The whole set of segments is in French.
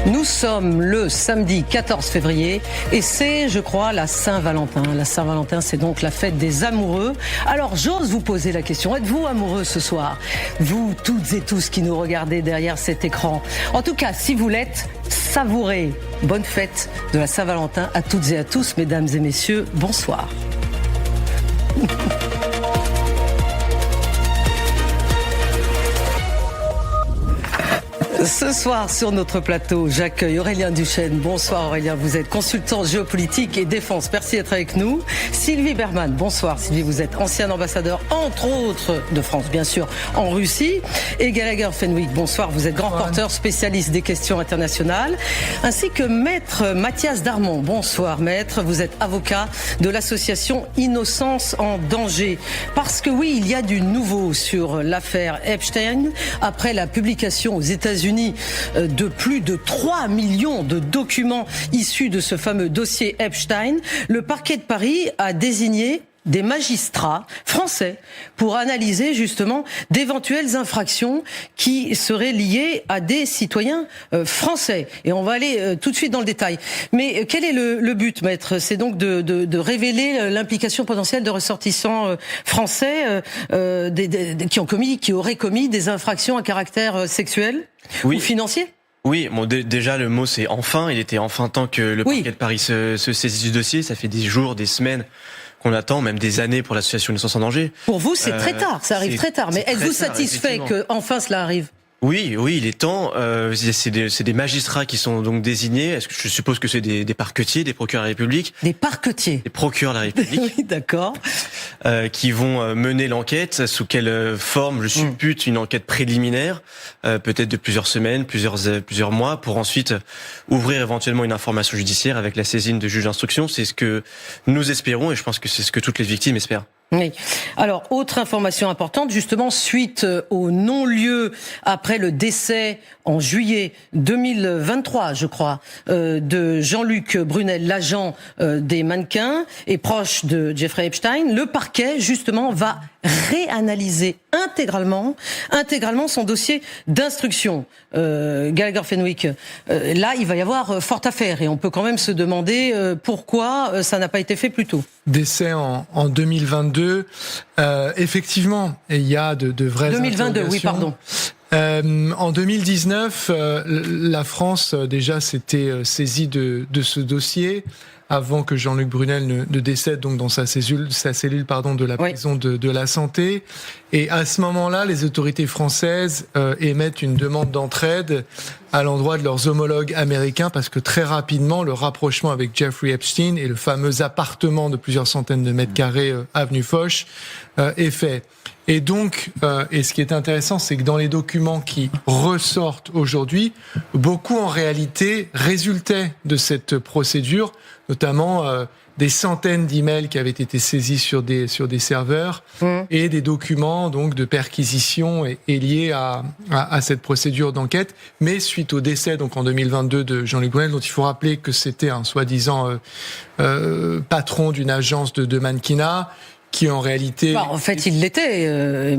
Nous sommes le samedi 14 février et c'est, je crois, la Saint-Valentin. La Saint-Valentin, c'est donc la fête des amoureux. Alors, j'ose vous poser la question, êtes-vous amoureux ce soir? Vous, toutes et tous qui nous regardez derrière cet écran. En tout cas, si vous l'êtes, savourez. Bonne fête de la Saint-Valentin à toutes et à tous, mesdames et messieurs. Bonsoir. Ce soir, sur notre plateau, j'accueille Aurélien Duchesne. Bonsoir Aurélien, vous êtes consultant géopolitique et défense. Merci d'être avec nous. Sylvie Berman, bonsoir Sylvie, vous êtes ancien ambassadeur, entre autres, de France, bien sûr, en Russie. Et Gallagher Fenwick, bonsoir, vous êtes grand reporter spécialiste des questions internationales. Ainsi que Maître Mathias Darmon, bonsoir Maître, vous êtes avocat de l'association Innocence en danger. Parce que oui, il y a du nouveau sur l'affaire Epstein, après la publication aux États-Unis de plus de 3 millions de documents issus de ce fameux dossier Epstein, le parquet de Paris a désigné des magistrats français pour analyser justement d'éventuelles infractions qui seraient liées à des citoyens français. Et on va aller tout de suite dans le détail. Mais quel est le but, maître? C'est donc de révéler l'implication potentielle de ressortissants français qui auraient commis des infractions à caractère sexuel ou financier? Oui, bon, déjà le mot c'est enfin. Il était enfin temps que le parquet de Paris se saisisse du dossier. Ça fait des jours, des semaines qu'on attend, même des années pour l'association Innocence en danger. Pour vous, c'est très tard, ça arrive très tard. Mais êtes-vous satisfait que enfin cela arrive? Oui, il est temps. C'est des magistrats qui sont donc désignés. Est-ce que je suppose que c'est des parquetiers, des procureurs de la République? Des parquetiers. Des procureurs de la République. Oui, d'accord. Qui vont mener l'enquête. Sous quelle forme? Je suppute une enquête préliminaire, peut-être de plusieurs semaines, plusieurs mois, pour ensuite ouvrir éventuellement une information judiciaire avec la saisine de juge d'instruction. C'est ce que nous espérons et je pense que c'est ce que toutes les victimes espèrent. Oui. Alors, autre information importante, justement, suite au non-lieu après le décès en juillet 2023, je crois, de Jean-Luc Brunel, l'agent des mannequins et proche de Jeffrey Epstein, le parquet, justement, va réanalyser intégralement son dossier d'instruction. Gallagher Fenwick, là, il va y avoir fort à faire et on peut quand même se demander pourquoi ça n'a pas été fait plus tôt. Décès en 2022, effectivement, il y a de vraies 2022, oui, pardon. En 2019, la France déjà s'était saisie de ce dossier avant que Jean-Luc Brunel ne décède donc dans sa cellule de la prison de la Santé. Et à ce moment-là, les autorités françaises émettent une demande d'entraide à l'endroit de leurs homologues américains parce que très rapidement, le rapprochement avec Jeffrey Epstein et le fameux appartement de plusieurs centaines de mètres carrés avenue Foch est fait. Et donc, et ce qui est intéressant, c'est que dans les documents qui ressortent aujourd'hui, beaucoup en réalité résultaient de cette procédure, notamment des centaines d'emails qui avaient été saisis sur des serveurs et des documents donc de perquisition et liés à cette procédure d'enquête. Mais suite au décès donc en 2022 de Jean-Luc Brunel, dont il faut rappeler que c'était un soi-disant patron d'une agence de mannequinat, qui en réalité... en fait, il l'était,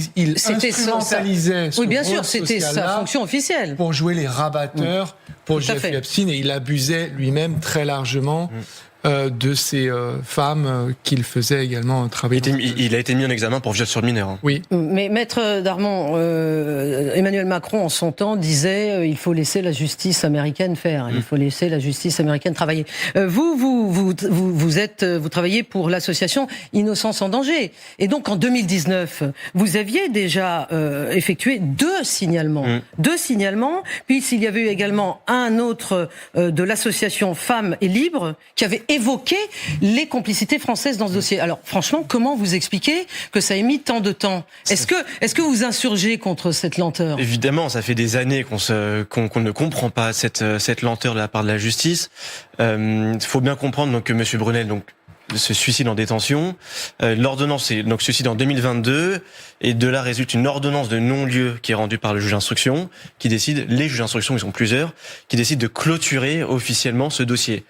il instrumentalisait oui, bien sûr, c'était sa fonction officielle. Pour jouer les rabatteurs pour Jeffrey Epstein, et il abusait lui-même très largement de ces femmes qu'il faisait également travailler. Il a été mis en examen pour viol sur mineur. Hein. Oui. Mais Maître Darmon, Emmanuel Macron en son temps disait il faut laisser la justice américaine faire, il faut laisser la justice américaine travailler. Vous travaillez pour l'association Innocence en danger, et donc en 2019, vous aviez déjà effectué deux signalements, puis il y avait eu également un autre de l'association Femmes et Libres qui avait évoquer les complicités françaises dans ce dossier. Alors, franchement, comment vous expliquez que ça ait mis tant de temps? Est-ce que vous insurgez contre cette lenteur? Évidemment, ça fait des années qu'on ne comprend pas cette lenteur de la part de la justice. Faut bien comprendre donc que Monsieur Brunel ce suicide en détention. L'ordonnance est donc suicide en 2022 et de là résulte une ordonnance de non-lieu qui est rendue par le juge d'instruction qui décide, les juges d'instruction, ils sont plusieurs, qui décident de clôturer officiellement ce dossier.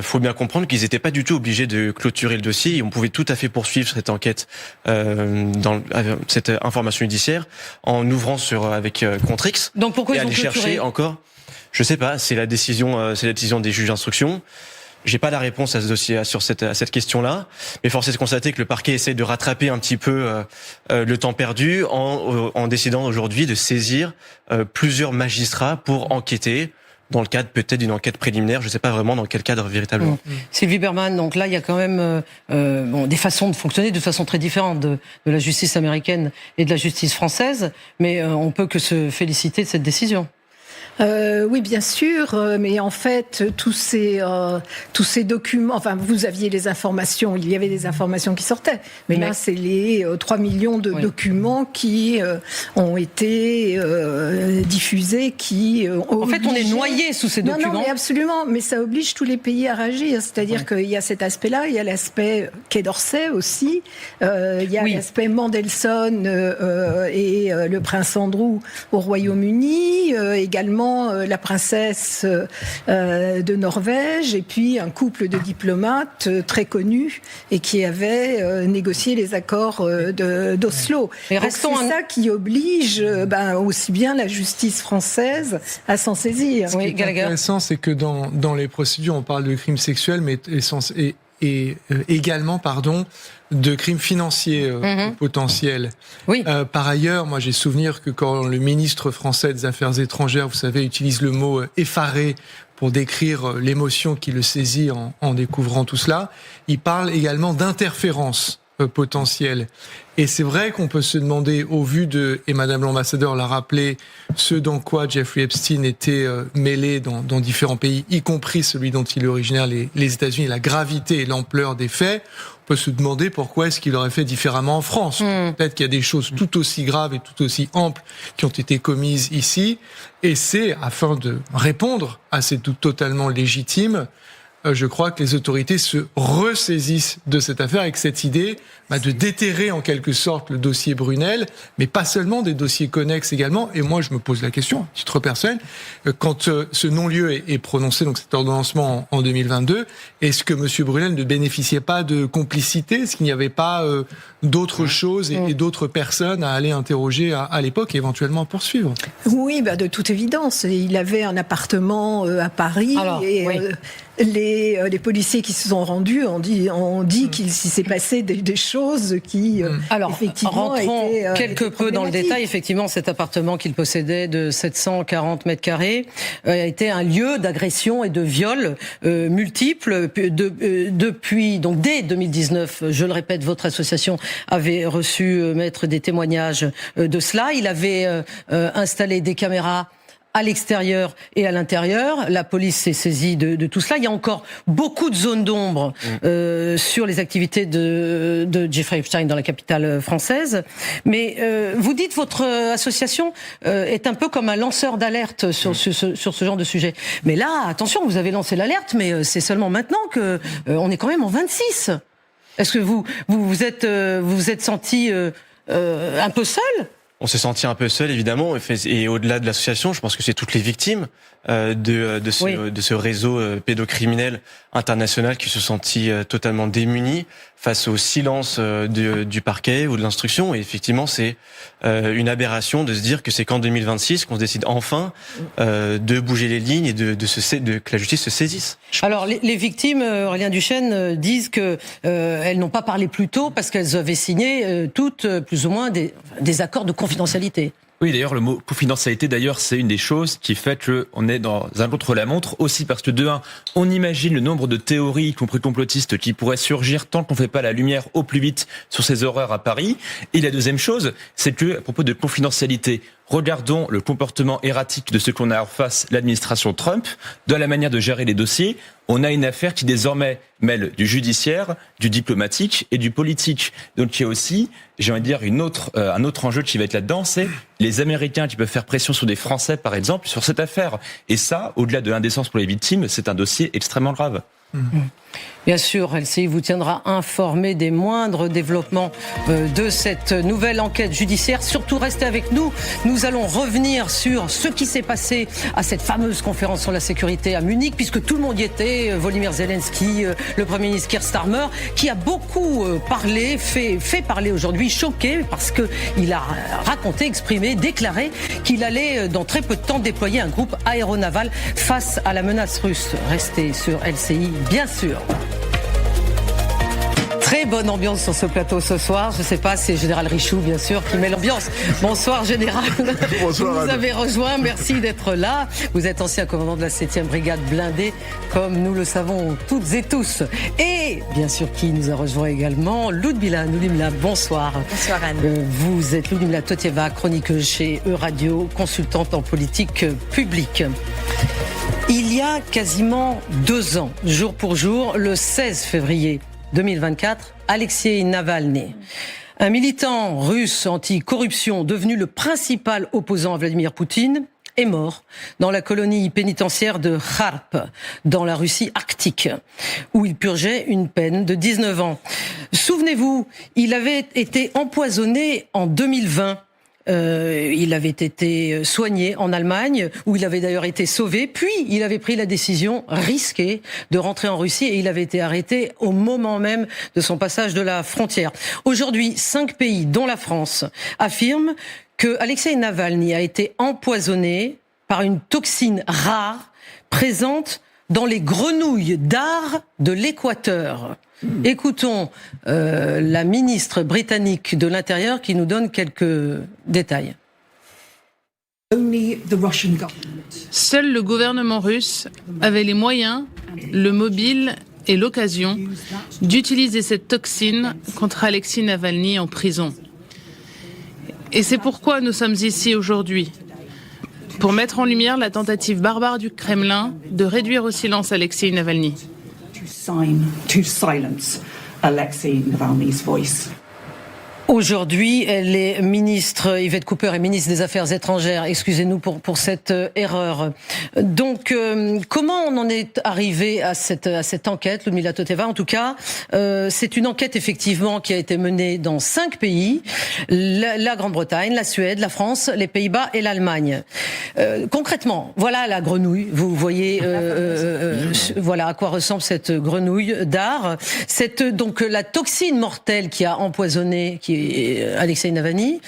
Faut bien comprendre qu'ils n'étaient pas du tout obligés de clôturer le dossier et on pouvait tout à fait poursuivre cette enquête dans cette information judiciaire en ouvrant avec Contrix. Donc pourquoi et ils ont aller chercher encore. Je sais pas, c'est la décision des juges d'instruction. J'ai pas la réponse à ce dossier, à cette question-là, mais force est de constater que le parquet essaie de rattraper un petit peu le temps perdu en décidant aujourd'hui de saisir plusieurs magistrats pour enquêter dans le cadre peut-être d'une enquête préliminaire. Je sais pas vraiment dans quel cadre véritablement. Sylvie Bermann, donc là il y a quand même des façons de fonctionner de façon très différente de la justice américaine et de la justice française, mais on peut que se féliciter de cette décision. Oui, bien sûr, mais en fait, tous ces documents, enfin, vous aviez les informations, il y avait des informations qui sortaient, mais là, c'est les 3 millions de documents qui ont été diffusés, qui ont obligé... En fait, on est noyé sous ces documents. Non, mais absolument, mais ça oblige tous les pays à réagir, c'est-à-dire qu'il y a cet aspect-là, il y a l'aspect Quai d'Orsay aussi, il y a l'aspect Mendelssohn et le prince Andrew au Royaume-Uni, également la princesse de Norvège et puis un couple de diplomates très connus et qui avaient négocié les accords d'Oslo. C'est ça qui oblige aussi bien la justice française à s'en saisir. Ce qui est intéressant, c'est que dans les procédures, on parle de crimes sexuels, mais également, de crimes financiers potentiels. Oui. Par ailleurs, moi j'ai souvenir que quand le ministre français des Affaires étrangères, vous savez, utilise le mot effaré pour décrire l'émotion qui le saisit en découvrant tout cela, il parle également d'interférences potentielles. Et c'est vrai qu'on peut se demander, au vu et Madame l'ambassadeur l'a rappelé, ce dans quoi Jeffrey Epstein était mêlé dans différents pays, y compris celui dont il est originaire, les États-Unis, la gravité et l'ampleur des faits, on peut se demander pourquoi est-ce qu'il aurait fait différemment en France. Peut-être qu'il y a des choses tout aussi graves et tout aussi amples qui ont été commises ici, et c'est afin de répondre à ces doutes totalement légitimes. Je crois que les autorités se ressaisissent de cette affaire avec cette idée de déterrer en quelque sorte le dossier Brunel, mais pas seulement, des dossiers connexes également. Et moi, je me pose la question, à titre personnel, quand ce non-lieu est prononcé, donc cet ordonnancement en 2022, est-ce que M. Brunel ne bénéficiait pas de complicité ? Est-ce qu'il n'y avait pas d'autres choses et d'autres personnes à aller interroger à l'époque et éventuellement à poursuivre ? Oui, de toute évidence. Il avait un appartement à Paris. Alors, les policiers qui se sont rendus ont dit qu'il s'est passé des choses qui, effectivement, rentrons étaient quelque peu dans le détail. Effectivement, cet appartement qu'il possédait de 740 mètres carrés a été un lieu d'agression et de viol multiples depuis, donc dès 2019. Je le répète, votre association avait reçu mettre des témoignages de cela. Il avait installé des caméras à l'extérieur et à l'intérieur. La police s'est saisie de tout cela. Il y a encore beaucoup de zones d'ombre sur les activités de Jeffrey Epstein dans la capitale française. Mais vous dites votre association est un peu comme un lanceur d'alerte sur ce genre de sujet. Mais là, attention, vous avez lancé l'alerte, mais c'est seulement maintenant que on est quand même en 26. Est-ce que vous vous êtes senti un peu seul ? On s'est senti un peu seul, évidemment, et au-delà de l'association, je pense que c'est toutes les victimes de ce réseau pédocriminel international qui se sentit totalement démunies face au silence du parquet ou de l'instruction. Et effectivement, c'est une aberration de se dire que c'est qu'en 2026 qu'on se décide enfin de bouger les lignes et que la justice se saisisse. Alors, les victimes, Aurélien Duchesne, disent que elles n'ont pas parlé plus tôt parce qu'elles avaient signé toutes plus ou moins des accords de confidentialité. Oui, d'ailleurs, le mot confidentialité, c'est une des choses qui fait qu'on est dans un contre-la-montre, aussi parce que de un, on imagine le nombre de théories, y compris complotistes, qui pourraient surgir tant qu'on ne fait pas la lumière au plus vite sur ces horreurs à Paris. Et la deuxième chose, c'est que, à propos de confidentialité, regardons le comportement erratique de ce qu'on a en face, l'administration Trump, dans la manière de gérer les dossiers. On a une affaire qui désormais mêle du judiciaire, du diplomatique et du politique. Donc il y a aussi, j'ai envie de dire, un autre enjeu qui va être là-dedans, c'est les Américains qui peuvent faire pression sur des Français, par exemple, sur cette affaire. Et ça, au-delà de l'indécence pour les victimes, c'est un dossier extrêmement grave. Bien sûr, LCI vous tiendra informé des moindres développements de cette nouvelle enquête judiciaire. Surtout, restez avec nous. Nous allons revenir sur ce qui s'est passé à cette fameuse conférence sur la sécurité à Munich, puisque tout le monde y était. Volodymyr Zelensky, le Premier ministre Keir Starmer, qui a beaucoup parlé, fait parler aujourd'hui, choqué, parce qu'il a raconté, exprimé, déclaré qu'il allait dans très peu de temps déployer un groupe aéronaval face à la menace russe. Restez sur LCI, bien sûr. Très bonne ambiance sur ce plateau ce soir. Je ne sais pas, c'est Général Richoux, bien sûr, qui met l'ambiance. Bonsoir, Général. Bonsoir, vous nous avez rejoint. Merci d'être là. Vous êtes ancien commandant de la 7e brigade blindée, comme nous le savons toutes et tous. Et, bien sûr, qui nous a rejoint également, Ludmila. Bonsoir. Bonsoir, Anne. Vous êtes Ludmila Totieva, chroniqueuse chez E-Radio, consultante en politique publique. Il y a quasiment 2 ans, jour pour jour, le 16 février 2024, Alexeï Navalny, un militant russe anti-corruption devenu le principal opposant à Vladimir Poutine, est mort dans la colonie pénitentiaire de Kharp, dans la Russie arctique, où il purgeait une peine de 19 ans. Souvenez-vous, il avait été empoisonné en 2020. Il avait été soigné en Allemagne, où il avait d'ailleurs été sauvé, puis il avait pris la décision risquée de rentrer en Russie et il avait été arrêté au moment même de son passage de la frontière. Aujourd'hui, 5 pays, dont la France, affirment que Alexeï Navalny a été empoisonné par une toxine rare présente dans les grenouilles d'Ar de l'Équateur. Écoutons la ministre britannique de l'Intérieur qui nous donne quelques détails. Seul le gouvernement russe avait les moyens, le mobile et l'occasion d'utiliser cette toxine contre Alexeï Navalny en prison. Et c'est pourquoi nous sommes ici aujourd'hui, pour mettre en lumière la tentative barbare du Kremlin de réduire au silence Alexeï Navalny. To silence Alexei Navalny's voice. Aujourd'hui, les ministres, Yvette Cooper est ministre des Affaires étrangères, excusez-nous pour cette erreur. Donc, comment on en est arrivé à cette enquête, Ludmila Totieva? En tout cas, c'est une enquête effectivement qui a été menée dans 5 pays, la Grande-Bretagne, la Suède, la France, les Pays-Bas et l'Allemagne. Concrètement, voilà la grenouille, vous voyez voilà à quoi ressemble cette grenouille d'Ar. Donc la toxine mortelle qui a empoisonné, Alexeï Navalny,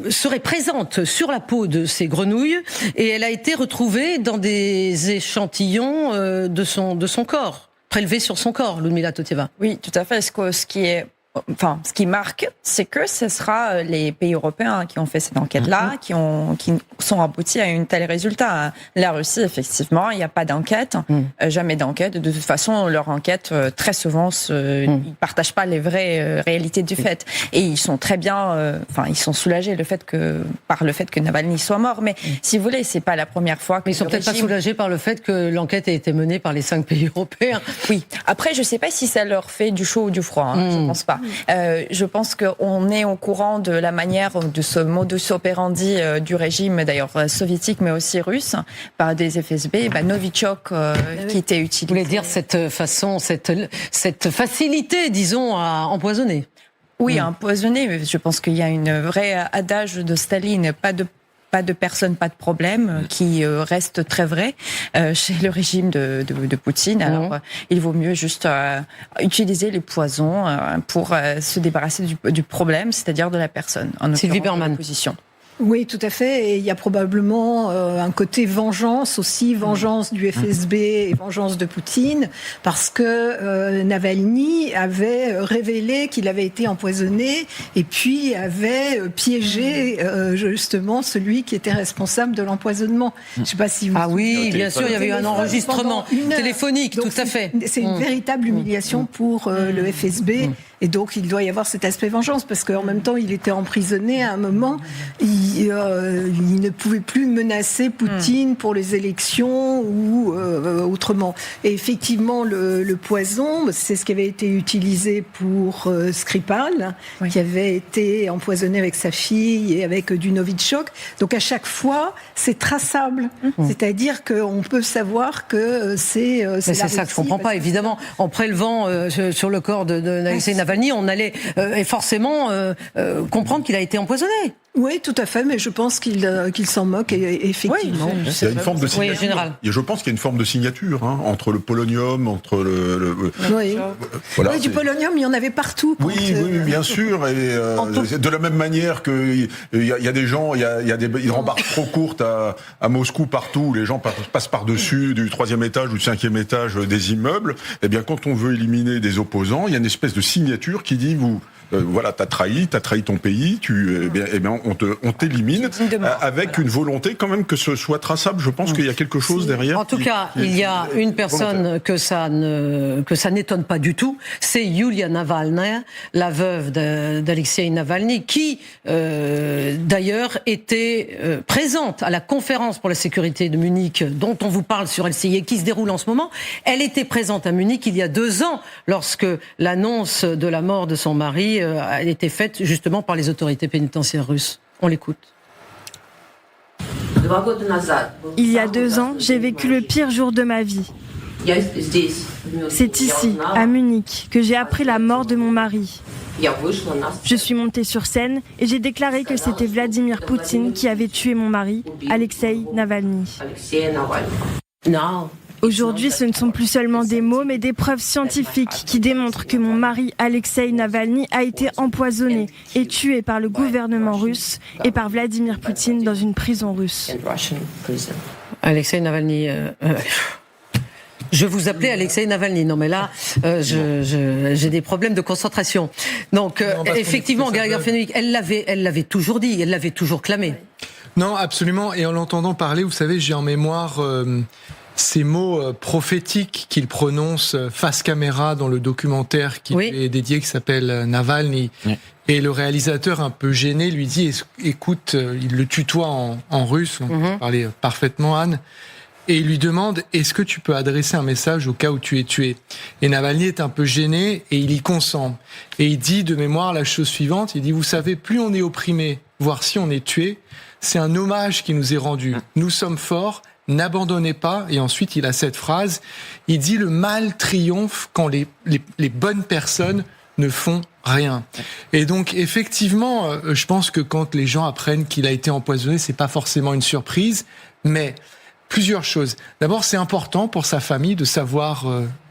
serait présente sur la peau de ces grenouilles et elle a été retrouvée dans des échantillons de son corps, prélevés sur son corps, Ludmila Totieva. Oui, tout à fait. Ce qui marque, c'est que ce sera les pays européens qui ont fait cette enquête-là, qui sont aboutis à un tel résultat. La Russie, effectivement, il n'y a pas d'enquête, jamais d'enquête. De toute façon, leur enquête, très souvent, ils partagent pas les vraies réalités du fait. Et ils sont très bien, ils sont soulagés par le fait que Navalny soit mort. Mais si vous voulez, c'est pas la première fois que ils sont peut-être pas soulagés par le fait que l'enquête a été menée par les 5 pays européens. Oui. Après, je sais pas si ça leur fait du chaud ou du froid. Je pense pas. Je pense qu'on est au courant de la manière, de ce modus operandi du régime, d'ailleurs soviétique, mais aussi russe, par des FSB, Novichok qui était utilisé. Vous voulez dire cette façon, cette facilité, disons, à empoisonner? Oui, à empoisonner. Je pense qu'il y a une vraie adage de Staline, pas de personne, pas de problème, qui reste très vrai chez le régime de Poutine. Alors, il vaut mieux juste utiliser les poisons pour se débarrasser du problème, c'est-à-dire de la personne. Sylvie Bermann. Oui, tout à fait. Et il y a probablement un côté vengeance aussi, vengeance du FSB et vengeance de Poutine, parce que Navalny avait révélé qu'il avait été empoisonné et puis avait piégé justement celui qui était responsable de l'empoisonnement. Je ne sais pas si vous... Ah oui, bien sûr, il y avait eu un enregistrement téléphonique, donc tout à fait. C'est une véritable humiliation pour le FSB Et donc, il doit y avoir cet aspect vengeance, parce qu'en même temps, il était emprisonné à un moment. Il ne pouvait plus menacer Poutine pour les élections ou autrement. Et effectivement, le poison, c'est ce qui avait été utilisé pour Skripal, qui avait été empoisonné avec sa fille et avec du Novichok. Donc, à chaque fois, c'est traçable. C'est-à-dire qu'on peut savoir que c'est ça que je comprends pas, évidemment. En prélevant sur le corps d'Alexei Navalny, on allait forcément comprendre qu'il a été empoisonné. Oui, tout à fait, mais je pense qu'il s'en moque, effectivement. Il y a une forme de signature. Oui, général. Je pense qu'il y a une forme de signature entre le polonium, entre Oui. Voilà, du polonium, il y en avait partout. Oui, bien sûr. Et de la même manière qu'il y a des gens, il y a des rambardes trop courtes à Moscou partout, où les gens passent par-dessus du 3e étage ou du 5e étage des immeubles. Eh bien, quand on veut éliminer des opposants, il y a une espèce de signature qui dit voilà, t'as trahi ton pays, on t'élimine avec une volonté quand même que ce soit traçable. Je pense qu'il y a quelque chose derrière. En tout cas, il y a une personne que ça n'étonne pas du tout, c'est Yulia Navalnaya, la veuve d'Alexei Navalny, qui d'ailleurs était présente à la conférence pour la sécurité de Munich, dont on vous parle sur LCI et qui se déroule en ce moment. Elle était présente à Munich il y a 2 ans, lorsque l'annonce de la mort de son mari a été faite justement par les autorités pénitentiaires russes. On l'écoute. Il y a 2 ans, j'ai vécu le pire jour de ma vie. C'est ici, à Munich, que j'ai appris la mort de mon mari. Je suis montée sur scène et j'ai déclaré que c'était Vladimir Poutine qui avait tué mon mari, Alexei Navalny. Aujourd'hui, ce ne sont plus seulement des mots, mais des preuves scientifiques qui démontrent que mon mari, Alexei Navalny, a été empoisonné et tué par le gouvernement russe et par Vladimir Poutine dans une prison russe. Alexei Navalny... Je vous appelais Alexei Navalny. Non, mais là, j'ai des problèmes de concentration. Donc, effectivement, Gérard Fenwick, elle l'avait toujours dit, elle l'avait toujours clamé. Non, absolument. Et en l'entendant parler, vous savez, j'ai en mémoire... ces mots prophétiques qu'il prononce face caméra dans le documentaire qui lui est dédié, qui s'appelle Navalny. Oui. Et le réalisateur, un peu gêné, lui dit, écoute, il le tutoie en russe, on parlait parfaitement, Anne, et il lui demande, est-ce que tu peux adresser un message au cas où tu es tué ? Et Navalny est un peu gêné et il y consent. Et il dit de mémoire la chose suivante, il dit, vous savez, plus on est opprimé, voire si on est tué, c'est un hommage qui nous est rendu. Nous sommes forts, n'abandonnez pas. Et ensuite, il a cette phrase, il dit le mal triomphe quand les bonnes personnes ne font rien. Et donc, effectivement, je pense que quand les gens apprennent qu'il a été empoisonné, c'est pas forcément une surprise, mais plusieurs choses. D'abord, c'est important pour sa famille de savoir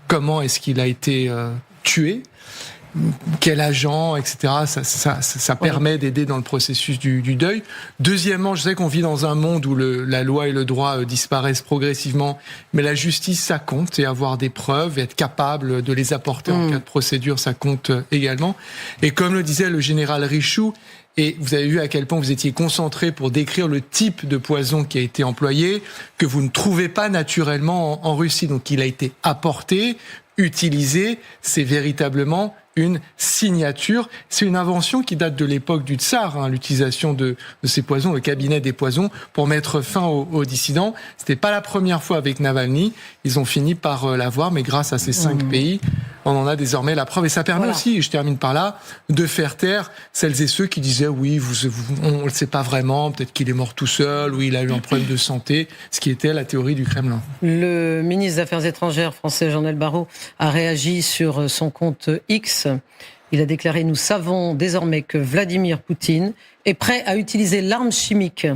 comment est-ce qu'il a été tué, quel agent, etc. Ça permet d'aider dans le processus du deuil. Deuxièmement, je sais qu'on vit dans un monde où la loi et le droit disparaissent progressivement, mais la justice, ça compte, et avoir des preuves, et être capable de les apporter en cas de procédure, ça compte également. Et comme le disait le général Richoux, et vous avez vu à quel point vous étiez concentré pour décrire le type de poison qui a été employé, que vous ne trouvez pas naturellement en Russie. Donc il a été apporté, utilisé, c'est véritablement une signature. C'est une invention qui date de l'époque du tsar, l'utilisation de ces poisons, le cabinet des poisons, pour mettre fin aux dissidents. C'était pas la première fois avec Navalny. Ils ont fini par l'avoir, mais grâce à ces 5 pays, on en a désormais la preuve. Et ça permet aussi, et je termine par là, de faire taire celles et ceux qui disaient oui, on le sait pas vraiment, peut-être qu'il est mort tout seul, ou il a eu un problème de santé, ce qui était la théorie du Kremlin. Le ministre des Affaires étrangères français, Jean-Noël Barrot, a réagi sur son compte X. Il a déclaré « Nous savons désormais que Vladimir Poutine est prêt à utiliser l'arme chimique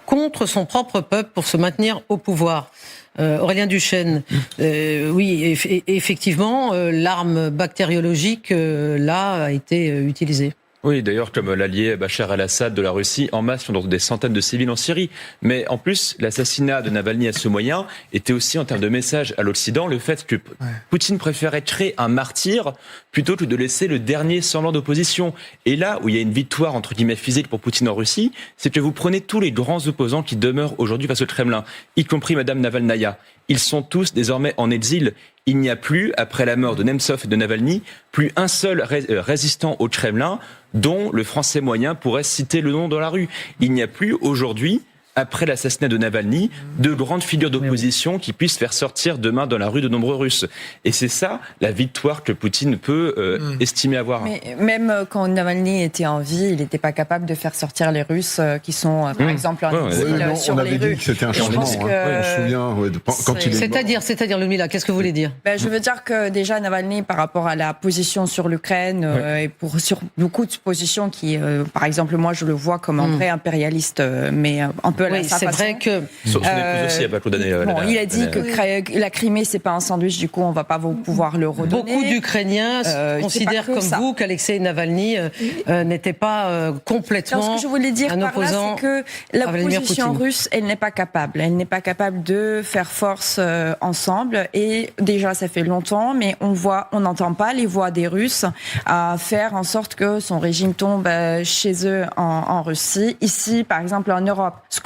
contre son propre peuple pour se maintenir au pouvoir ». Aurélien Duchesne, oui, effectivement, l'arme bactériologique, là, a été utilisée. Oui, d'ailleurs, comme l'allié Bachar el-Assad de la Russie, en masse, sont des centaines de civils en Syrie. Mais en plus, l'assassinat de Navalny à ce moyen était aussi, en termes de message à l'Occident, le fait que Poutine préférait créer un martyr plutôt que de laisser le dernier semblant d'opposition. Et là où il y a une victoire, entre guillemets, physique pour Poutine en Russie, c'est que vous prenez tous les grands opposants qui demeurent aujourd'hui face au Kremlin, y compris Madame Navalnaya. Ils sont tous désormais en exil. il n'y a plus, après la mort de Nemtsov et de Navalny, plus un seul résistant au Kremlin dont le français moyen pourrait citer le nom dans la rue. Il n'y a plus aujourd'hui, après l'assassinat de Navalny, de grandes figures d'opposition qui puissent faire sortir demain dans la rue de nombreux Russes. Et c'est ça la victoire que Poutine peut estimer avoir. Mais même quand Navalny était en vie, il n'était pas capable de faire sortir les Russes qui sont, par exemple, en exil sur on les avait rues. dit que c'était un changement. On se souvient quand il est C'est-à-dire, Ludmila, qu'est-ce que vous voulez dire? Je veux dire que déjà Navalny, par rapport à la position sur l'Ukraine et sur beaucoup de positions qui, par exemple, moi je le vois comme un vrai impérialiste, mais un peu oui, c'est vrai que son épouse aussi a pas condamné. Il a dit que la Crimée c'est pas un sandwich, du coup on va pas pouvoir le redonner. Beaucoup d'Ukrainiens considèrent comme vous qu'Alexeï Navalny n'était pas complètement ce que je voulais dire un opposant. Par là, c'est que la position russe, elle n'est pas capable. Elle n'est pas capable de faire force ensemble. Et déjà, ça fait longtemps, mais on n'entend pas les voix des Russes à faire en sorte que son régime tombe chez eux en Russie. Ici, par exemple, en Europe, ce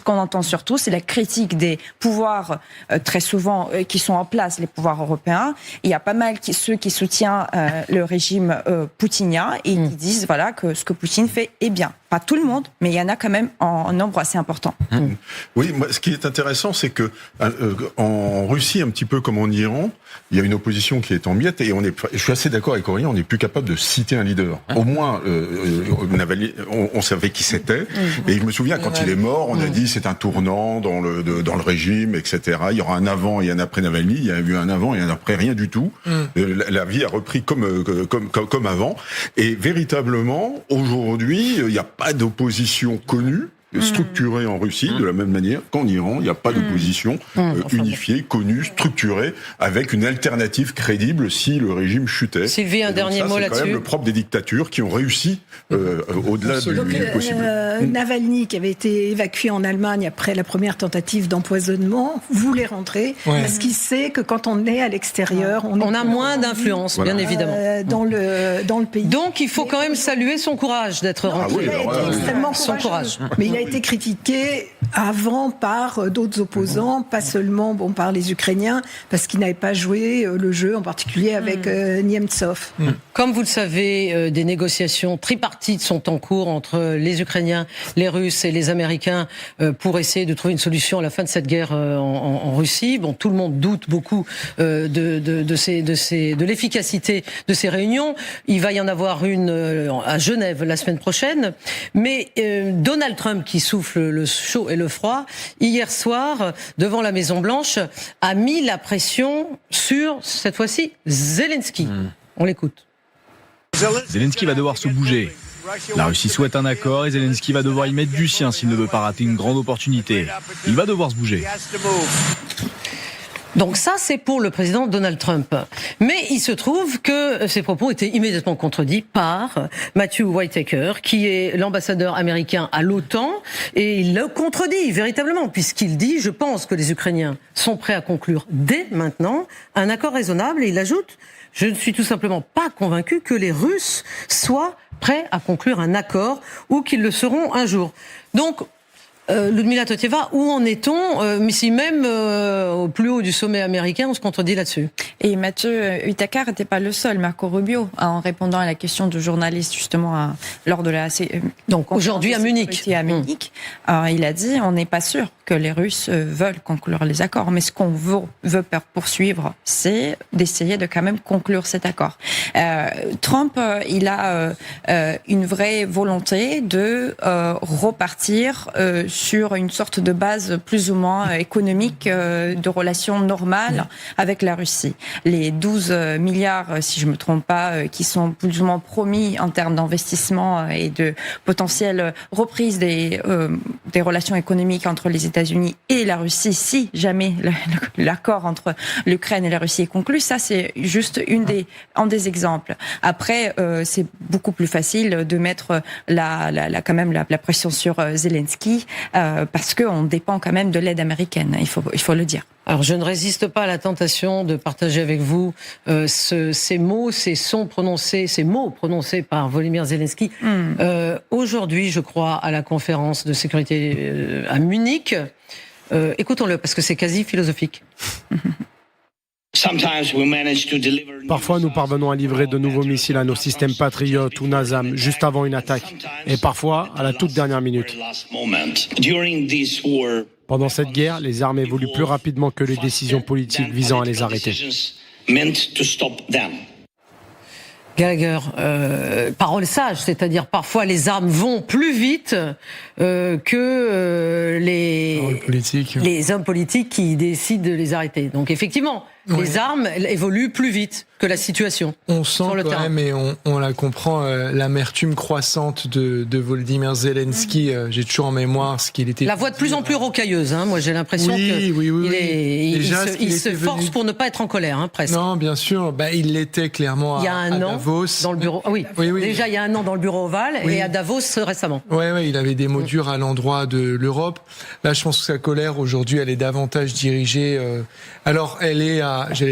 qu'on entend surtout, c'est la critique des pouvoirs très souvent qui sont en place, les pouvoirs européens. Il y a pas mal ceux qui soutiennent le régime poutinien et qui disent voilà que ce que Poutine fait est bien. Pas tout le monde, mais il y en a quand même en nombre assez important. Oui, moi, ce qui est intéressant, c'est que en Russie, un petit peu comme en Iran, il y a une opposition qui est en miettes et je suis assez d'accord avec Aurélien, on n'est plus capable de citer un leader. Au moins, on savait qui c'était. Et je me souviens, quand il est mort, on a dit c'est un tournant dans le régime, etc. Il y aura un avant et un après Navalny. Il y a eu un avant et un après, rien du tout. La vie a repris comme avant. Et véritablement, aujourd'hui, il n'y a pas d'opposition connue, structurée en Russie, de la même manière qu'en Iran, il n'y a pas d'opposition unifiée, connue, structurée, avec une alternative crédible si le régime chutait. Sylvie, un dernier mot là-dessus. C'est quand même le propre des dictatures qui ont réussi au-delà du possible. Navalny, qui avait été évacué en Allemagne après la première tentative d'empoisonnement, voulait rentrer parce qu'il sait que quand on est à l'extérieur, on a moins d'influence, bien évidemment, dans le pays. Donc, il faut quand même saluer son courage d'être rentré. Il a été extrêmement courageux. Mais il a été critiqué avant par d'autres opposants, pas seulement par les Ukrainiens, parce qu'il n'avait pas joué le jeu, en particulier avec Nemtsov. Comme vous le savez, des négociations tripartites sont en cours entre les Ukrainiens, les Russes et les Américains pour essayer de trouver une solution à la fin de cette guerre en Russie. Bon, tout le monde doute beaucoup de l'efficacité de ces réunions. Il va y en avoir une à Genève la semaine prochaine. Mais Donald Trump, qui souffle le chaud et le froid, hier soir, devant la Maison-Blanche, a mis la pression sur, cette fois-ci, Zelensky. On l'écoute. Zelensky va devoir se bouger. La Russie souhaite un accord et Zelensky va devoir y mettre du sien s'il ne veut pas rater une grande opportunité. Il va devoir se bouger. Donc ça, c'est pour le président Donald Trump. Mais il se trouve que ces propos étaient immédiatement contredits par Matthew Whitaker, qui est l'ambassadeur américain à l'OTAN, et il le contredit véritablement, puisqu'il dit « Je pense que les Ukrainiens sont prêts à conclure dès maintenant un accord raisonnable », et il ajoute « Je ne suis tout simplement pas convaincu que les Russes soient prêts à conclure un accord ou qu'ils le seront un jour. » Donc, Ludmila Totieva, où en est-on, mais si même au plus haut du sommet américain, on se contredit là-dessus. Et Mathieu Whitaker n'était pas le seul, Marco Rubio, en répondant à la question de journaliste justement lors de la donc aujourd'hui à Munich. Il a dit on n'est pas sûr que les Russes veulent conclure les accords, mais ce qu'on veut poursuivre, c'est d'essayer de quand même conclure cet accord. Trump, il a une vraie volonté de repartir sur une sorte de base plus ou moins économique de relations normales avec la Russie. Les 12 milliards, si je me trompe pas, qui sont plus ou moins promis en termes d'investissement et de potentielle reprise des relations économiques entre les États-Unis et la Russie, si jamais l'accord entre l'Ukraine et la Russie est conclu, ça c'est juste un des exemples. Après, c'est beaucoup plus facile de mettre quand même la pression sur Zelensky. Parce qu'on dépend quand même de l'aide américaine, il faut le dire. Alors je ne résiste pas à la tentation de partager avec vous ces mots prononcés par Volodymyr Zelensky. Aujourd'hui, je crois, à la conférence de sécurité à Munich. Écoutons-le, parce que c'est quasi philosophique. Parfois, nous parvenons à livrer de nouveaux missiles à nos systèmes Patriot ou NASAM juste avant une attaque. Et parfois, à la toute dernière minute. Pendant cette guerre, les armes évoluent plus rapidement que les décisions politiques visant à les arrêter. Gallagher, parole sage, c'est-à-dire parfois les armes vont plus vite que les hommes politiques qui décident de les arrêter. Donc effectivement, les armes évoluent plus vite que la situation. On sent sur le quand terrain. même, et on la comprend, l'amertume croissante de Volodymyr Zelensky. J'ai toujours en mémoire ce qu'il était. La voix de plus en plus rocailleuse. Moi, j'ai l'impression qu'il se force pour ne pas être en colère, presque. Non, bien sûr. Il l'était clairement il y a un an Davos. Dans le bureau. Oui. Déjà, il y a un an dans le bureau ovale et à Davos récemment. Oui, il avait des mots durs à l'endroit de l'Europe. Là, je pense que sa colère aujourd'hui, elle est davantage dirigée. Alors, elle est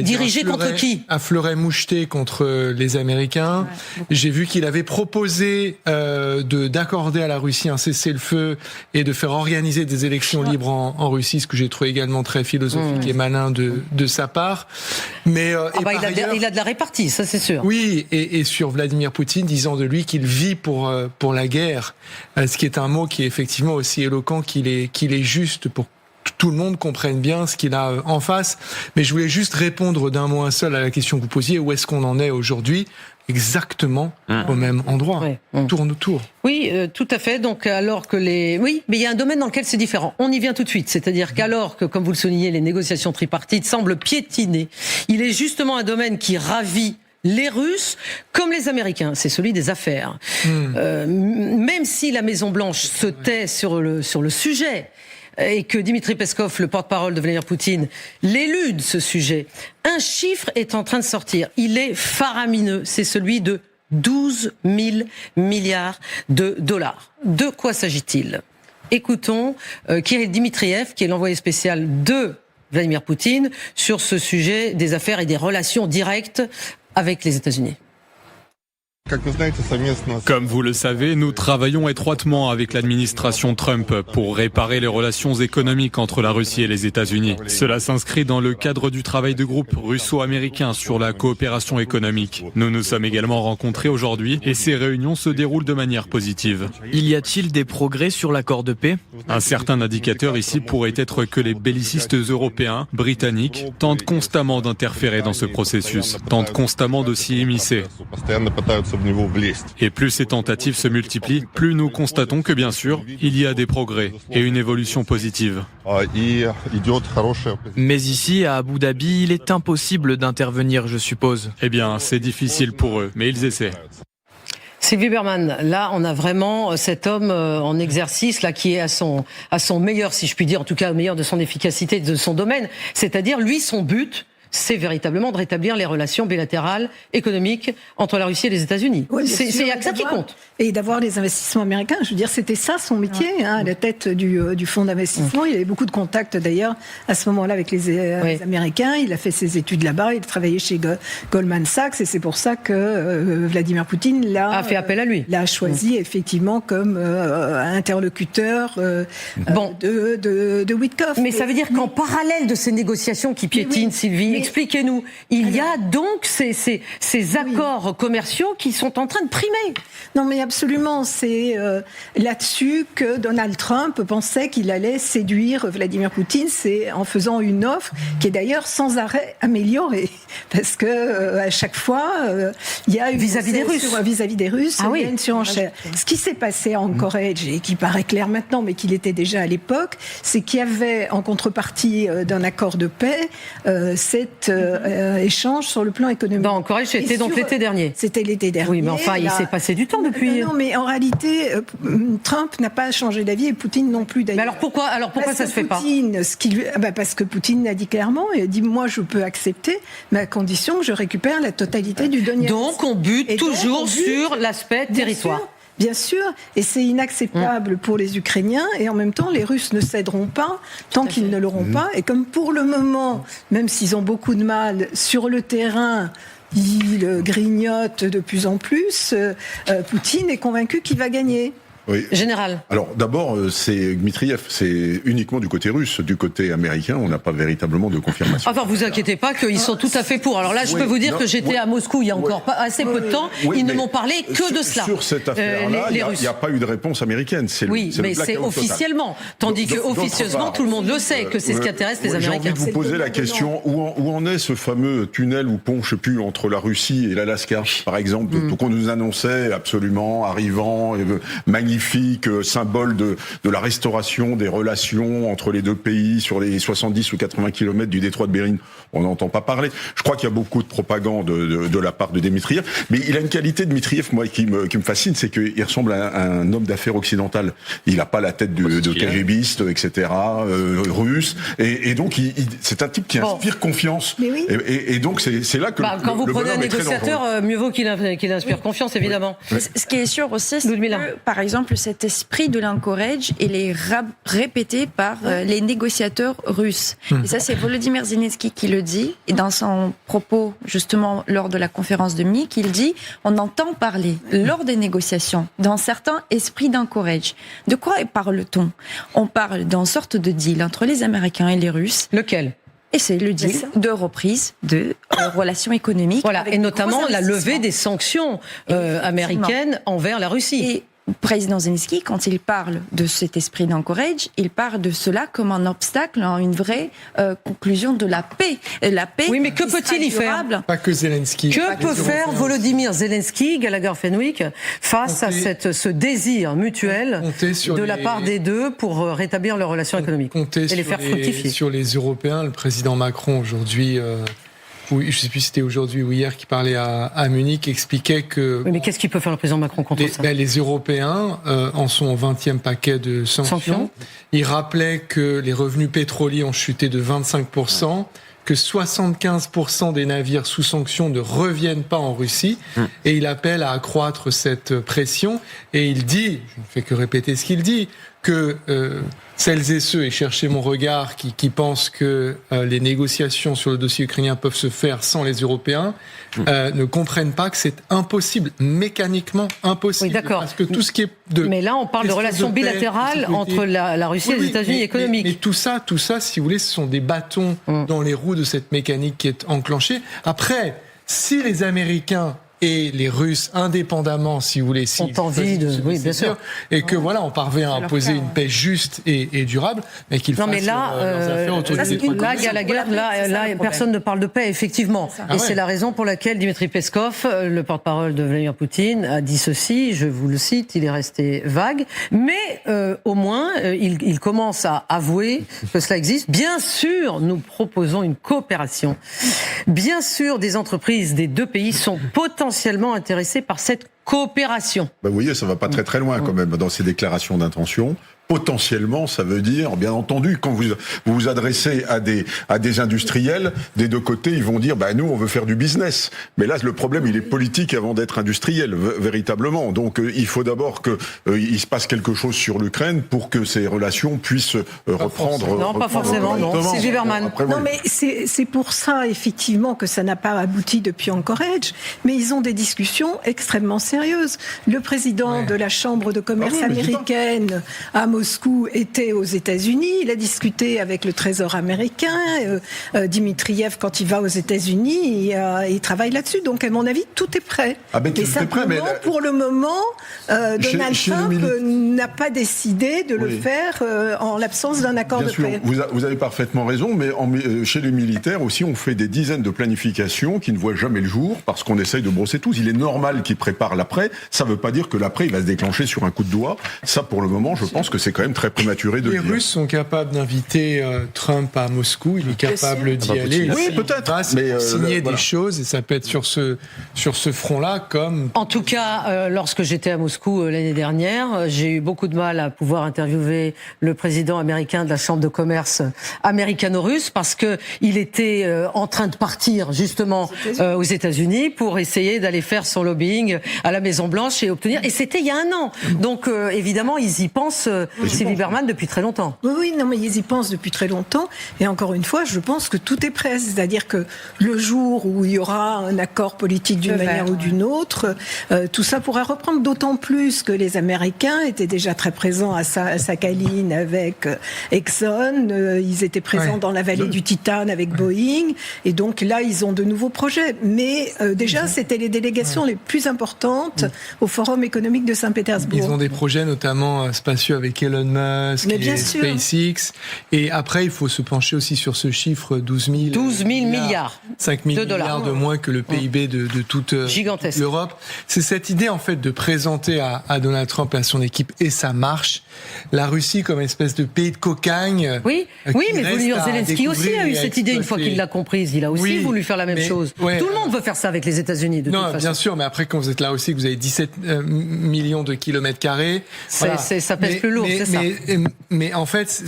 dirigée contre qui ? À fleuret-moucheté contre les Américains. Ouais. J'ai vu qu'il avait proposé d'accorder à la Russie un cessez-le-feu et de faire organiser des élections libres en Russie, ce que j'ai trouvé également très philosophique et malin de sa part. Mais il a de la répartie, ça c'est sûr. Oui, et sur Vladimir Poutine, disant de lui qu'il vit pour la guerre, ce qui est un mot qui est effectivement aussi éloquent qu'il est juste pour tout le monde comprenne bien ce qu'il a en face. Mais je voulais juste répondre d'un mot un seul à la question que vous posiez. Où est-ce qu'on en est aujourd'hui ? Exactement au même endroit. Tourne autour. Oui, tout à fait. Donc, alors que oui, mais il y a un domaine dans lequel c'est différent. On y vient tout de suite. C'est-à-dire qu'alors que, comme vous le soulignez, les négociations tripartites semblent piétiner, il est justement un domaine qui ravit les Russes comme les Américains, c'est celui des affaires. Même si la Maison-Blanche se tait sur le sujet, et que Dmitri Peskov, le porte-parole de Vladimir Poutine, l'élude ce sujet, un chiffre est en train de sortir. Il est faramineux. C'est celui de 12 000 milliards de dollars. De quoi s'agit-il ? Écoutons Kirill Dmitriev, qui est l'envoyé spécial de Vladimir Poutine, sur ce sujet des affaires et des relations directes avec les États-Unis. Comme vous le savez, nous travaillons étroitement avec l'administration Trump pour réparer les relations économiques entre la Russie et les États-Unis. Cela s'inscrit dans le cadre du travail de groupe russo-américain sur la coopération économique. Nous nous sommes également rencontrés aujourd'hui et ces réunions se déroulent de manière positive. Y a-t-il des progrès sur l'accord de paix ? Un certain indicateur ici pourrait être que les bellicistes européens, britanniques, tentent constamment d'interférer dans ce processus, tentent constamment de s'y immiscer. Et plus ces tentatives se multiplient, plus nous constatons que bien sûr, il y a des progrès et une évolution positive. Mais ici, à Abu Dhabi, il est impossible d'intervenir, je suppose. Eh bien, c'est difficile pour eux, mais ils essaient. Sylvie Bermann, là, on a vraiment cet homme en exercice là qui est à son meilleur, si je puis dire, en tout cas au meilleur de son efficacité, de son domaine. C'est-à-dire, lui, son but, c'est véritablement de rétablir les relations bilatérales, économiques entre la Russie et les États-Unis. Oui, c'est ça qui compte. Et d'avoir les investissements américains. Je veux dire, c'était ça son métier, à la tête du fonds d'investissement. Il avait beaucoup de contacts d'ailleurs à ce moment-là avec les Américains. Il a fait ses études là-bas. Il a travaillé chez Goldman Sachs et c'est pour ça que Vladimir Poutine a fait appel à lui. L'a choisi effectivement comme interlocuteur de Witkoff. Mais ça veut dire qu'en parallèle de ces négociations qui piétinent, Sylvie, expliquez-nous, il y a donc ces accords commerciaux qui sont en train de primer. Non mais absolument, c'est là-dessus que Donald Trump pensait qu'il allait séduire Vladimir Poutine, c'est en faisant une offre qui est d'ailleurs sans arrêt améliorée, parce que à chaque fois il y a une vis-à-vis des Russes, il y a une surenchère. Ce qui s'est passé en Corée, et qui paraît clair maintenant, mais qu'il était déjà à l'époque, c'est qu'il y avait en contrepartie d'un accord de paix cet échange sur le plan économique. En Corée, c'était donc l'été dernier. C'était l'été dernier. Oui, mais enfin, il s'est passé du temps depuis. Non, mais en réalité, Trump n'a pas changé d'avis et Poutine non plus d'ailleurs. Mais alors pourquoi ça se fait pas ? Parce que Poutine a dit clairement, il a dit moi je peux accepter, mais à condition que je récupère la totalité du Donetsk. Donc on bute toujours sur l'aspect territoire. Bien sûr, et c'est inacceptable pour les Ukrainiens, et en même temps, les Russes ne céderont pas tant qu'ils ne l'auront pas. Et comme pour le moment, même s'ils ont beaucoup de mal sur le terrain, ils grignotent de plus en plus, Poutine est convaincu qu'il va gagner. Oui. Général. Alors d'abord, c'est Dmitriev, c'est uniquement du côté russe. Du côté américain, on n'a pas véritablement de confirmation. Enfin, vous inquiétez pas qu'ils sont tout à fait pour. Alors là, je peux vous dire que j'étais à Moscou il y a encore pas assez peu de temps. Ils ne m'ont parlé que de cela. Sur cette affaire-là, il n'y a pas eu de réponse américaine. Mais c'est officiellement. Tandis que officieusement, tout le monde le sait que c'est ce qui intéresse les Américains. J'ai envie de vous poser la question, où en est ce fameux tunnel ou pont, je ne sais plus, entre la Russie et l'Alaska, par exemple, qu'on nous annonçait absolument arrivant, magnifique, symbole de la restauration des relations entre les deux pays sur les 70 ou 80 kilomètres du détroit de Bering. On n'entend pas parler. Je crois qu'il y a beaucoup de propagande de la part de Dmitriev, mais il a une qualité, Dmitriev, moi, qui me fascine, c'est qu'il ressemble à un homme d'affaires occidental. Il n'a pas la tête de KGBiste, etc., russe, et donc c'est un type qui inspire confiance. Mais oui. Et donc c'est là que quand vous prenez un négociateur, mieux vaut qu'il inspire confiance, évidemment. Oui. Ce qui est sûr aussi, c'est que, par exemple, cet esprit de l'encourage, il est répété par les négociateurs russes. Et ça, c'est Volodymyr Zelensky qui le dit. Et dans son propos, justement, lors de la conférence de Munich, il dit « On entend parler, lors des négociations, d'un certain esprit d'encourage ». De quoi parle-t-on ? On parle d'une sorte de deal entre les Américains et les Russes. Lequel ? Et c'est le deal de reprise de relations économiques. Voilà, et notamment la levée des sanctions américaines envers la Russie. Et le président Zelensky, quand il parle de cet esprit d'encourage, il parle de cela comme un obstacle à une vraie conclusion de la paix. La paix. Oui, mais que peut-il y faire ? Pas que Zelensky. Que peut faire Volodymyr Zelensky, Gallagher-Fenwick, face à ce désir mutuel de la part des deux pour rétablir leurs relations économiques et les faire fructifier ? Sur les Européens, le président Macron aujourd'hui. Oui, je ne sais plus si c'était aujourd'hui ou hier qui parlait à Munich, expliquait que... Oui, mais qu'est-ce qu'il peut faire le président Macron contre ça ? Les Européens en sont au 20e paquet de sanctions. Il rappelait que les revenus pétroliers ont chuté de 25%, que 75% des navires sous sanctions ne reviennent pas en Russie, et il appelle à accroître cette pression, et il dit, je ne fais que répéter ce qu'il dit, que celles et ceux, et cherchez mon regard, qui pensent que les négociations sur le dossier ukrainien peuvent se faire sans les Européens, ne comprennent pas que c'est impossible, mécaniquement impossible. Oui, d'accord. Parce que tout ce qui est mais là, on parle de relations bilatérales entre la Russie et les États-Unis économiques. Mais tout ça, si vous voulez, ce sont des bâtons dans les roues de cette mécanique qui est enclenchée. Après, si les Américains et les Russes, indépendamment, si vous voulez, ont envie de, oui, bien sûr, et que voilà, on parvient à imposer une paix juste et durable, mais qu'ils fassent leurs affaires autour du détroit. Là, Gallagher, là, personne ne parle de paix, effectivement. Et c'est la raison pour laquelle Dmitri Peskov, le porte-parole de Vladimir Poutine, a dit ceci, je vous le cite, il est resté vague, mais au moins, il commence à avouer que cela existe. Bien sûr, nous proposons une coopération. Bien sûr, des entreprises des deux pays sont potentiellement intéressés par cette coopération. Vous voyez, ça va pas très très loin quand même dans ces déclarations d'intention. Potentiellement, ça veut dire, bien entendu, quand vous vous adressez à des industriels, des deux côtés, ils vont dire, nous, on veut faire du business. Mais là, le problème, il est politique avant d'être industriel, véritablement. Donc, il faut d'abord qu'il se passe quelque chose sur l'Ukraine pour que ces relations puissent reprendre. Non, pas forcément, non. Sylvie Berman. Non, mais c'est pour ça, effectivement, que ça n'a pas abouti depuis Anchorage. Mais ils ont des discussions extrêmement sérieuses. Le président de la Chambre de commerce américaine à Moscou était aux États-Unis. Il a discuté avec le Trésor américain. Dmitriev, quand il va aux États-Unis, il travaille là-dessus. Donc, à mon avis, tout est prêt. Et simplement, pour le moment, Donald Trump n'a pas décidé de le faire en l'absence d'un accord de paix. Vous avez parfaitement raison, mais chez les militaires aussi, on fait des dizaines de planifications qui ne voient jamais le jour parce qu'on essaye de brosser tous. Il est normal qu'ils préparent l'après. Ça ne veut pas dire que l'après, il va se déclencher sur un coup de doigt. Ça, pour le moment, je pense que c'est quand même très prématuré de les dire. Les Russes sont capables d'inviter Trump à Moscou. Il est capable d'y aller. Oui, peut-être. Mais signer des choses, et ça peut être sur ce front-là comme... En tout cas, lorsque j'étais à Moscou l'année dernière, j'ai eu beaucoup de mal à pouvoir interviewer le président américain de la Chambre de commerce américano-russe parce que il était en train de partir justement aux États-Unis pour essayer d'aller faire son lobbying à la Maison-Blanche et obtenir. Et c'était il y a un an. Donc évidemment, ils y pensent Sylvie Bermann depuis très longtemps. Oui, non, mais ils y pensent depuis très longtemps. Et encore une fois, je pense que tout est prêt. C'est-à-dire que le jour où il y aura un accord politique d'une manière ou d'une autre, tout ça pourra reprendre. D'autant plus que les Américains étaient déjà très présents à Sakhalin avec Exxon. Ils étaient présents dans la vallée du Titane avec Boeing. Et donc là, ils ont de nouveaux projets. Mais déjà, c'était les délégations les plus importantes au Forum économique de Saint-Pétersbourg. Ils ont des projets notamment spatiaux avec Elon Musk et SpaceX. Et après, il faut se pencher aussi sur ce chiffre 12 000 milliards. 5 000 milliards de moins que le PIB de toute l'Europe. C'est cette idée en fait de présenter à Donald Trump et à son équipe, et ça marche, la Russie comme espèce de pays de cocagne. Oui, mais Volodymyr Zelensky aussi a eu cette idée une fois qu'il l'a comprise. Il a aussi voulu faire la même chose. Tout le monde veut faire ça avec les États-Unis de toute façon. Bien sûr, mais après quand vous êtes là aussi, que vous avez 17 millions de kilomètres carrés, ça pèse plus lourd, c'est ça. Mais en fait,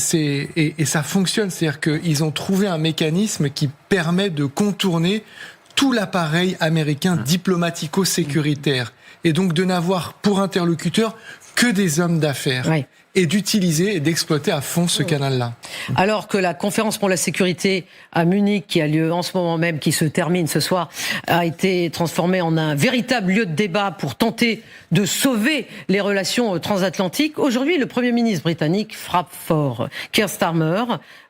et ça fonctionne, c'est-à-dire qu'ils ont trouvé un mécanisme qui permet de contourner tout l'appareil américain diplomatico-sécuritaire, et donc de n'avoir pour interlocuteur que des hommes d'affaires. Et d'utiliser et d'exploiter à fond ce canal-là. Alors que la conférence pour la sécurité à Munich, qui a lieu en ce moment même, qui se termine ce soir, a été transformée en un véritable lieu de débat pour tenter de sauver les relations transatlantiques. Aujourd'hui, le Premier ministre britannique frappe fort. Keir Starmer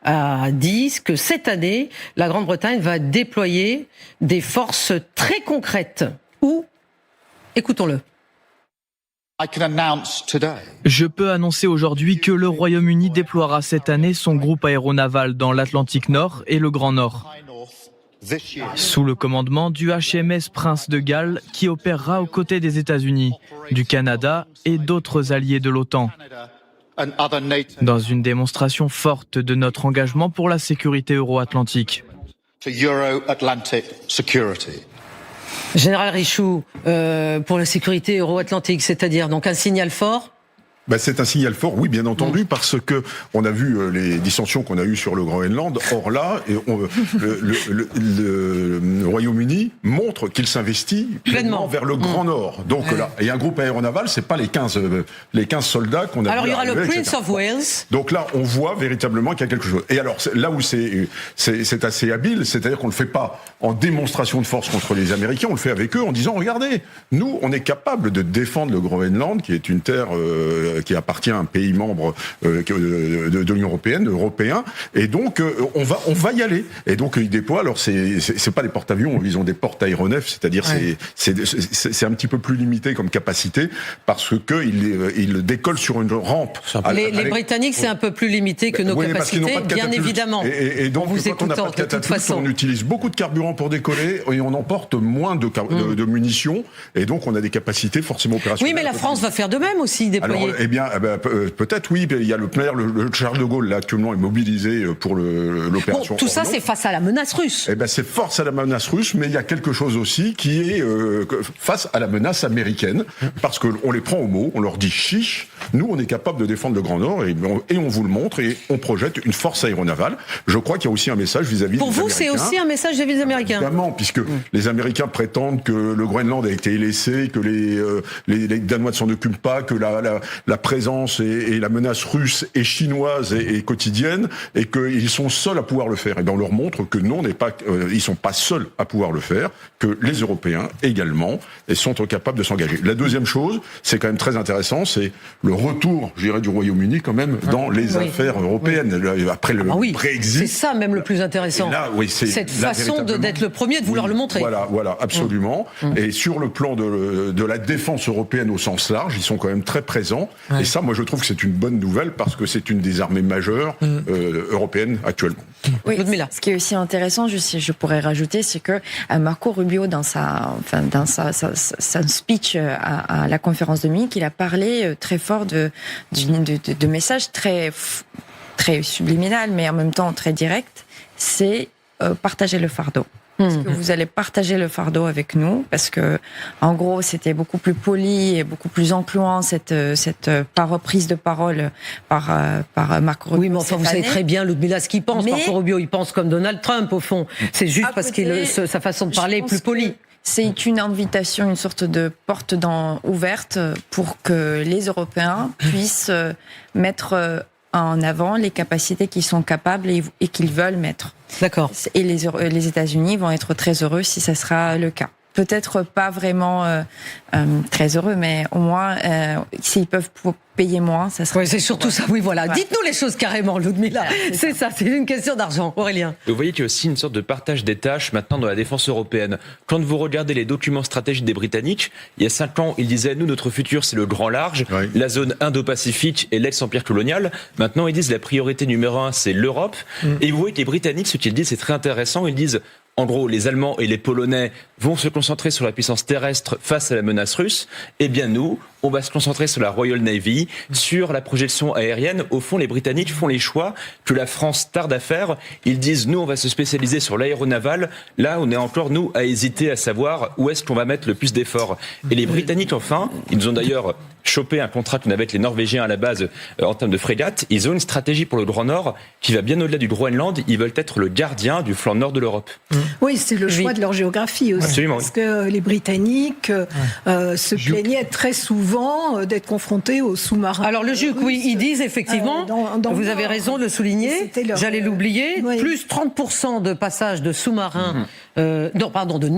a dit que cette année, la Grande-Bretagne va déployer des forces très concrètes. Où ? Écoutons-le. Je peux annoncer aujourd'hui que le Royaume-Uni déploiera cette année son groupe aéronaval dans l'Atlantique Nord et le Grand Nord, sous le commandement du HMS Prince de Galles, qui opérera aux côtés des États-Unis, du Canada et d'autres alliés de l'OTAN, dans une démonstration forte de notre engagement pour la sécurité euro-atlantique. Général Richoux, pour la sécurité euro-atlantique, c'est-à-dire donc un signal fort ? C'est un signal fort, oui, bien entendu, parce que on a vu les dissensions qu'on a eues sur le Groenland. Or là, le Royaume-Uni montre qu'il s'investit pleinement vers le Grand Nord. Donc là, et un groupe aéronaval, c'est pas les 15 soldats qu'on a. Alors il y aura le Prince etc. of Wales. Donc là, on voit véritablement qu'il y a quelque chose. Et alors là où c'est assez habile, c'est-à-dire qu'on le fait pas en démonstration de force contre les Américains, on le fait avec eux en disant regardez, nous, on est capable de défendre le Groenland, qui est une terre qui appartient à un pays membre de l'Union européenne, européen, et donc on va y aller. Et donc ils déploient. Alors c'est pas des porte-avions, ils ont des porte-aéronefs, c'est-à-dire c'est un petit peu plus limité comme capacité parce que ils décollent sur une rampe. Les Britanniques, c'est un peu plus limité que nos capacités, bien évidemment. Et donc quand on n'a pas de catapulte, on utilise beaucoup de carburant pour décoller et on emporte moins de munitions, et donc on a des capacités forcément opérationnelles. Oui, mais la France va faire de même aussi, déployer. Alors, peut-être oui, il y a le Charles de Gaulle là actuellement est mobilisé pour l'opération. Tout ça, c'est face à la menace russe. C'est face à la menace russe, mais il y a quelque chose aussi qui est face à la menace américaine, parce qu'on les prend au mot, on leur dit chiche, nous on est capable de défendre le Grand Nord et on vous le montre et on projette une force aéronavale. Je crois qu'il y a aussi un message vis-à-vis des Américains. Pour vous, c'est aussi un message vis-à-vis des Américains. Évidemment, puisque les Américains prétendent que le Groenland a été laissé, que les Danois ne s'en occupent pas, que la présence et la menace russe et chinoise et quotidienne, et qu'ils sont seuls à pouvoir le faire. Et bien on leur montre que non, ils sont pas seuls à pouvoir le faire, que les Européens également sont capables de s'engager. La deuxième chose, c'est quand même très intéressant, c'est le retour, je dirais, du Royaume-Uni quand même dans les affaires européennes après le Brexit. C'est ça même le plus intéressant. Là, cette façon d'être le premier, de vouloir le montrer. Voilà, absolument. Et sur le plan de la défense européenne au sens large, ils sont quand même très présents. Et ça, moi, je trouve que c'est une bonne nouvelle parce que c'est une des armées majeures européennes actuellement. Oui, ce qui est aussi intéressant, je pourrais rajouter, c'est que Marco Rubio, dans son speech à la conférence de Munich, il a parlé très fort de messages très subliminal, mais en même temps très direct. C'est partager le fardeau. Est-ce que vous allez partager le fardeau avec nous? Parce que, en gros, c'était beaucoup plus poli et beaucoup plus encluant cette prise de parole par Marco Rubio. Oui, mais enfin, vous savez très bien, Ludmilla, ce qu'il pense. Marco Rubio, il pense comme Donald Trump, au fond. C'est juste parce que sa façon de parler est plus polie. c'est une invitation, une sorte de porte ouverte pour que les Européens puissent mettre en avant les capacités qu'ils sont capables et qu'ils veulent mettre. D'accord. Et les États-Unis vont être très heureux si ça sera le cas. Peut-être pas vraiment très heureux, mais au moins, s'ils peuvent payer moins, ça serait... Oui, c'est surtout ça, oui, voilà. Ouais. Dites-nous les choses carrément, Ludmilla. C'est ça, c'est une question d'argent. Aurélien. Vous voyez qu'il y a aussi une sorte de partage des tâches maintenant dans la défense européenne. Quand vous regardez les documents stratégiques des Britanniques, il y a 5 ans, ils disaient, nous, notre futur, c'est le grand large, la zone Indo-Pacifique et l'ex-empire colonial. Maintenant, ils disent, la priorité numéro 1, c'est l'Europe. Et vous voyez que les Britanniques, ce qu'ils disent, c'est très intéressant. Ils disent, en gros, les Allemands et les Polonais vont se concentrer sur la puissance terrestre face à la menace russe. Eh bien, nous, on va se concentrer sur la Royal Navy, sur la projection aérienne. Au fond, les Britanniques font les choix que la France tarde à faire. Ils disent, nous, on va se spécialiser sur l'aéronaval. Là, on est encore, nous, à hésiter à savoir où est-ce qu'on va mettre le plus d'efforts. Et les Britanniques, enfin, ils nous ont d'ailleurs chopé un contrat qu'on avait avec les Norvégiens à la base en termes de frégates. Ils ont une stratégie pour le Grand Nord qui va bien au-delà du Groenland. Ils veulent être le gardien du flanc nord de l'Europe. Oui, c'est le choix de leur géographie aussi. Absolument, parce que les Britanniques se plaignaient très souvent d'être confrontés aux sous-marins. Alors le JUC, oui, ils disent effectivement, vous avez raison de le souligner, j'allais l'oublier, plus 30% de passages de sous-marins, de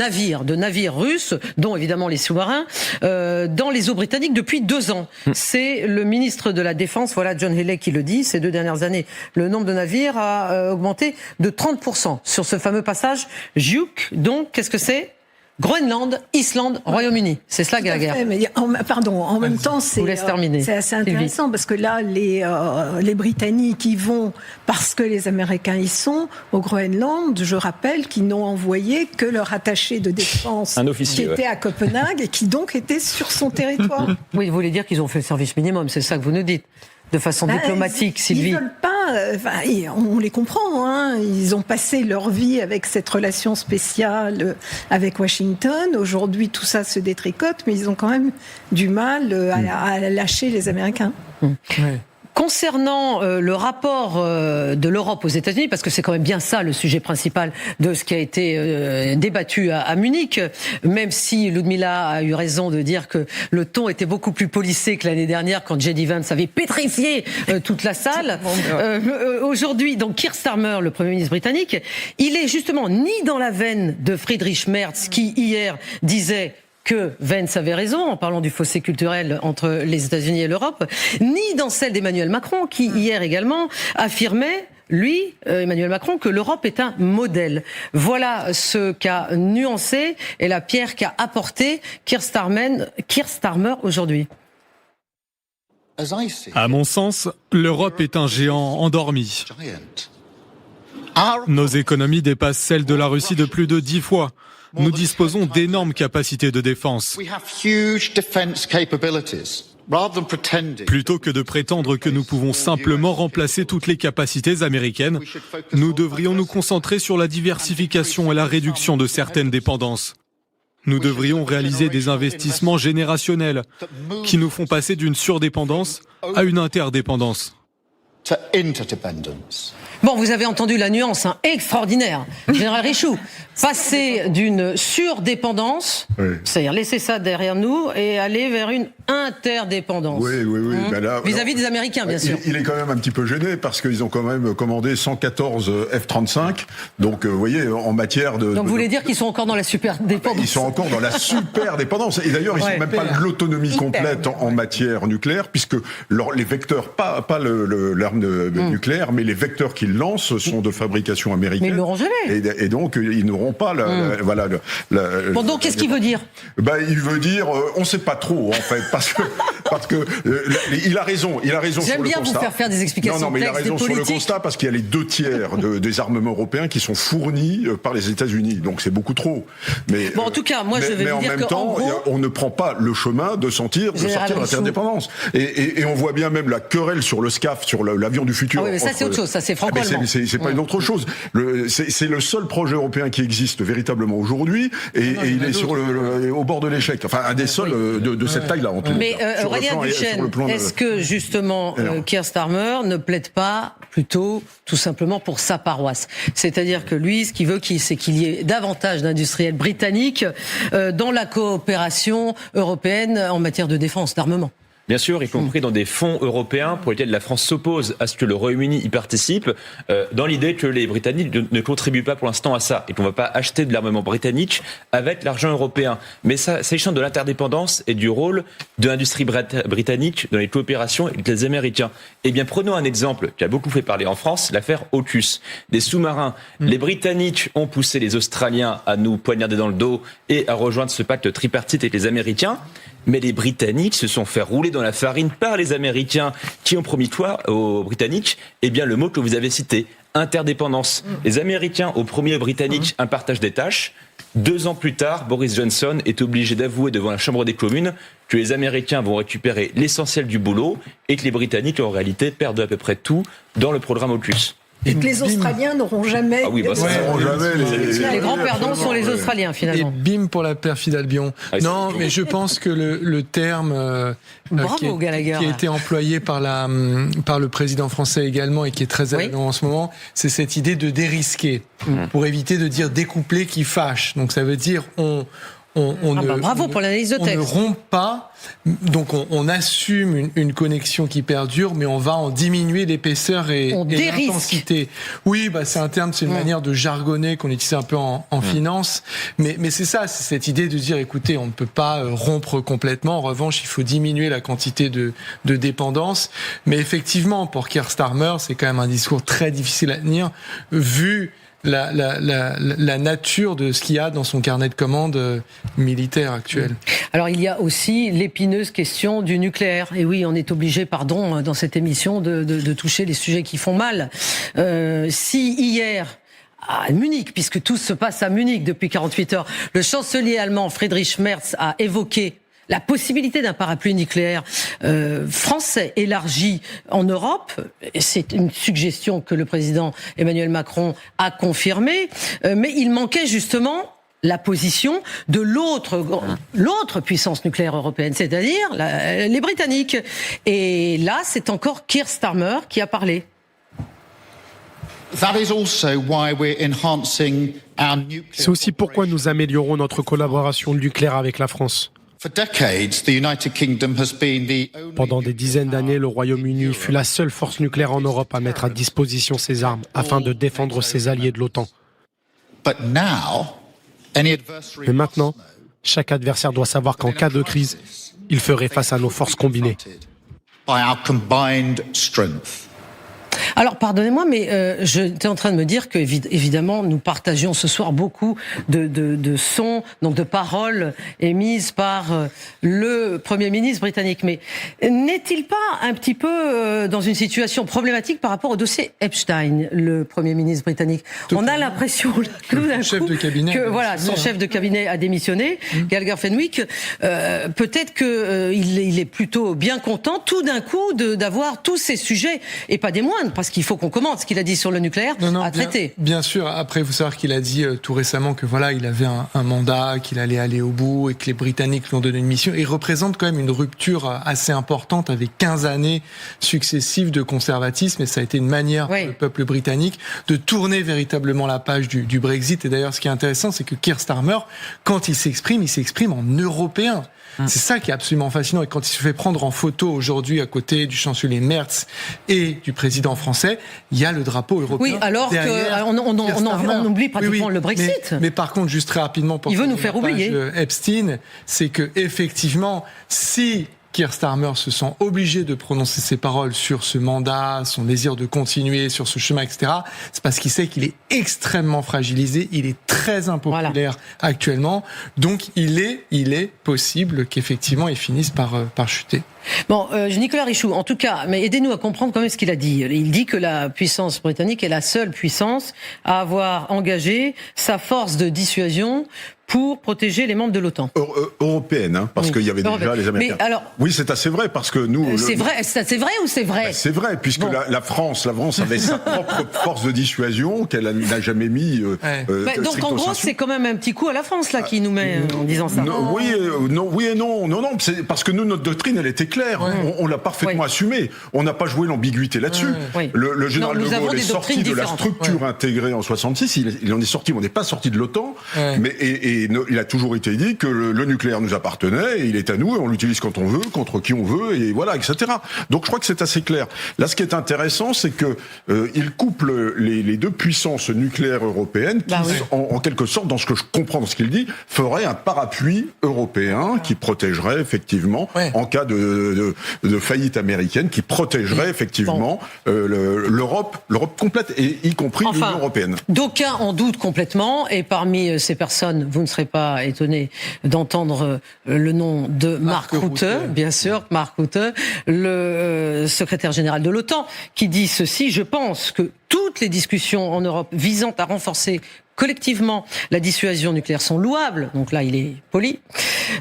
navires russes, dont évidemment les sous-marins, dans les eaux britanniques depuis 2 ans. C'est le ministre de la Défense, voilà, John Healey qui le dit, ces 2 dernières années, le nombre de navires a augmenté de 30% sur ce fameux passage JUC. Donc, qu'est-ce que c'est ? Groenland, Islande, Royaume-Uni. C'est cela, Guerre. En même temps, c'est assez intéressant parce que là, les Britanniques y vont parce que les Américains y sont. Au Groenland, je rappelle qu'ils n'ont envoyé que leur attaché de défense qui était à Copenhague et qui donc était sur son territoire. Oui, vous voulez dire qu'ils ont fait le service minimum, c'est ça que vous nous dites. De façon diplomatique, Sylvie. Ils veulent pas. On les comprend. Hein. Ils ont passé leur vie avec cette relation spéciale avec Washington. Aujourd'hui, tout ça se détricote, mais ils ont quand même du mal à lâcher les Américains. Ouais. Concernant le rapport de l'Europe aux États-Unis, parce que c'est quand même bien ça le sujet principal de ce qui a été débattu à Munich, même si Ludmilla a eu raison de dire que le ton était beaucoup plus polissé que l'année dernière quand J.D. Vance avait pétrifié toute la salle. Aujourd'hui, donc Keir Starmer, le Premier ministre britannique, il est justement ni dans la veine de Friedrich Merz qui hier disait que Vance avait raison en parlant du fossé culturel entre les États-Unis et l'Europe, ni dans celle d'Emmanuel Macron qui hier également affirmait, lui, Emmanuel Macron, que l'Europe est un modèle. Voilà ce qu'a nuancé et la pierre qu'a apporté Keir Starmer aujourd'hui. À mon sens, l'Europe est un géant endormi. Nos économies dépassent celles de la Russie de plus de 10 fois. Nous disposons d'énormes capacités de défense. Plutôt que de prétendre que nous pouvons simplement remplacer toutes les capacités américaines, nous devrions nous concentrer sur la diversification et la réduction de certaines dépendances. Nous devrions réaliser des investissements générationnels qui nous font passer d'une surdépendance à une interdépendance. Bon, vous avez entendu la nuance, extraordinaire. Général Richoux, passer d'une surdépendance, c'est-à-dire laisser ça derrière nous et aller vers une interdépendance. Oui. Ben là, vis-à-vis des Américains, bien sûr. Il est quand même un petit peu gêné parce qu'ils ont quand même commandé 114 F-35. Donc, vous voyez, en matière de... Donc, vous voulez dire qu'ils sont encore dans la superdépendance? Ils sont encore dans la superdépendance. Et d'ailleurs, ils sont même pas de l'autonomie complète en matière nucléaire, puisque les vecteurs, pas l'arme nucléaire, mais les vecteurs qu'ils lancent sont de fabrication américaine. Mais ils l'auront jamais. Et donc, ils n'auront pas Bon, donc, qu'est-ce qu'il veut dire? Il veut dire, on sait pas trop, en fait, parce que il a raison sur le constat. J'aime bien vous faire des explications. Non, mais il a raison sur le constat parce qu'il y a les 2/3 des armements européens qui sont fournis par les États-Unis. Donc c'est beaucoup trop. Mais bon, en tout cas, moi je vais vous dire que en même temps, on ne prend pas le chemin de sortir de l'interdépendance. Et on voit bien même la querelle sur le SCAF, sur l'avion du futur. Ah oui, mais ça c'est autre chose. Ça c'est franco-allemand. C'est pas une autre chose. C'est le seul projet européen qui existe véritablement aujourd'hui, et il est au bord de l'échec. Enfin, un des seuls de cette taille-là, en tout cas. Mais Aurélien Duchesne, est-ce que justement Keir Starmer ne plaide pas plutôt tout simplement pour sa paroisse? C'est-à-dire que lui, ce qu'il veut, c'est qu'il y ait davantage d'industriels britanniques dans la coopération européenne en matière de défense, d'armement. Bien sûr, y compris dans des fonds européens pour lesquels la France s'oppose à ce que le Royaume-Uni y participe, dans l'idée que les Britanniques ne contribuent pas pour l'instant à ça et qu'on ne va pas acheter de l'armement britannique avec l'argent européen. Mais ça, s'agissant de l'interdépendance et du rôle de l'industrie britannique dans les coopérations avec les Américains. Eh bien, prenons un exemple qui a beaucoup fait parler en France, l'affaire AUKUS. Des sous-marins. Les Britanniques ont poussé les Australiens à nous poignarder dans le dos et à rejoindre ce pacte tripartite avec les Américains. Mais les Britanniques se sont fait rouler dans la farine par les Américains qui ont promis quoi aux Britanniques? Eh bien, le mot que vous avez cité, interdépendance. Les Américains ont promis aux Britanniques un partage des tâches. 2 ans plus tard, Boris Johnson est obligé d'avouer devant la Chambre des communes que les Américains vont récupérer l'essentiel du boulot et que les Britanniques, en réalité, perdent à peu près tout dans le programme AUKUS. Et que les Australiens n'auront jamais... Ah oui, bah ça, les grands perdants sont les Australiens, finalement. Et bim pour la perfide Albion. Non, mais je pense que le terme qui a été employé par le président français également et qui est très élégant en ce moment, c'est cette idée de dérisquer, pour éviter de dire découpler qui fâche. Donc ça veut dire bravo pour l'analyse de texte. On ne rompt pas, donc on assume une connexion qui perdure, mais on va en diminuer l'épaisseur et l'intensité. Oui, c'est un terme, c'est une manière de jargonner qu'on utilise un peu en finance, mais c'est ça, c'est cette idée de dire, écoutez, on ne peut pas rompre complètement, en revanche, il faut diminuer la quantité de dépendance, mais effectivement, pour Keir Starmer, c'est quand même un discours très difficile à tenir, vu la nature de ce qu'il y a dans son carnet de commandes militaire actuel. Alors il y a aussi l'épineuse question du nucléaire. Et oui, on est obligé, dans cette émission, de toucher les sujets qui font mal. Si hier, à Munich, puisque tout se passe à Munich depuis 48 heures, le chancelier allemand Friedrich Merz a évoqué la possibilité d'un parapluie nucléaire français élargi en Europe, c'est une suggestion que le président Emmanuel Macron a confirmée, mais il manquait justement la position de l'autre puissance nucléaire européenne, c'est-à-dire les Britanniques. Et là, c'est encore Keir Starmer qui a parlé. C'est aussi pourquoi nous améliorons notre collaboration nucléaire avec la France. Pendant des dizaines d'années, le Royaume-Uni fut la seule force nucléaire en Europe à mettre à disposition ses armes afin de défendre ses alliés de l'OTAN. Mais maintenant, chaque adversaire doit savoir qu'en cas de crise, il ferait face à nos forces combinées. Alors, pardonnez-moi, mais j'étais en train de me dire que, évidemment, nous partagions ce soir beaucoup de sons, donc de paroles émises par le Premier ministre britannique. Mais n'est-il pas un petit peu dans une situation problématique par rapport au dossier Epstein, le Premier ministre britannique? On a l'impression que son chef de cabinet a démissionné, Gallagher Fenwick. Peut-être qu'il est plutôt bien content, tout d'un coup, d'avoir tous ces sujets, et pas des moindres, parce qu'il faut qu'on commente ce qu'il a dit sur le nucléaire à traiter. Bien sûr. Après, il faut savoir qu'il a dit tout récemment que il avait un mandat, qu'il allait aller au bout et que les Britanniques lui ont donné une mission. Il représente quand même une rupture assez importante avec 15 années successives de conservatisme et ça a été une manière pour le peuple britannique de tourner véritablement la page du Brexit. Et d'ailleurs, ce qui est intéressant, c'est que Keir Starmer, quand il s'exprime en européen. C'est ça qui est absolument fascinant. Et quand il se fait prendre en photo aujourd'hui à côté du chancelier Merz et du président français, il y a le drapeau européen. Oui, alors qu'on oublie pratiquement le Brexit. Mais par contre, juste très rapidement, pour il veut nous faire oublier Epstein, c'est que effectivement, si Keir Starmer se sent obligé de prononcer ses paroles sur ce mandat, son désir de continuer sur ce chemin, etc., c'est parce qu'il sait qu'il est extrêmement fragilisé, il est très impopulaire actuellement, donc il est possible qu'effectivement il finisse par chuter. Bon, Nicolas Richoux, en tout cas, mais aidez-nous à comprendre quand même ce qu'il a dit. Il dit que la puissance britannique est la seule puissance à avoir engagé sa force de dissuasion pour protéger les membres de l'OTAN. Européenne, hein, parce qu'il y avait déjà les Américains. Mais alors, oui, c'est assez vrai, parce que nous... c'est vrai ou c'est vrai? C'est vrai, puisque la France avait sa propre force de dissuasion qu'elle n'a jamais mis... donc en gros, c'est quand même un petit coup à la France, là, qui nous met en disant ça. Oui et non, c'est parce que nous, notre doctrine, elle était claire. On l'a parfaitement assumée. On n'a pas joué l'ambiguïté là-dessus. Le général de Gaulle est sorti de la structure intégrée en 66, il en est sorti, on n'est pas sorti de l'OTAN, mais il a toujours été dit que le nucléaire nous appartenait, et il est à nous, et on l'utilise quand on veut, contre qui on veut, et voilà, etc. Donc je crois que c'est assez clair. Là, ce qui est intéressant, c'est que il couple les deux puissances nucléaires européennes qui, en quelque sorte, dans ce que je comprends dans ce qu'il dit, ferait un parapluie européen qui protégerait effectivement, en cas de faillite américaine, qui protégerait effectivement l'Europe complète, et y compris l'Union européenne. D'aucuns en doutent complètement, et parmi ces personnes, vous ne serez pas étonnés d'entendre le nom de Mark Rutte, bien sûr, Mark Rutte, le secrétaire général de l'OTAN, qui dit ceci: je pense que toutes les discussions en Europe visant à renforcer collectivement la dissuasion nucléaire sont louables, donc là il est poli,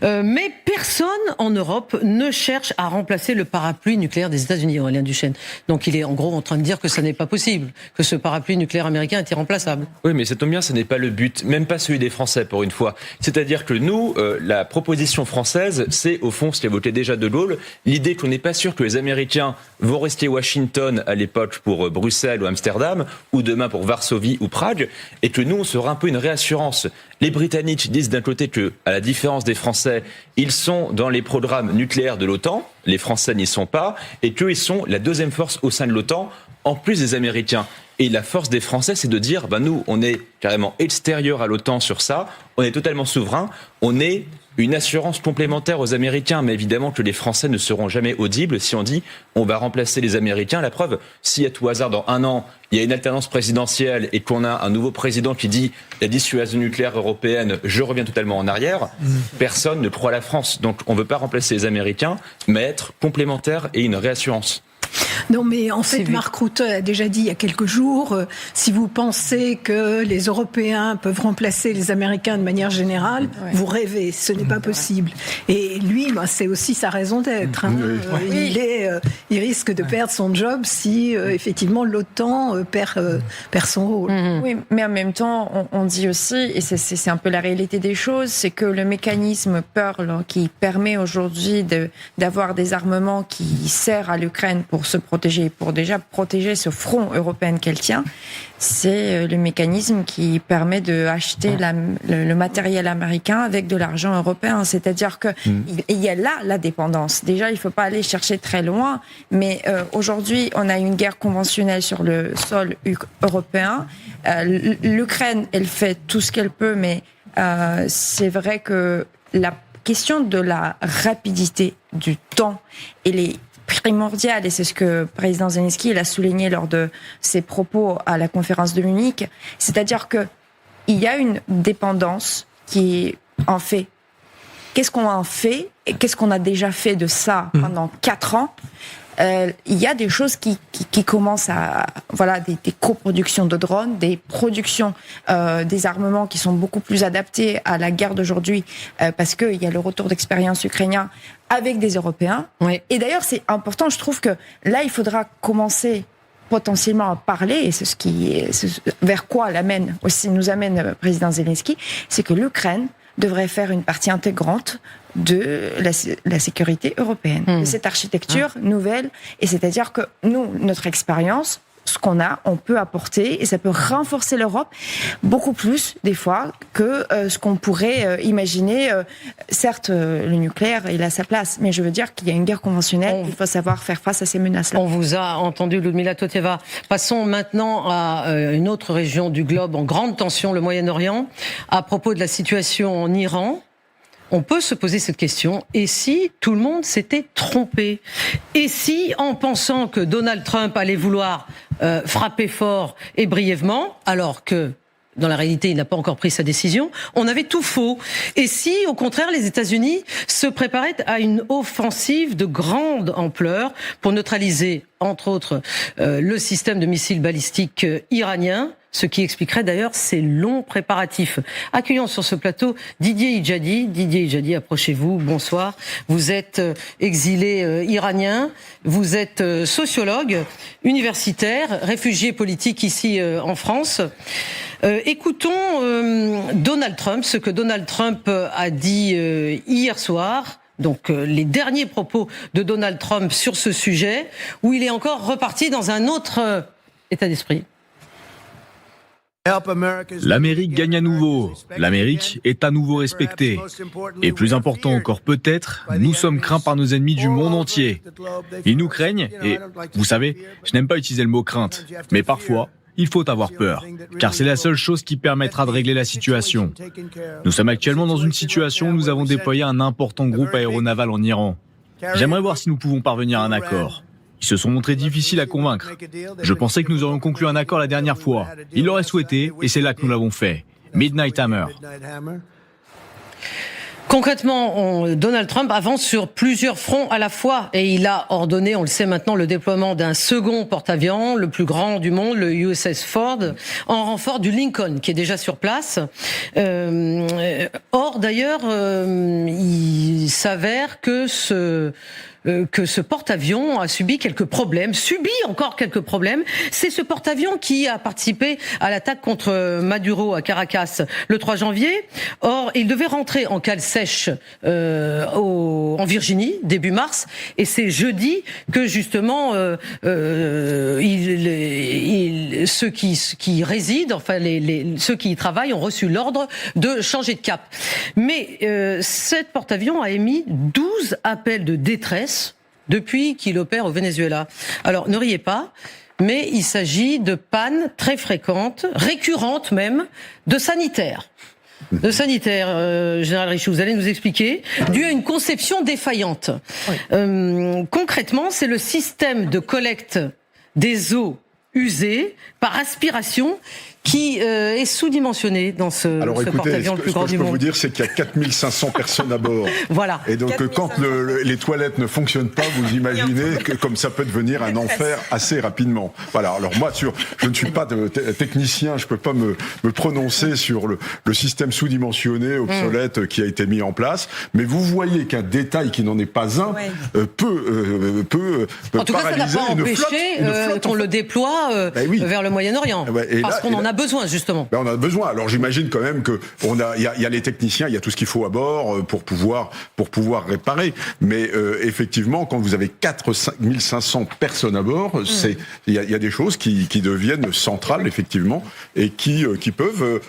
mais personne en Europe ne cherche à remplacer le parapluie nucléaire des États-Unis, Aurélien Duchesne. Donc il est en gros en train de dire que ça n'est pas possible, que ce parapluie nucléaire américain est irremplaçable. Oui, mais ça tombe bien, ce n'est pas le but, même pas celui des Français pour une fois. C'est-à-dire que nous, la proposition française, c'est au fond ce qu'a voté déjà De Gaulle, l'idée qu'on n'est pas sûr que les Américains vont rester Washington à l'époque pour Bruxelles ou Amsterdam, ou demain pour Varsovie ou Prague, et que nous, on sera un peu une réassurance. Les Britanniques disent d'un côté que, à la différence des Français, ils sont dans les programmes nucléaires de l'OTAN, les Français n'y sont pas, et qu'ils sont la deuxième force au sein de l'OTAN, en plus des Américains. Et la force des Français, c'est de dire, nous, on est carrément extérieur à l'OTAN sur ça, on est totalement souverain, on est une assurance complémentaire aux Américains, mais évidemment que les Français ne seront jamais audibles si on dit on va remplacer les Américains. La preuve, si à tout hasard, dans un an, il y a une alternance présidentielle et qu'on a un nouveau président qui dit la dissuasion nucléaire européenne, je reviens totalement en arrière, personne ne croit à la France. Donc on ne veut pas remplacer les Américains, mais être complémentaire et une réassurance. Non, mais en fait, Mark Rutte a déjà dit il y a quelques jours, si vous pensez que les Européens peuvent remplacer les Américains de manière générale, vous rêvez, ce n'est pas possible. Et lui, c'est aussi sa raison d'être. Il risque de perdre son job si, effectivement, l'OTAN perd son rôle. Oui, mais en même temps, on dit aussi, et c'est un peu la réalité des choses, c'est que le mécanisme Pearl qui permet aujourd'hui d'avoir des armements qui servent à l'Ukraine pour se protéger, pour déjà protéger ce front européen qu'elle tient, c'est le mécanisme qui permet de acheter le matériel américain avec de l'argent européen. C'est-à-dire que il y a là la dépendance. Déjà, il ne faut pas aller chercher très loin, mais aujourd'hui, on a une guerre conventionnelle sur le sol européen. L'Ukraine, elle fait tout ce qu'elle peut, mais c'est vrai que la question de la rapidité du temps, elle est primordiale, et c'est ce que le président Zelensky a souligné lors de ses propos à la conférence de Munich. C'est-à-dire qu'il y a une dépendance qui en fait. Qu'est-ce qu'on en fait et qu'est-ce qu'on a déjà fait de ça pendant 4 ans? Il y a des choses qui commencent à des coproductions de drones, des productions des armements qui sont beaucoup plus adaptés à la guerre d'aujourd'hui parce qu'il y a le retour d'expérience ukrainien avec des Européens. Oui. Et d'ailleurs, c'est important, je trouve que là, il faudra commencer potentiellement à parler, et c'est vers quoi nous amène le président Zelensky, c'est que l'Ukraine devrait faire une partie intégrante de la sécurité européenne, de cette architecture nouvelle. Et c'est-à-dire que nous, notre expérience, ce qu'on a, on peut apporter, et ça peut renforcer l'Europe beaucoup plus, des fois, que ce qu'on pourrait imaginer. Certes, le nucléaire, il a sa place, mais je veux dire qu'il y a une guerre conventionnelle, il faut savoir faire face à ces menaces-là. On vous a entendu, Ludmila Totieva. Passons maintenant à une autre région du globe en grande tension, le Moyen-Orient. À propos de la situation en Iran, on peut se poser cette question, et si tout le monde s'était trompé? Et si, en pensant que Donald Trump allait vouloir frapper fort et brièvement, alors que dans la réalité, il n'a pas encore pris sa décision, on avait tout faux. Et si, au contraire, les États-Unis se préparaient à une offensive de grande ampleur pour neutraliser, entre autres, le système de missiles balistiques iranien, ce qui expliquerait d'ailleurs ces longs préparatifs. Accueillons sur ce plateau Didier Idjadi. Didier Idjadi, approchez-vous, bonsoir. Vous êtes exilé iranien, vous êtes sociologue, universitaire, réfugié politique ici en France. Écoutons Donald Trump, ce que Donald Trump a dit hier soir. Donc les derniers propos de Donald Trump sur ce sujet, où il est encore reparti dans un autre état d'esprit. L'Amérique gagne à nouveau. L'Amérique est à nouveau respectée. Et plus important encore peut-être, nous sommes craints par nos ennemis du monde entier. Ils nous craignent et, vous savez, je n'aime pas utiliser le mot crainte, mais parfois, il faut avoir peur, car c'est la seule chose qui permettra de régler la situation. Nous sommes actuellement dans une situation où nous avons déployé un important groupe aéronaval en Iran. J'aimerais voir si nous pouvons parvenir à un accord. Ils se sont montrés difficiles à convaincre. Je pensais que nous aurions conclu un accord la dernière fois. Ils l'auraient souhaité et c'est là que nous l'avons fait. Midnight Hammer. Concrètement, Donald Trump avance sur plusieurs fronts à la fois et il a ordonné, on le sait maintenant, le déploiement d'un second porte-avions, le plus grand du monde, le USS Ford, en renfort du Lincoln, qui est déjà sur place. Or, d'ailleurs, il s'avère que ce porte-avions a subi encore quelques problèmes. C'est ce porte-avions qui a participé à l'attaque contre Maduro à Caracas le 3 janvier. Or, il devait rentrer en cale sèche en Virginie, début mars, et c'est jeudi que justement ceux qui résident, enfin ceux qui y travaillent ont reçu l'ordre de changer de cap. Mais cet porte-avions a émis 12 appels de détresse depuis qu'il opère au Venezuela. Alors, ne riez pas, mais il s'agit de pannes très fréquentes, récurrentes même, de sanitaires. Général Richoux, vous allez nous expliquer, dû à une conception défaillante. Oui. Concrètement, c'est le système de collecte des eaux usées par aspiration qui est sous-dimensionné dans ce porte-avions le plus grand du monde. Ce que je peux vous dire, c'est qu'il y a 4500 personnes à bord. Voilà. Et donc, quand les toilettes ne fonctionnent pas, vous imaginez que comme ça peut devenir un enfer assez rapidement. Voilà. Alors moi, je ne suis pas technicien, je peux pas me prononcer sur le système sous-dimensionné, obsolète, qui a été mis en place. Mais vous voyez qu'un détail qui n'en est pas un peut en tout paralyser cas, ça n'a pas empêché qu'on le déploie vers le Moyen-Orient. Parce qu'on en a besoin, justement. On en a besoin. Alors j'imagine quand même que il y a les techniciens, il y a tout ce qu'il faut à bord pour pouvoir réparer. Mais effectivement, quand vous avez 4500 personnes à bord, il y a des choses qui deviennent centrales effectivement et qui peuvent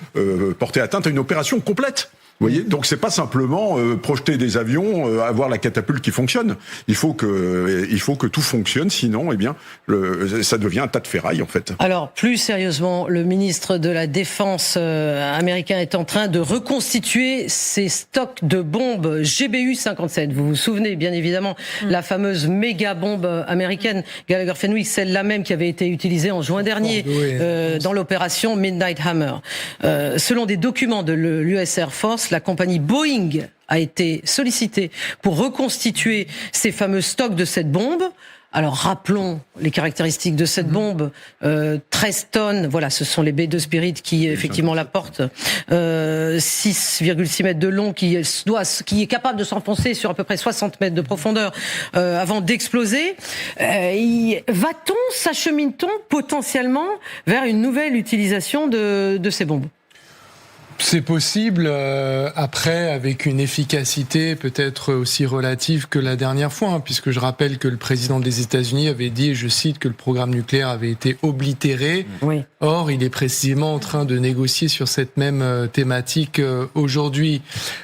porter atteinte à une opération complète. Vous voyez, donc c'est pas simplement projeter des avions, avoir la catapulte qui fonctionne. Il faut que tout fonctionne, sinon, ça devient un tas de ferraille en fait. Alors plus sérieusement, le ministre de la Défense américain est en train de reconstituer ses stocks de bombes GBU-57. Vous vous souvenez bien évidemment la fameuse méga bombe américaine Gallagher Fenwick, celle-là même qui avait été utilisée en juin dernier dans l'opération Midnight Hammer. Selon des documents de l'US Air Force, la compagnie Boeing a été sollicitée pour reconstituer ces fameux stocks de cette bombe. Alors rappelons les caractéristiques de cette bombe. 13 tonnes, voilà, ce sont les B2 Spirit qui effectivement la portent. 6,6 mètres de long qui est capable de s'enfoncer sur à peu près 60 mètres de profondeur avant d'exploser. S'achemine-t-on potentiellement vers une nouvelle utilisation de ces bombes ? C'est possible, après, avec une efficacité peut-être aussi relative que la dernière fois, puisque je rappelle que le président des États-Unis avait dit, et je cite, que le programme nucléaire avait été oblitéré. Oui. Or, il est précisément en train de négocier sur cette même thématique aujourd'hui.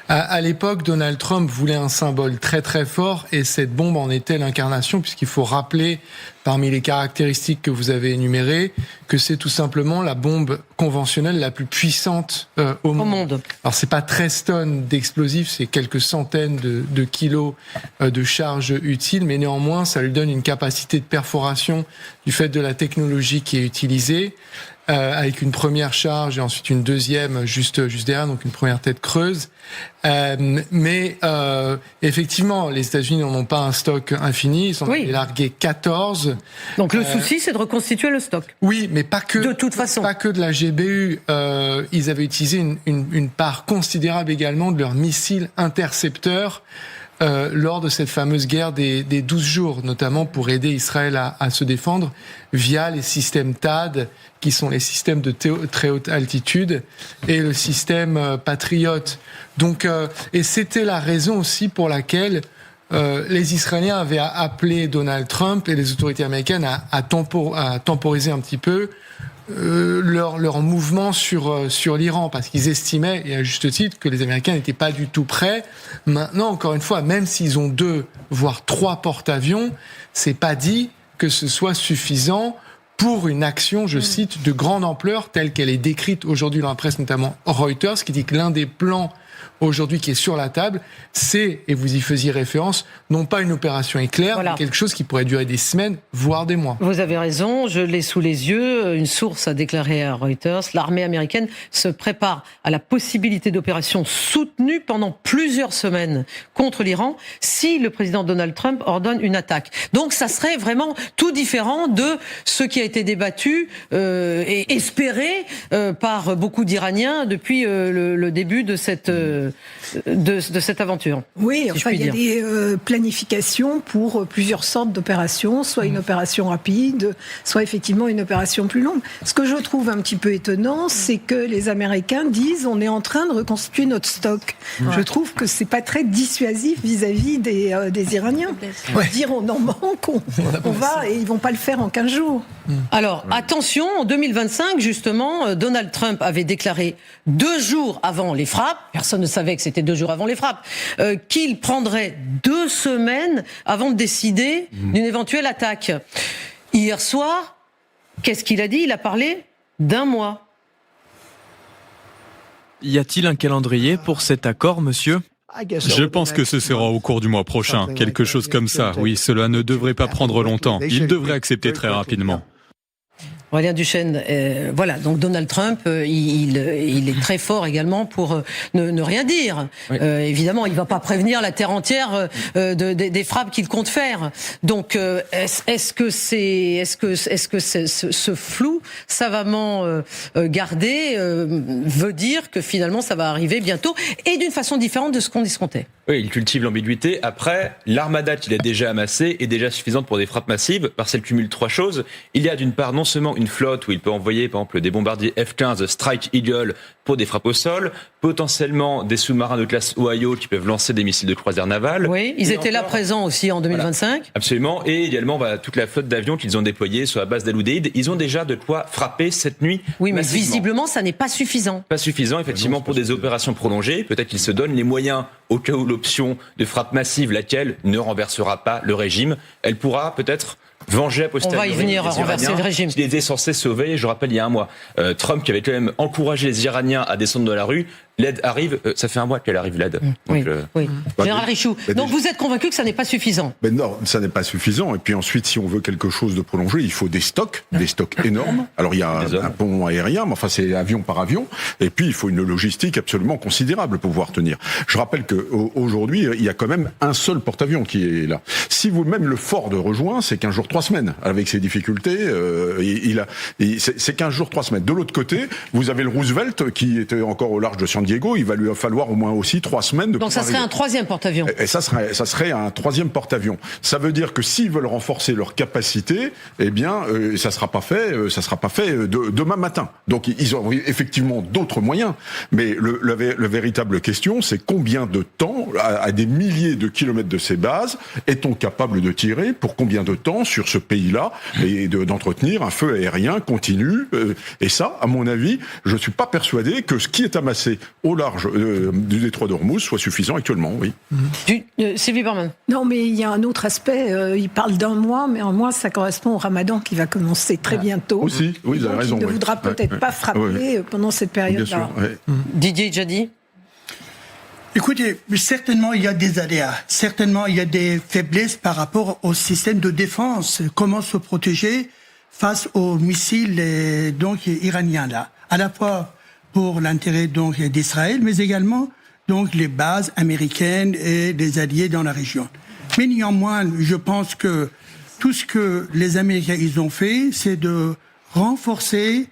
À l'époque, Donald Trump voulait un symbole très très fort, et cette bombe en était l'incarnation, puisqu'il faut rappeler, parmi les caractéristiques que vous avez énumérées, que c'est tout simplement la bombe conventionnelle la plus puissante au monde. Alors c'est pas 13 tonnes d'explosifs, c'est quelques centaines de kilos de charge utile, mais néanmoins ça lui donne une capacité de perforation du fait de la technologie qui est utilisée. avec une première charge et ensuite une deuxième juste derrière, donc une première tête creuse. Mais effectivement, les États-Unis n'en ont pas un stock infini, ils en ont largué 14. Donc le souci, c'est de reconstituer le stock. Oui, mais pas que. De toute façon. Pas que de la GBU. Ils avaient utilisé une part considérable également de leurs missiles intercepteurs lors de cette fameuse guerre des 12 jours, notamment pour aider Israël à se défendre via les systèmes THAAD, qui sont les systèmes de très haute altitude, et le système Patriot. Donc, et c'était la raison aussi pour laquelle les Israéliens avaient appelé Donald Trump et les autorités américaines à temporiser un petit peu leur mouvement sur l'Iran, parce qu'ils estimaient, et à juste titre, que les Américains n'étaient pas du tout prêts. Maintenant, encore une fois, même s'ils ont 2, voire 3 porte-avions, c'est pas dit que ce soit suffisant pour une action, je cite, de grande ampleur, telle qu'elle est décrite aujourd'hui dans la presse, notamment Reuters, qui dit que l'un des plans aujourd'hui qui est sur la table, c'est, et vous y faisiez référence, non pas une opération éclair, mais quelque chose qui pourrait durer des semaines, voire des mois. Vous avez raison, je l'ai sous les yeux. Une source a déclaré à Reuters, l'armée américaine se prépare à la possibilité d'opérations soutenues pendant plusieurs semaines contre l'Iran si le président Donald Trump ordonne une attaque. Donc ça serait vraiment tout différent de ce qui a été débattu et espéré par beaucoup d'Iraniens depuis le début de cette aventure. Oui, si enfin, il y a des planifications pour plusieurs sortes d'opérations, soit une opération rapide, soit effectivement une opération plus longue. Ce que je trouve un petit peu étonnant, c'est que les Américains disent on est en train de reconstituer notre stock. Je trouve que c'est pas très dissuasif vis-à-vis des Iraniens. Dire on en manque, on va, et ils vont pas le faire en 15 jours. Alors, attention, en 2025, justement, Donald Trump avait déclaré 2 jours avant les frappes, personne ne savait que c'était 2 jours avant les frappes, qu'il prendrait 2 semaines avant de décider d'une éventuelle attaque. Hier soir, qu'est-ce qu'il a dit ? Il a parlé d'1 mois. Y a-t-il un calendrier pour cet accord, monsieur ? Je pense que ce sera au cours du mois prochain, quelque chose comme ça. Oui, cela ne devrait pas prendre longtemps. Il devrait accepter très rapidement. Aurélien Duchesne, voilà, donc Donald Trump, il est très fort également pour ne rien dire. Oui. Évidemment, il ne va pas prévenir la terre entière des frappes qu'il compte faire. Donc, est-ce que ce flou savamment gardé veut dire que finalement ça va arriver bientôt et d'une façon différente de ce qu'on escomptait? Oui, il cultive l'ambiguïté. Après, l'armada qu'il a déjà amassée est déjà suffisante pour des frappes massives, parce qu'elle cumule 3 choses. Il y a d'une part non seulement une flotte où il peut envoyer par exemple des bombardiers F-15 Strike Eagle pour des frappes au sol, potentiellement des sous-marins de classe Ohio qui peuvent lancer des missiles de croisière navale. Oui, ils étaient là présents aussi en 2025. Voilà, absolument, et également toute la flotte d'avions qu'ils ont déployée sur la base d'Al-Udeid. Ils ont déjà de quoi frapper cette nuit. Oui, mais massivement. Visiblement, ça n'est pas suffisant. Pas suffisant, effectivement, pour des opérations prolongées. Peut-être qu'ils se donnent les moyens au cas où l'option de frappe massive, laquelle ne renversera pas le régime, elle pourra peut-être venger a posteriori. On va y venir, renverser le régime. Il était censé sauver, je rappelle, il y a 1 mois. Trump qui avait quand même encouragé les Iraniens à descendre de la rue. L'aide arrive, ça fait 1 mois qu'elle arrive, l'aide. Oui. Général Richoux, donc vous êtes convaincu que ça n'est pas suffisant? Non, ça n'est pas suffisant. Et puis ensuite, si on veut quelque chose de prolongé, il faut des stocks énormes. Alors il y a un pont aérien, mais enfin c'est avion par avion. Et puis il faut une logistique absolument considérable pour pouvoir tenir. Je rappelle qu'aujourd'hui, il y a quand même un seul porte-avions qui est là. Si vous-même le Ford rejoint, c'est 15 jours, 3 semaines. Avec ses difficultés, c'est 15 jours, 3 semaines. De l'autre côté, vous avez le Roosevelt qui était encore au large de San Diego. Il va lui falloir au moins aussi 3 semaines. Donc ça serait un 3e porte-avions. Et ça serait un 3e porte-avions. Ça veut dire que s'ils veulent renforcer leur capacité, eh bien, ça sera pas fait demain matin. Donc ils ont effectivement d'autres moyens. Mais la véritable question, c'est combien de temps, à des milliers de kilomètres de ces bases, est-on capable de tirer pour combien de temps sur ce pays-là et d'entretenir un feu aérien continu. Et ça, à mon avis, je suis pas persuadé que ce qui est amassé au large du détroit d'Ormuz soit suffisant actuellement, oui. Sylvie Berman. Non, mais il y a un autre aspect. Il parle d'1 mois, mais 1 mois, ça correspond au Ramadan qui va commencer très bientôt. Aussi, oui, vous avez raison. Il ne voudra peut-être pas frapper pendant cette période-là. Didier Djadi. Écoutez, certainement il y a des aléas, certainement il y a des faiblesses par rapport au système de défense. Comment se protéger face aux missiles donc iraniens là, à la fois pour l'intérêt donc d'Israël, mais également donc les bases américaines et des alliés dans la région. Mais néanmoins, je pense que tout ce que les Américains ils ont fait, c'est de renforcer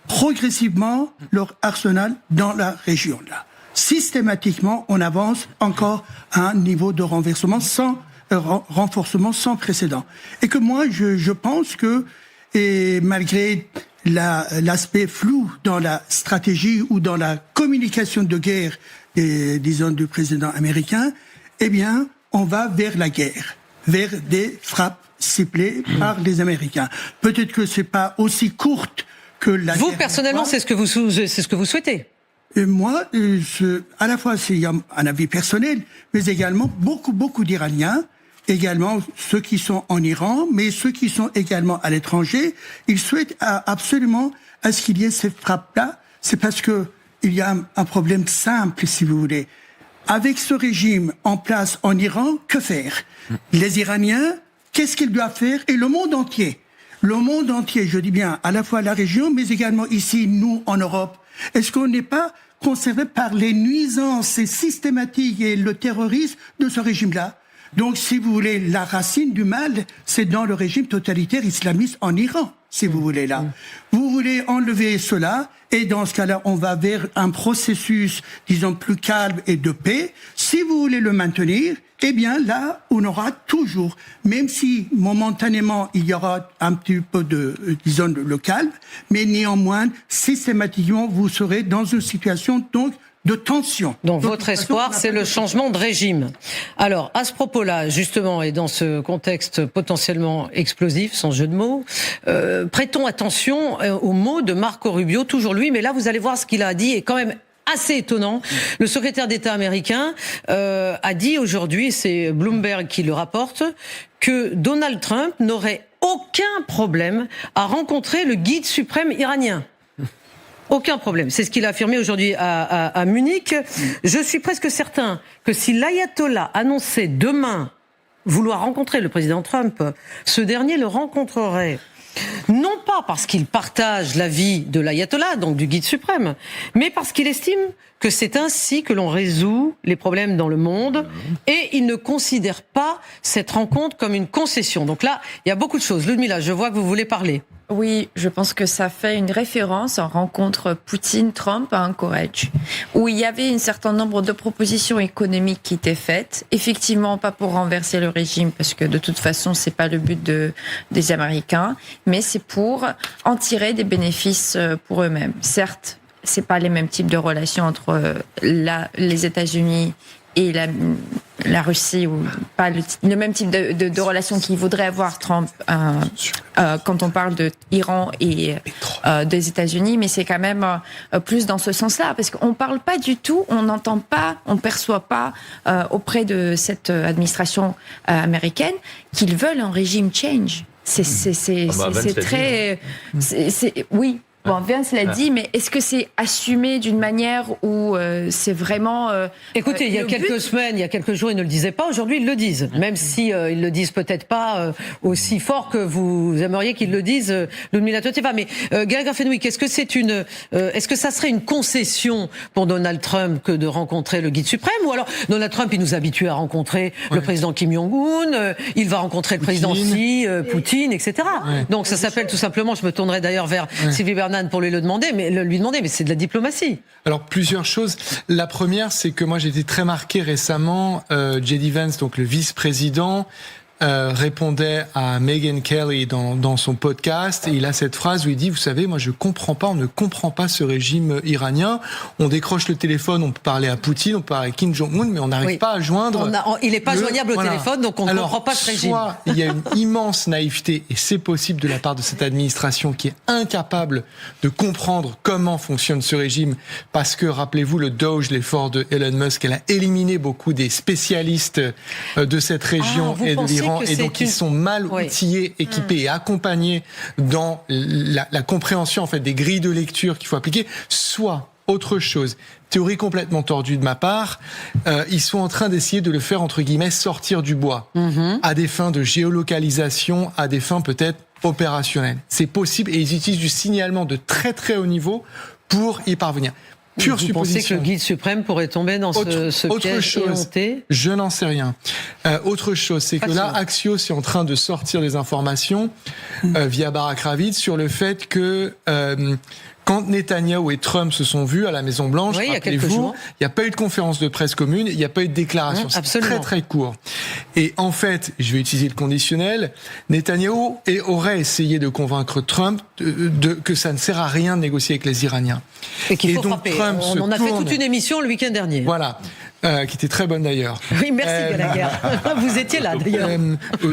progressivement leur arsenal dans la région là. Systématiquement, on avance encore à un niveau de renversement renforcement sans précédent. Et que moi, je pense que, et malgré l'aspect flou dans la stratégie ou dans la communication de guerre, disons, du président américain, eh bien, on va vers la guerre, vers des frappes ciblées par les Américains. Peut-être que c'est pas aussi courte que la guerre. Vous, personnellement, c'est ce que vous souhaitez? Moi, à la fois, c'est un avis personnel, mais également beaucoup d'Iraniens, également ceux qui sont en Iran, mais ceux qui sont également à l'étranger, ils souhaitent absolument à ce qu'il y ait ces frappes-là. C'est parce que il y a un problème simple, si vous voulez. Avec ce régime en place en Iran, que faire? Les Iraniens, qu'est-ce qu'ils doivent faire? Et le monde entier, je dis bien, à la fois la région, mais également ici, nous, en Europe, est-ce qu'on n'est pas concerné par les nuisances systématiques et le terrorisme de ce régime-là? Donc, si vous voulez, la racine du mal, c'est dans le régime totalitaire islamiste en Iran, si vous voulez là. Vous voulez enlever cela, et dans ce cas-là, on va vers un processus, disons, plus calme et de paix. Si vous voulez le maintenir, eh bien là, on aura toujours, même si momentanément il y aura un petit peu de, disons, le calme, mais néanmoins, systématiquement, vous serez dans une situation donc de tension. Donc votre espoir, c'est le changement de régime. Alors, à ce propos-là, justement, et dans ce contexte potentiellement explosif, sans jeu de mots, prêtons attention aux mots de Marco Rubio, toujours lui, mais là, vous allez voir ce qu'il a dit, est quand même assez étonnant. Le secrétaire d'État américain a dit aujourd'hui, c'est Bloomberg qui le rapporte, que Donald Trump n'aurait aucun problème à rencontrer le guide suprême iranien. Aucun problème. C'est ce qu'il a affirmé aujourd'hui à Munich. Je suis presque certain que si l'ayatollah annonçait demain vouloir rencontrer le président Trump, ce dernier le rencontrerait. Non pas parce qu'il partage l'avis de l'ayatollah, donc du guide suprême, mais parce qu'il estime que c'est ainsi que l'on résout les problèmes dans le monde, et il ne considère pas cette rencontre comme une concession. Donc là, il y a beaucoup de choses. Ludmila, je vois que vous voulez parler. Oui, je pense que ça fait une référence en rencontre Poutine-Trump à Anchorage, où il y avait un certain nombre de propositions économiques qui étaient faites. Effectivement, pas pour renverser le régime, parce que de toute façon, c'est pas le but des Américains, mais c'est pour en tirer des bénéfices pour eux-mêmes. Certes, c'est pas les mêmes types de relations entre les États-Unis et la Russie, ou pas le même type de relation qu'il voudrait avoir Trump quand on parle de Iran et des États-Unis, mais c'est quand même plus dans ce sens-là, parce qu'on parle pas du tout, on n'entend pas, on perçoit pas auprès de cette administration américaine qu'ils veulent un régime change. C'est très, oui. Bon, Vance l'a dit, mais est-ce que c'est assumé d'une manière où c'est vraiment... Écoutez, il y a quelques semaines, il y a quelques jours, ils ne le disaient pas. Aujourd'hui, ils le disent. Même si ils le disent peut-être pas aussi fort que vous aimeriez qu'ils le disent, Ludmila Toteva. Mais Gaël Fenwick, est-ce que ça serait une concession pour Donald Trump que de rencontrer le guide suprême? Ou alors, Donald Trump, il nous habitue à rencontrer le président Kim Jong-un, il va rencontrer le président Xi, Poutine, etc. Donc ça s'appelle tout simplement, je me tournerai d'ailleurs vers Sylvie Bernard pour lui demander, mais c'est de la diplomatie. Alors plusieurs choses. La première, c'est que moi j'ai été très marqué récemment. J.D. Vance, donc le vice-président, répondait à Megyn Kelly dans son podcast, et il a cette phrase où il dit, vous savez, moi je comprends pas, on ne comprend pas ce régime iranien. On décroche le téléphone, on peut parler à Poutine, on peut parler à Kim Jong-un, mais on n'arrive pas à joindre. Il n'est pas joignable au téléphone, donc on ne comprend pas ce régime. Soit il y a une immense naïveté, et c'est possible de la part de cette administration qui est incapable de comprendre comment fonctionne ce régime, parce que, rappelez-vous, le Doge, l'effort de Elon Musk, elle a éliminé beaucoup des spécialistes de cette région et de l'Iran. Et donc ils sont mal outillés, équipés et accompagnés dans la compréhension en fait des grilles de lecture qu'il faut appliquer. Soit autre chose, théorie complètement tordue de ma part, ils sont en train d'essayer de le faire entre guillemets sortir du bois, à des fins de géolocalisation, à des fins peut-être opérationnel. C'est possible et ils utilisent du signalement de très très haut niveau pour y parvenir. Pure Vous supposition. pensez que le guide suprême pourrait tomber dans ce piège éhonté ? Je n'en sais rien. Autre chose, c'est que là, Axios est en train de sortir des informations via Barak Ravid sur le fait que quand Netanyahou et Trump se sont vus à la Maison-Blanche, rappelez-vous, il n'y a pas eu de conférence de presse commune, il n'y a pas eu de déclaration. C'est très très court. Et en fait, je vais utiliser le conditionnel, Netanyahou aurait essayé de convaincre Trump que ça ne sert à rien de négocier avec les Iraniens. Et qu'il faut donc, frapper. Trump On en a fait toute une émission le week-end dernier. Voilà. Qui était très bonne d'ailleurs. Oui, merci Gallagher. Vous étiez là d'ailleurs.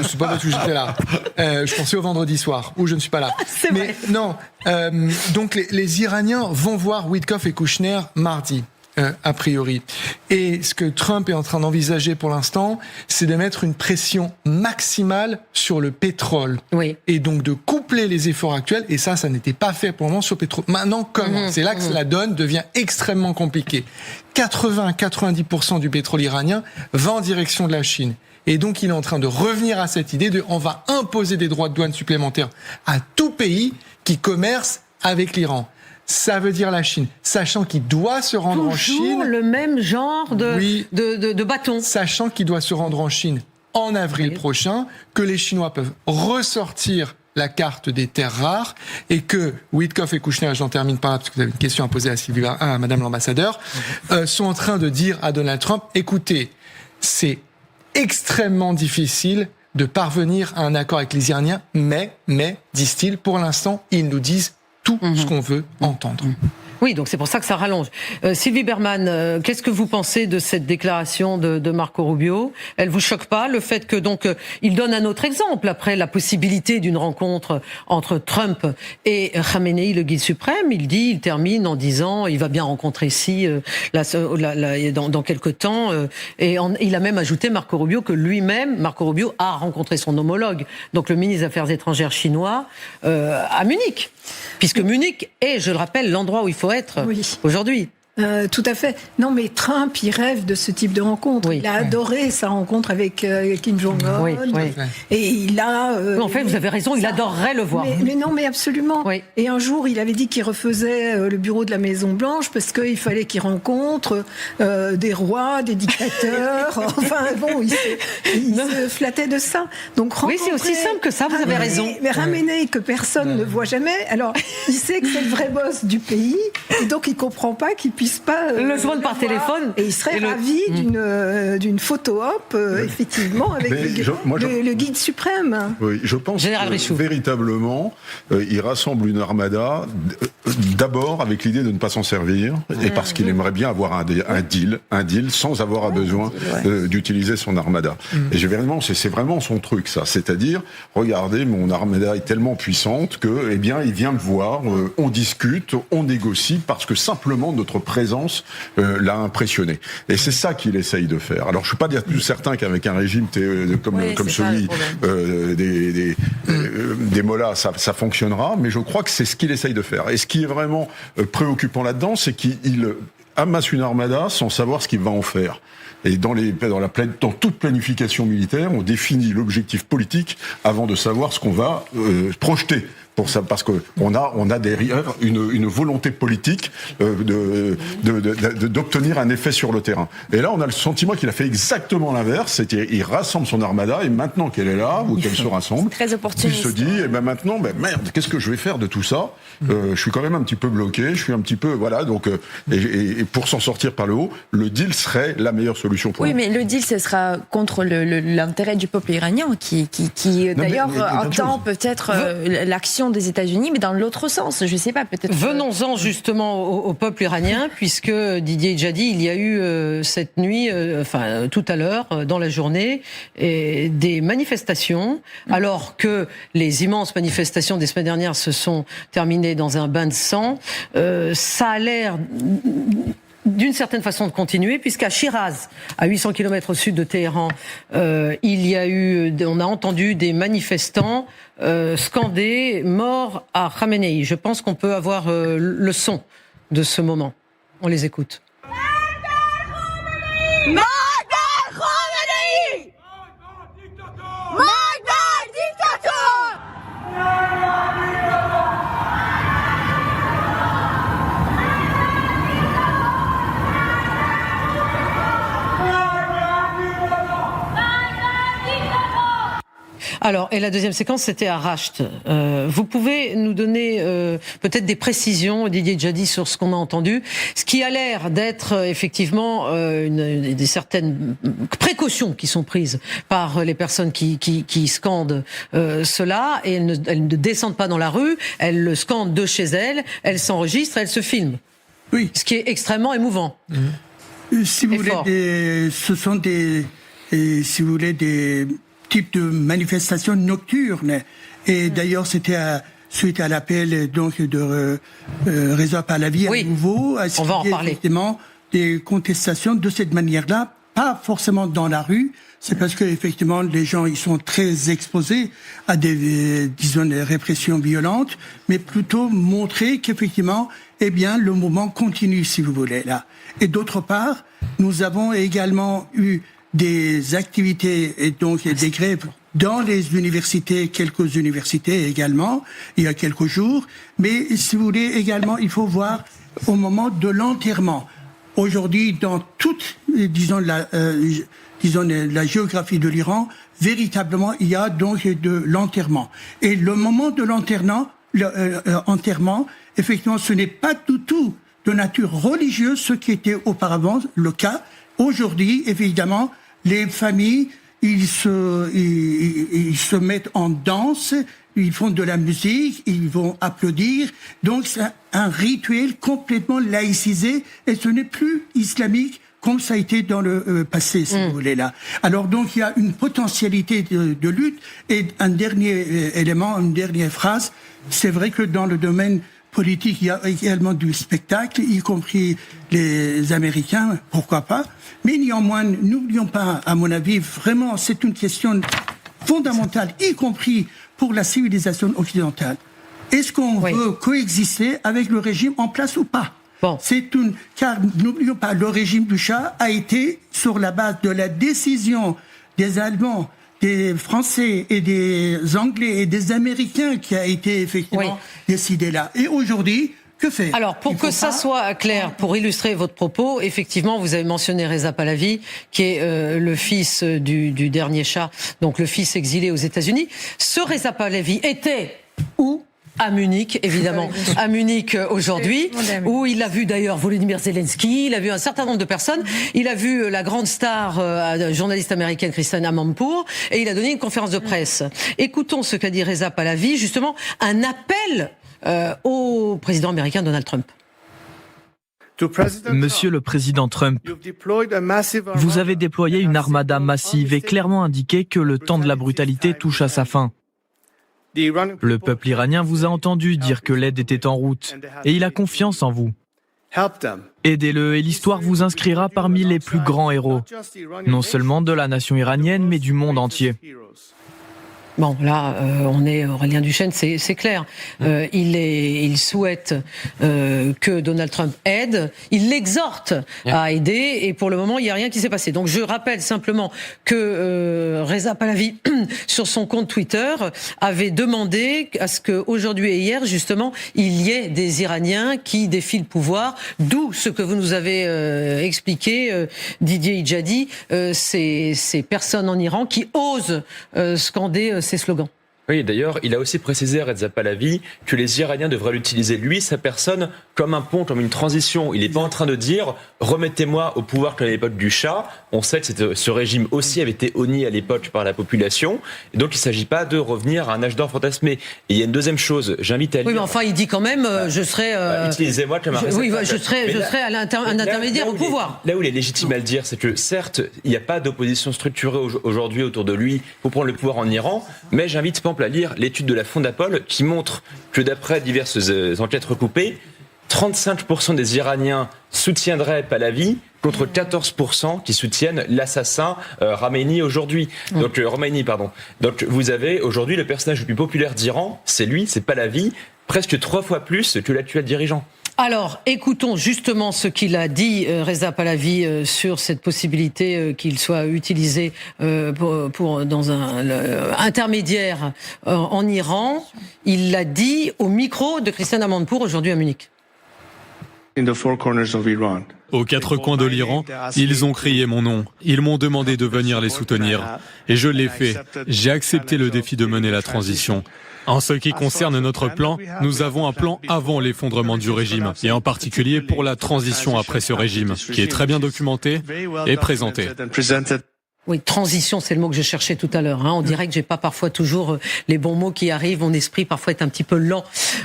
C'est pas parce que j'étais là. Je pensais au vendredi soir, où je ne suis pas là. C'est vrai. Non. Donc les Iraniens vont voir Witkoff et Kouchner mardi. A priori. Et ce que Trump est en train d'envisager pour l'instant, c'est de mettre une pression maximale sur le pétrole. Oui. Et donc de coupler les efforts actuels. Et ça n'était pas fait pour le moment sur le pétrole. Maintenant, comment ? C'est là que la donne devient extrêmement compliquée. 80-90% du pétrole iranien va en direction de la Chine. Et donc, il est en train de revenir à cette idée on va imposer des droits de douane supplémentaires à tout pays qui commerce avec l'Iran. Ça veut dire la Chine, sachant qu'il doit se rendre en Chine. Toujours le même genre de bâton. Sachant qu'il doit se rendre en Chine en avril prochain, que les Chinois peuvent ressortir la carte des terres rares et que Witkoff et Kouchner, j'en termine par là parce que vous avez une question à poser à Madame l'ambassadeur, sont en train de dire à Donald Trump, écoutez, c'est extrêmement difficile de parvenir à un accord avec les Iraniens, mais, disent-ils, pour l'instant, ils nous disent tout ce qu'on veut entendre. Oui, donc c'est pour ça que ça rallonge. Sylvie Bermann, qu'est-ce que vous pensez de cette déclaration de Marco Rubio ? Elle vous choque pas, le fait que donc il donne un autre exemple après la possibilité d'une rencontre entre Trump et Khamenei, le guide suprême. Il termine en disant il va bien rencontrer ici dans quelques temps. Et il a même ajouté Marco Rubio que lui-même, Marco Rubio a rencontré son homologue, donc le ministre des Affaires étrangères chinois à Munich, puisque Munich est, je le rappelle, l'endroit où il faut être aujourd'hui. Tout à fait. Non, mais Trump, il rêve de ce type de rencontre. Il a adoré sa rencontre avec Kim Jong-un. Et il a... en fait, vous avez raison, il adorerait le voir. Mais non, mais absolument. Et un jour, il avait dit qu'il refaisait le bureau de la Maison-Blanche parce qu'il fallait qu'il rencontre des rois, des dictateurs. Enfin, bon, il se flattait de ça. Donc, oui, c'est aussi simple que ça, vous avez raison. Mais Khamenei, que personne ne voit jamais, alors, il sait que c'est le vrai boss du pays, et donc il comprend pas qu'il puisse pas le joindre par téléphone. Et il serait ravi d'une photo op, effectivement, avec le guide suprême. Oui, je pense que véritablement, il rassemble une armada d'abord avec l'idée de ne pas s'en servir et parce qu'il aimerait bien avoir un deal sans avoir besoin d'utiliser son armada. Et c'est vraiment son truc, ça. C'est-à-dire, regardez, mon armada est tellement puissante que, il vient me voir, on discute, on négocie parce que simplement notre présence l'a impressionné. Et c'est ça qu'il essaye de faire. Alors, je suis pas plus certain qu'avec un régime comme celui des mollahs, ça fonctionnera, mais je crois que c'est ce qu'il essaye de faire. Et ce qui est vraiment préoccupant là-dedans, c'est qu'il amasse une armada sans savoir ce qu'il va en faire. Et dans toute planification militaire, on définit l'objectif politique avant de savoir ce qu'on va projeter. Pour ça, parce que on a derrière une volonté politique d'obtenir un effet sur le terrain. Et là, on a le sentiment qu'il a fait exactement l'inverse. C'est-à-dire, il rassemble son armada et maintenant qu'elle est là ou qu'elle se rassemble, très opportuniste. Il se dit, maintenant, merde, qu'est-ce que je vais faire de tout ça ? Je suis quand même un petit peu bloqué. Je suis un petit peu, donc, et pour s'en sortir par le haut, le deal serait la meilleure solution pour nous. Oui, mais le deal, ce sera contre l'intérêt du peuple iranien, qui d'ailleurs entend peut-être l'action des États-Unis, mais dans l'autre sens, je sais pas, peut-être. Venons-en justement au peuple iranien, puisque Didier Djadi, il y a eu cette nuit, tout à l'heure, dans la journée, des manifestations, alors que les immenses manifestations des semaines dernières se sont terminées dans un bain de sang. Ça a l'air d'une certaine façon de continuer, puisqu'à Shiraz, à 800 km au sud de Téhéran, on a entendu des manifestants scander « Mort à Khamenei ». Je pense qu'on peut avoir le son de ce moment. On les écoute. Alors, et la deuxième séquence, c'était à Rasht. Vous pouvez nous donner peut-être des précisions, Didier Djadi, sur ce qu'on a entendu, ce qui a l'air d'être effectivement des certaines précautions qui sont prises par les personnes qui scandent cela, et elles ne descendent pas dans la rue, elles le scandent de chez elles, elles s'enregistrent, elles se filment. Oui. Ce qui est extrêmement émouvant. Si vous voulez, ce sont des types de manifestations nocturnes. Et d'ailleurs, c'était suite à l'appel donc de Reza Pahlavi à nouveau, à on va en parler. Effectivement des contestations de cette manière-là, pas forcément dans la rue. C'est parce que effectivement les gens ils sont très exposés à des répressions violentes, mais plutôt montrer qu'effectivement le mouvement continue, si vous voulez là. Et d'autre part, nous avons également eu des activités et donc des grèves dans les universités, quelques universités également, il y a quelques jours. Mais si vous voulez également, il faut voir au moment de l'enterrement. Aujourd'hui, dans toute, la géographie de l'Iran, véritablement, il y a donc de l'enterrement. Et le moment de l'enterrement, effectivement, ce n'est pas du tout de nature religieuse, ce qui était auparavant le cas. Aujourd'hui, évidemment, les familles, ils se mettent en danse, ils font de la musique, ils vont applaudir. Donc, c'est un rituel complètement laïcisé et ce n'est plus islamique comme ça a été dans le passé, si vous voulez là. Alors donc, il y a une potentialité de lutte. Et un dernier élément, une dernière phrase, c'est vrai que dans le domaine politique, il y a également du spectacle, y compris les Américains, pourquoi pas. Mais néanmoins, n'oublions pas, à mon avis, vraiment, c'est une question fondamentale, y compris pour la civilisation occidentale. Est-ce qu'on veut coexister avec le régime en place ou pas ? Bon. Car n'oublions pas, le régime du Shah a été sur la base de la décision des Allemands, des Français et des Anglais et des Américains qui a été effectivement décidé là. Et aujourd'hui, que faire ? Alors, pour que ça soit clair, pour illustrer votre propos, effectivement, vous avez mentionné Reza Pahlavi, qui est le fils du dernier Shah, donc le fils exilé aux États-Unis. Ce Reza Pahlavi était où ? À Munich, évidemment. À Munich aujourd'hui, où il a vu d'ailleurs Volodymyr Zelensky, il a vu un certain nombre de personnes, il a vu la grande star journaliste américaine Christiane Amanpour, et il a donné une conférence de presse. Écoutons ce qu'a dit Reza Pahlavi, justement, un appel au président américain Donald Trump. Monsieur le Président Trump, vous avez déployé une armada massive et clairement indiqué que le temps de la brutalité touche à sa fin. Le peuple iranien vous a entendu dire que l'aide était en route et il a confiance en vous. Aidez-le et l'histoire vous inscrira parmi les plus grands héros, non seulement de la nation iranienne, mais du monde entier. Bon, là, on est Aurélien Duchesne, c'est clair. Il souhaite que Donald Trump aide. Il l'exhorte à aider. Et pour le moment, il n'y a rien qui s'est passé. Donc, je rappelle simplement que Reza Pahlavi, sur son compte Twitter, avait demandé à ce qu'aujourd'hui et hier, justement, il y ait des Iraniens qui défient le pouvoir. D'où ce que vous nous avez expliqué, Didier Djadi, ces personnes en Iran qui osent scander ces slogans. Oui, d'ailleurs, il a aussi précisé, Reza Pahlavi, que les Iraniens devraient l'utiliser, lui, sa personne, comme un pont, comme une transition. Il n'est pas en train de dire « remettez-moi au pouvoir comme à l'époque du Shah ». On sait que ce régime aussi avait été honni à l'époque par la population. Et donc, il ne s'agit pas de revenir à un âge d'or fantasmé. Et il y a une deuxième chose, j'invite à lire... Oui, mais enfin, il dit quand même je serai... utilisez-moi comme un réceptacle. Oui, je serai un intermédiaire au pouvoir. Là où il est légitime à le dire, c'est que certes, il n'y a pas d'opposition structurée aujourd'hui autour de lui pour prendre le pouvoir en Iran, mais j'invite par exemple à lire l'étude de la Fondapol qui montre que d'après diverses enquêtes recoupées, 35% des Iraniens soutiendraient Pahlavi contre 14% qui soutiennent l'assassin Khamenei aujourd'hui. Donc Khomeini, pardon. Donc vous avez aujourd'hui le personnage le plus populaire d'Iran, c'est lui, c'est Pahlavi, presque 3 fois plus que l'actuel dirigeant. Alors, écoutons justement ce qu'il a dit, Reza Pahlavi, sur cette possibilité qu'il soit utilisé dans un intermédiaire en Iran. Il l'a dit au micro de Christiane Amanpour aujourd'hui à Munich. aux quatre coins de l'Iran, ils ont crié mon nom. Ils m'ont demandé de venir les soutenir. Et je l'ai fait. J'ai accepté le défi de mener la transition. En ce qui concerne notre plan, nous avons un plan avant l'effondrement du régime, et en particulier pour la transition après ce régime, qui est très bien documenté et présenté. Oui, transition, c'est le mot que je cherchais tout à l'heure. On dirait que j'ai pas parfois toujours les bons mots qui arrivent. Mon esprit parfois est un petit peu lent.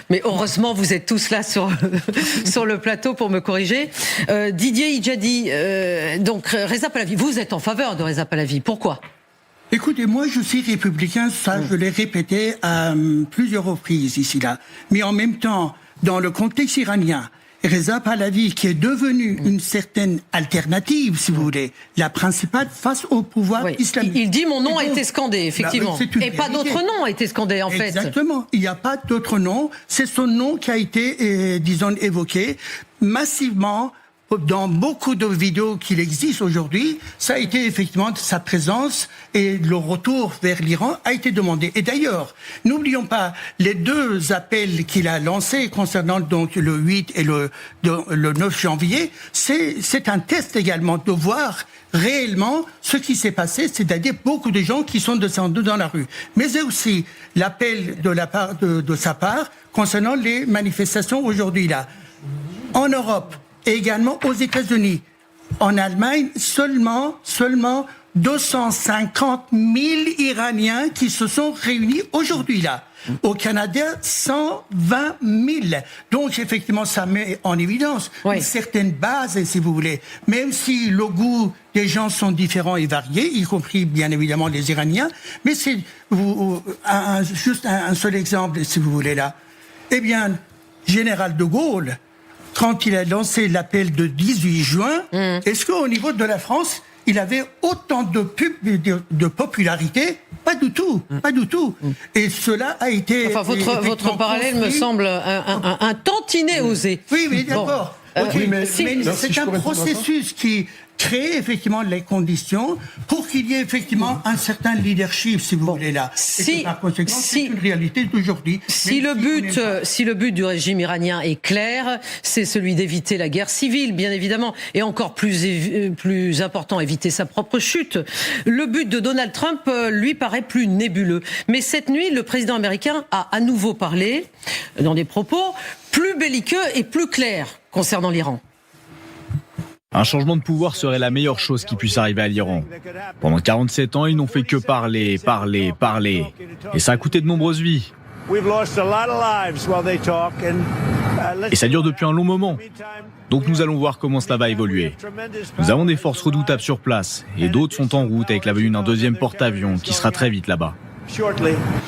Mais heureusement, vous êtes tous là sur le plateau pour me corriger. Didier Idjadi, donc Reza Pahlavi, vous êtes en faveur de Reza Pahlavi. Pourquoi ? Écoutez, moi je suis républicain, ça je l'ai répété à plusieurs reprises ici là. Mais en même temps, dans le contexte iranien, Reza Pahlavi, qui est devenu une certaine alternative, si vous voulez, la principale face au pouvoir islamique. Il dit mon nom a été scandé, effectivement. Et pas d'autre nom a été scandé, en fait. Exactement. Il n'y a pas d'autre nom. C'est son nom qui a été, disons, évoqué massivement. Dans beaucoup de vidéos qu'il existe aujourd'hui, ça a été effectivement sa présence et le retour vers l'Iran a été demandé. Et d'ailleurs, n'oublions pas les deux appels qu'il a lancés concernant donc le 8 et le 9 janvier. C'est un test également de voir réellement ce qui s'est passé, c'est-à-dire beaucoup de gens qui sont descendus dans la rue. Mais c'est aussi l'appel de la part de sa part concernant les manifestations aujourd'hui là. En Europe, et également aux États-Unis. En Allemagne, seulement 250 000 Iraniens qui se sont réunis aujourd'hui là. Au Canada, 120 000. Donc, effectivement, ça met en évidence une certaine base, si vous voulez. Même si le goût des gens sont différents et variés, y compris, bien évidemment, les Iraniens. Mais c'est juste un seul exemple, si vous voulez, là. Eh bien, Général de Gaulle, quand il a lancé l'appel de 18 juin, est-ce qu'au niveau de la France, il avait autant de popularité? Pas du tout, pas du tout. Et cela a été... Enfin, votre parallèle me semble un tantinet osé. Oui, d'accord. Bon. Mais c'est un processus qui crée effectivement les conditions pour qu'il y ait effectivement un certain leadership, si vous voulez là. Et par conséquent, c'est une réalité d'aujourd'hui. Si le but du régime iranien est clair, c'est celui d'éviter la guerre civile, bien évidemment, et encore plus important, éviter sa propre chute. Le but de Donald Trump lui paraît plus nébuleux. Mais cette nuit, le président américain a à nouveau parlé, dans des propos plus belliqueux et plus clairs concernant l'Iran. Un changement de pouvoir serait la meilleure chose qui puisse arriver à l'Iran. Pendant 47 ans, ils n'ont fait que parler. Et ça a coûté de nombreuses vies. Et ça dure depuis un long moment. Donc nous allons voir comment cela va évoluer. Nous avons des forces redoutables sur place et d'autres sont en route avec la venue d'un deuxième porte-avions qui sera très vite là-bas.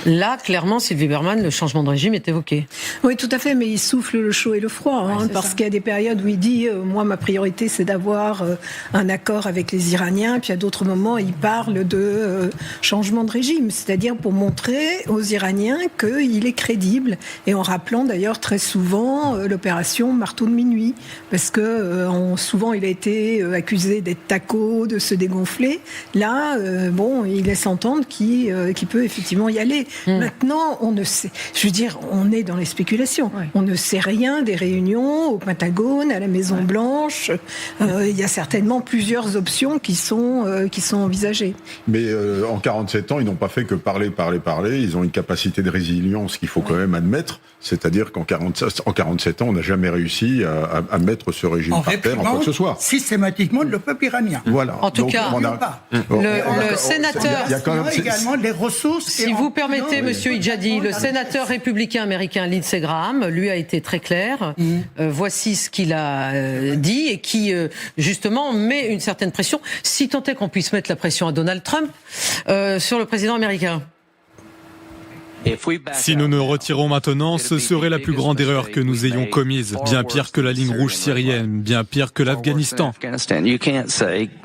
Là, clairement, Sylvie Berman, le changement de régime est évoqué. Oui, tout à fait, mais il souffle le chaud et le froid, parce qu'il y a des périodes où il dit moi, ma priorité, c'est d'avoir un accord avec les Iraniens, puis à d'autres moments, il parle de changement de régime, c'est-à-dire pour montrer aux Iraniens qu'il est crédible, et en rappelant d'ailleurs très souvent l'opération Marteau de minuit, parce que souvent, il a été accusé d'être taco, de se dégonfler. Là, il laisse entendre qu'il peut effectivement y aller. Maintenant, on ne sait. Je veux dire, on est dans les spéculations. On ne sait rien des réunions au Pentagone, à la Maison Blanche. Il y a certainement plusieurs options qui sont envisagées. Mais en 47 ans, ils n'ont pas fait que parler. Ils ont une capacité de résilience qu'il faut quand même admettre. C'est-à-dire qu'en 47 ans, on n'a jamais réussi à mettre ce régime par terre en quoi que ce soit. Systématiquement le peuple iranien. Voilà. En tout cas, le sénateur. Il y a quand même également les ressources. Si vous permettez, Monsieur Idjadi, le sénateur républicain américain Lindsey Graham, lui a été très clair. Voici ce qu'il a dit et qui, justement, met une certaine pression, si tant est qu'on puisse mettre la pression à Donald Trump, sur le président américain. Si nous nous retirons maintenant, ce serait la plus grande erreur que nous ayons commise. Bien pire que la ligne rouge syrienne, bien pire que l'Afghanistan.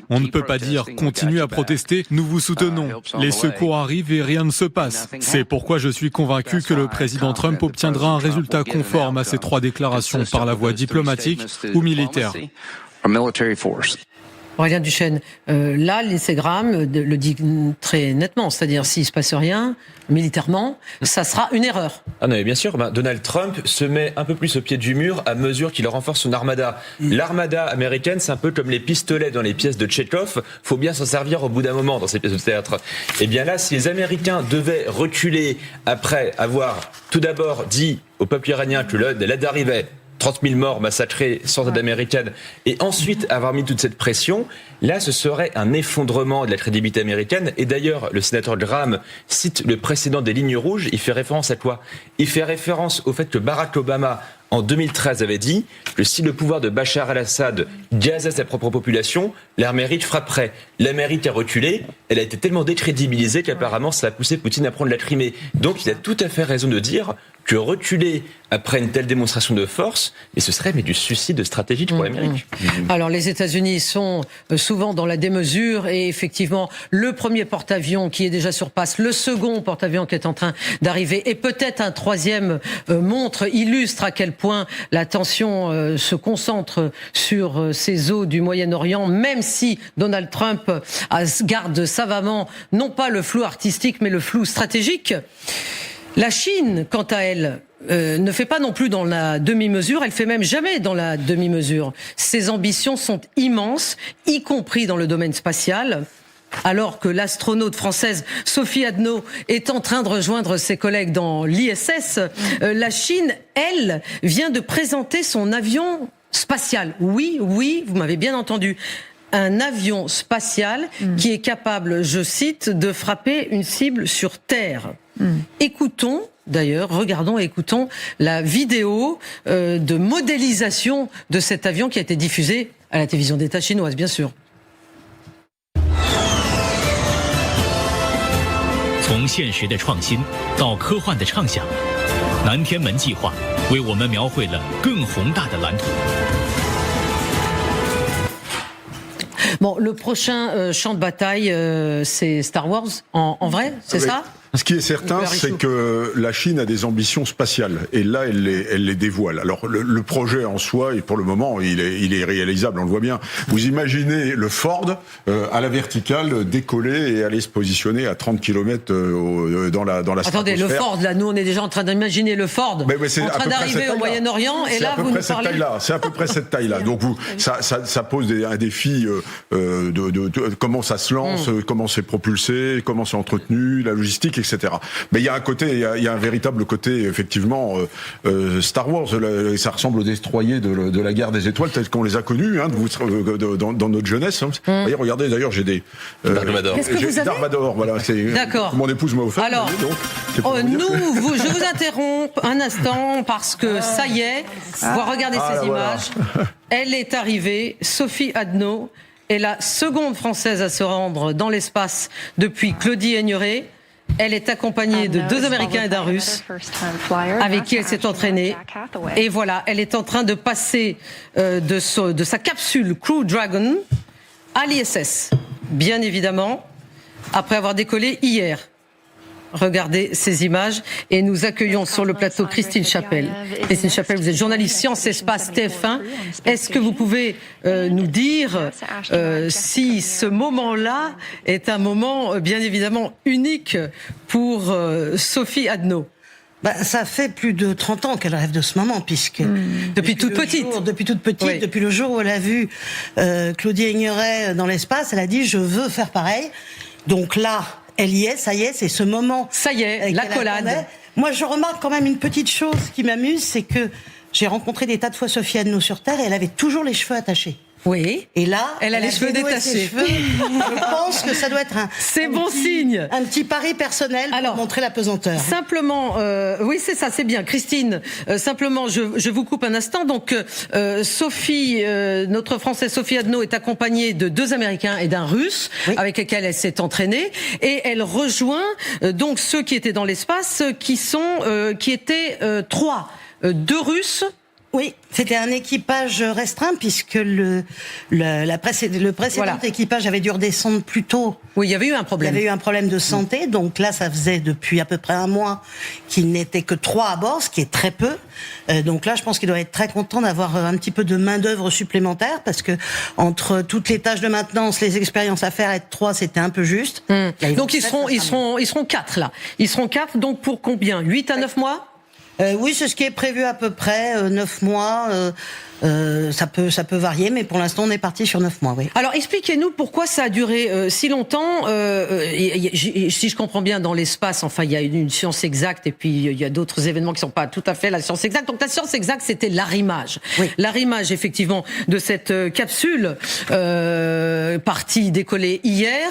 On ne peut pas dire « continuez à protester, nous vous soutenons ». Les secours arrivent et rien ne se passe. C'est pourquoi je suis convaincu que le président Trump obtiendra un résultat conforme à ces trois déclarations par la voie diplomatique ou militaire. Aurélien Duchesne, là, l'Instagram le dit très nettement, c'est-à-dire s'il ne se passe rien, militairement, ça sera une erreur. Ah non, mais bien sûr, Donald Trump se met un peu plus au pied du mur à mesure qu'il renforce son armada. L'armada américaine, c'est un peu comme les pistolets dans les pièces de Tchekhov, faut bien s'en servir au bout d'un moment dans ces pièces de théâtre. Et bien là, si les Américains devaient reculer après avoir tout d'abord dit au peuple iranien que l'aide arrivait, 30 000 morts massacrés sans aide américaine, et ensuite avoir mis toute cette pression, là ce serait un effondrement de la crédibilité américaine. Et d'ailleurs, le sénateur Graham cite le précédent des lignes rouges. Il fait référence à quoi? Il fait référence au fait que Barack Obama, en 2013, avait dit que si le pouvoir de Bachar el-Assad gazait sa propre population, l'Amérique frapperait. L'Amérique a reculé, elle a été tellement décrédibilisée qu'apparemment ça a poussé Poutine à prendre la Crimée. Donc il a tout à fait raison de dire que reculer après une telle démonstration de force, mais ce serait du suicide stratégique pour l'Amérique. Alors les États-Unis sont souvent dans la démesure et effectivement le premier porte-avions qui est déjà sur place, le second porte-avions qui est en train d'arriver et peut-être un troisième illustre à quel point la tension se concentre sur ces eaux du Moyen-Orient, même si Donald Trump garde savamment non pas le flou artistique mais le flou stratégique. La Chine, quant à elle, ne fait pas non plus dans la demi-mesure, elle fait même jamais dans la demi-mesure. Ses ambitions sont immenses, y compris dans le domaine spatial. Alors que l'astronaute française Sophie Adno est en train de rejoindre ses collègues dans l'ISS, la Chine, elle, vient de présenter son avion spatial. Oui, vous m'avez bien entendu. Un avion spatial qui est capable, je cite, de frapper une cible sur Terre. Écoutons la vidéo de modélisation de cet avion qui a été diffusée à la télévision d'État chinoise, bien sûr. 从现实的创新到科幻的畅想，南天门计划为我们描绘了更宏大的蓝图。 Bon, le prochain champ de bataille, c'est Star Wars, en vrai, c'est ça? Ce qui est certain, c'est que la Chine a des ambitions spatiales, et là, elle les dévoile. Alors, le projet en soi, et pour le moment, il est réalisable, on le voit bien. Vous imaginez le Ford à la verticale décoller et aller se positionner à 30 km dans la stratosphère. Attendez, le Ford, là, nous, on est déjà en train d'imaginer le Ford en train d'arriver au Moyen-Orient, et là, vous nous parlez... C'est à peu près cette taille-là. Donc, ça pose un défi de comment ça se lance, comment c'est propulsé, comment c'est entretenu, la logistique, etc. Mais il y a un côté, il y a un véritable côté effectivement Star Wars. Ça ressemble au destroyer de la guerre des étoiles tels qu'on les a connus dans notre jeunesse. Voyez, regardez, d'ailleurs, j'ai des Dark Vador. Voilà, d'accord. Mon épouse m'a offert. Alors, je vous interromps un instant parce que ça y est, regardez ces images. Elle est arrivée, Sophie Adno est la seconde Française à se rendre dans l'espace depuis Claudie Aigneret. Elle est accompagnée de 2 Américains et d'un Russe avec qui elle s'est entraînée. Et voilà, elle est en train de passer de sa capsule Crew Dragon à l'ISS, bien évidemment, après avoir décollé hier. Regardez ces images et nous accueillons sur le plateau Christine Chapelle. Christine Chapelle, vous êtes journaliste Sciences Espace TF1. Est-ce que vous pouvez nous dire si ce moment-là est un moment bien évidemment unique pour Sophie Adno? Ça fait plus de 30 ans qu'elle rêve de ce moment, puisque... Depuis toute petite. Oui. Depuis le jour où elle a vu Claudie Aigneret dans l'espace, elle a dit « je veux faire pareil ». Donc là... Elle y est, ça y est, c'est ce moment. Ça y est, l'accolade. Moi, je remarque quand même une petite chose qui m'amuse, c'est que j'ai rencontré des tas de fois Sophie Adno sur Terre et elle avait toujours les cheveux attachés. Oui. Et là, elle a les cheveux détachés. Je pense que ça doit être signe. Un petit pari personnel pour montrer la pesanteur. Simplement, oui, c'est ça, c'est bien. Christine, simplement, je vous coupe un instant. Donc, Sophie, notre Française Sophie Adno est accompagnée de 2 Américains et d'un Russe avec lesquels elle s'est entraînée. Et elle rejoint donc ceux qui étaient dans l'espace, qui étaient 3. 2 Russes Oui, c'était un équipage restreint puisque le précédent équipage avait dû redescendre plus tôt. Oui, il y avait eu un problème. Il y avait eu un problème de santé, donc là, ça faisait depuis à peu près un mois qu'il n'était que 3 à bord, ce qui est très peu. Donc là, je pense qu'il doit être très content d'avoir un petit peu de main-d'œuvre supplémentaire parce que entre toutes les tâches de maintenance, les expériences à faire, être 3, c'était un peu juste. Là, donc ils seront 4 là. Ils seront 4, donc pour combien? 8 à 9 mois? Oui, c'est ce qui est prévu à peu près, 9 mois. Ça peut varier, mais pour l'instant, on est parti sur 9 mois, oui. Alors, expliquez-nous pourquoi ça a duré si longtemps. Si je comprends bien, dans l'espace, enfin, il y a une science exacte et puis il y a d'autres événements qui sont pas tout à fait la science exacte. Donc, la science exacte, c'était l'arrimage. Oui. L'arrimage, effectivement, de cette capsule partie décoller hier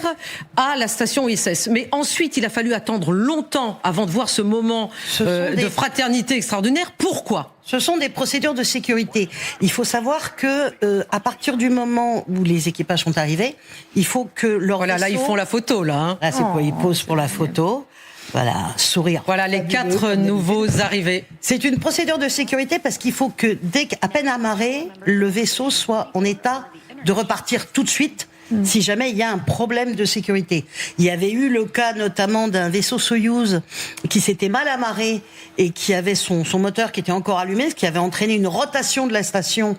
à la station ISS. Mais ensuite, il a fallu attendre longtemps avant de voir ce moment de fraternité extraordinaire. Pourquoi ? Ce sont des procédures de sécurité. Il faut savoir que à partir du moment où les équipages sont arrivés, il faut que leur vaisseau... Là, ils font la photo, là. Hein. Là, c'est quoi? Ils posent pour la photo. Voilà, sourire. Voilà les 4 nouveaux arrivés. C'est une procédure de sécurité parce qu'il faut que, dès qu'à peine amarré, le vaisseau soit en état de repartir tout de suite si jamais il y a un problème de sécurité. Il y avait eu le cas notamment d'un vaisseau Soyouz qui s'était mal amarré et qui avait son moteur qui était encore allumé, ce qui avait entraîné une rotation de la station.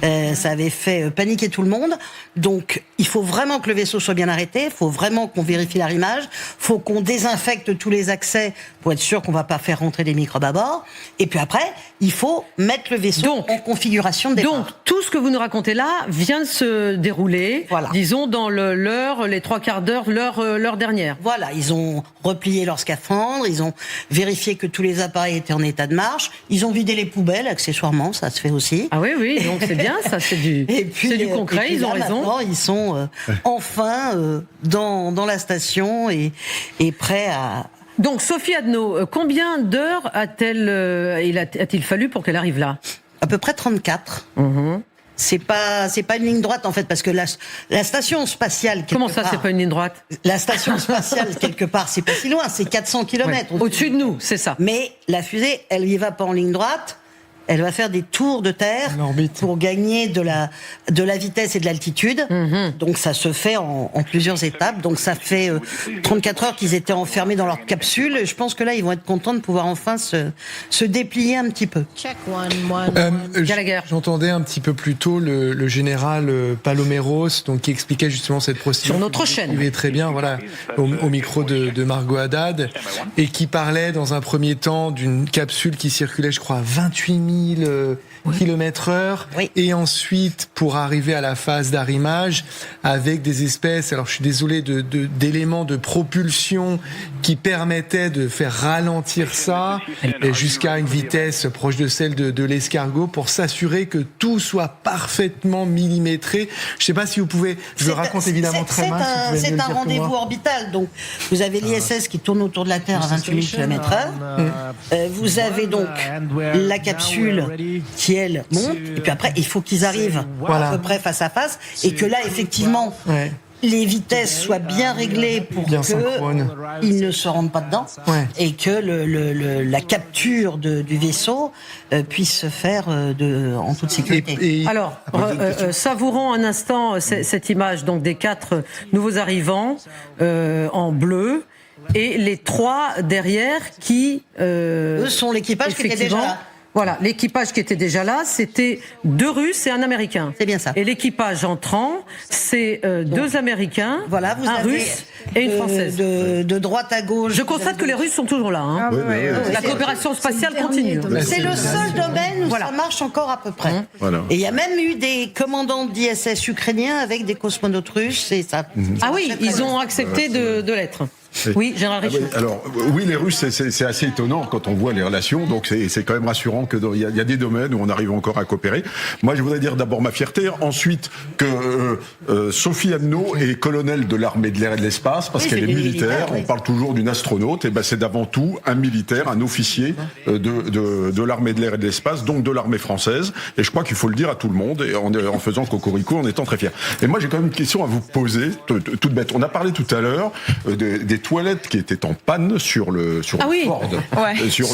Ça avait fait paniquer tout le monde. Donc, il faut vraiment que le vaisseau soit bien arrêté. Il faut vraiment qu'on vérifie l'arrimage. Il faut qu'on désinfecte tous les accès pour être sûr qu'on va pas faire rentrer des microbes à bord. Et puis après, il faut mettre le vaisseau en configuration de départ. Donc, tout ce que vous nous racontez là vient de se dérouler, disons, dans l'heure, les 3/4 d'heure, l'heure dernière. Voilà, ils ont replié leur scaphandre, ils ont vérifié que tous les appareils étaient en état de marche, ils ont vidé les poubelles, accessoirement, ça se fait aussi. Ah oui, donc c'est bien, ça, c'est du concret, ils ont raison. Maintenant, ils sont enfin dans la station et prêts à... Donc, Sophie Adno, combien d'heures a-t-il fallu pour qu'elle arrive là? À peu près 34. C'est pas une ligne droite en fait parce que la station spatiale Comment ça, c'est pas une ligne droite? La station spatiale quelque part, c'est pas si loin, c'est 400 km au-dessus de nous, c'est ça. Mais la fusée, elle y va pas en ligne droite. Elle va faire des tours de terre pour gagner de la vitesse et de l'altitude. Donc ça se fait en plusieurs étapes. Donc ça fait 34 heures qu'ils étaient enfermés dans leur capsule. Et je pense que là, ils vont être contents de pouvoir enfin se déplier un petit peu. J'entendais un petit peu plus tôt le général Paloméros, donc qui expliquait justement cette procédure. Sur notre chaîne. Il est très bien, voilà, au micro de Margot Haddad, et qui parlait dans un premier temps d'une capsule qui circulait, je crois, à 28 000 km/h, et ensuite pour arriver à la phase d'arrimage avec des espèces, alors je suis désolé, d'éléments de propulsion qui permettaient de faire ralentir ça jusqu'à une vitesse proche de celle de l'escargot pour s'assurer que tout soit parfaitement millimétré. Je sais pas si vous pouvez, je le raconte évidemment très mal. C'est un rendez-vous orbital, donc vous avez l'ISS qui tourne autour de la Terre à 28 000 km/h. Vous avez donc la capsule qui, elle, monte, et puis après, il faut qu'ils arrivent à peu près face à face, et que là, effectivement, les vitesses soient bien réglées pour qu'ils ne se rendent pas dedans, et que la capture du vaisseau puisse se faire en toute sécurité. Alors, savourons un instant cette image donc des 4 nouveaux arrivants en bleu, et les 3 derrière qui... Eux sont l'équipage qui était déjà là. Voilà, l'équipage qui était déjà là, c'était 2 Russes et un Américain. C'est bien ça. Et l'équipage entrant, c'est 2 Américains, un Russe et une Française. De droite à gauche. Je constate que les Russes sont toujours là. Hein. La coopération spatiale continue. C'est le seul domaine où ça marche encore à peu près. Et il y a même eu des commandants d'ISS ukrainiens avec des cosmonautes russes. Et ça. Ah oui, ils ont accepté de l'être. Oui, Gérard Richaud. Alors, oui, les Russes, c'est assez étonnant quand on voit les relations, donc c'est quand même rassurant qu'il y a des domaines où on arrive encore à coopérer. Moi, je voudrais dire d'abord ma fierté, ensuite que Sophie Adno est colonel de l'armée de l'air et de l'espace, parce qu'elle est militaire, on parle toujours d'une astronaute, et ben c'est d'avant tout un militaire, un officier de l'armée de l'air et de l'espace, donc de l'armée française, et je crois qu'il faut le dire à tout le monde, et en faisant cocorico, en étant très fier. Et moi, j'ai quand même une question à vous poser, toute bête. On a parlé tout à l'heure des des toilettes qui étaient en panne sur le Ford, sur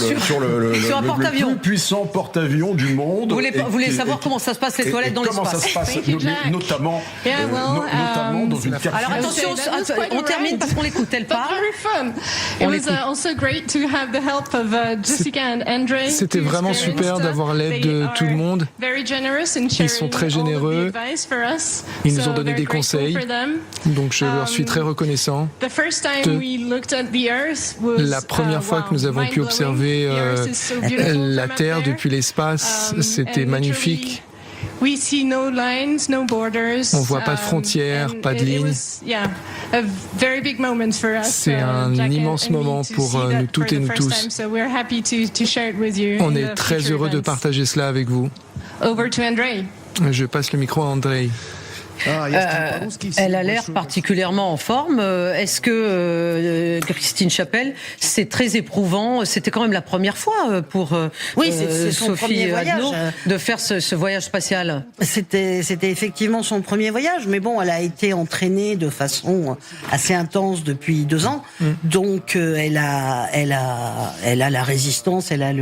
un porte-avions, le plus puissant porte-avions du monde. Vous voulez savoir comment ça se passe les toilettes dans l'espace? Comment ça se passe, notamment dans une capsule. Alors attention, on termine parce qu'on l'écoute. Elle parle. C'était vraiment super d'avoir l'aide de tout le monde. Ils sont très généreux. Ils nous ont donné des conseils. Donc je leur suis très reconnaissant. La première fois que nous avons pu observer la Terre depuis l'espace, c'était magnifique. On ne voit pas de frontières, pas de lignes. C'est un immense moment pour nous toutes et nous tous. On est très heureux de partager cela avec vous. Je passe le micro à Andrei. Elle a l'air particulièrement en forme. Est-ce que Christine Chapelle, c'est très éprouvant? C'était quand même la première fois pour c'est son Sophie premier voyage. Adno de faire ce voyage spatial. C'était effectivement son premier voyage, mais bon, elle a été entraînée de façon assez intense depuis 2 ans, donc elle a la résistance, à la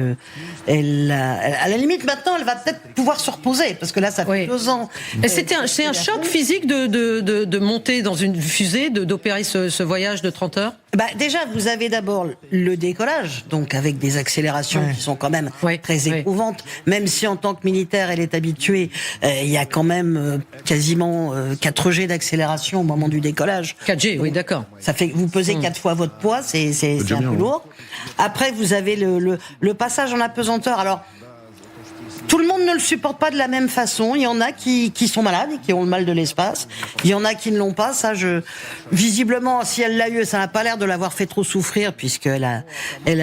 limite maintenant, elle va peut-être pouvoir se reposer parce que là, ça fait 2 ans. C'est un choc physique de monter dans une fusée, d'opérer ce voyage de 30 heures? Déjà, vous avez d'abord le décollage, donc avec des accélérations qui sont quand même très éprouvantes. Même si en tant que militaire, elle est habituée, il y a quand même quasiment 4G d'accélération au moment du décollage. 4G, oui, d'accord. Ça fait que vous pesez 4 fois votre poids, c'est un peu lourd. Après, vous avez le passage en apesanteur. Alors, tout le monde ne le supporte pas de la même façon. Il y en a qui sont malades et qui ont le mal de l'espace. Il y en a qui ne l'ont pas. Visiblement, si elle l'a eu, ça n'a pas l'air de l'avoir fait trop souffrir puisqu'elle a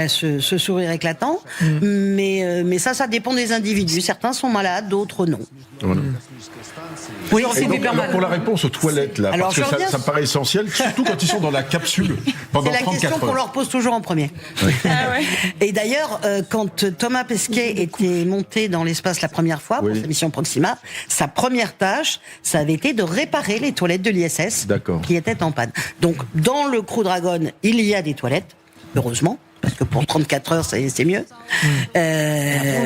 ce sourire éclatant. Mais ça dépend des individus. Certains sont malades, d'autres non. Voilà. Oui, pour la réponse aux toilettes, là, parce que ça me paraît essentiel, surtout quand ils sont dans la capsule pendant 34 heures. C'est la question qu'on leur pose toujours en premier. Et d'ailleurs, quand Thomas Pesquet était monté dans l'espace la première fois pour sa mission Proxima, sa première tâche, ça avait été de réparer les toilettes de l'ISS qui étaient en panne. Donc, dans le Crew Dragon, il y a des toilettes, heureusement. Parce que pour 34 heures, c'est mieux.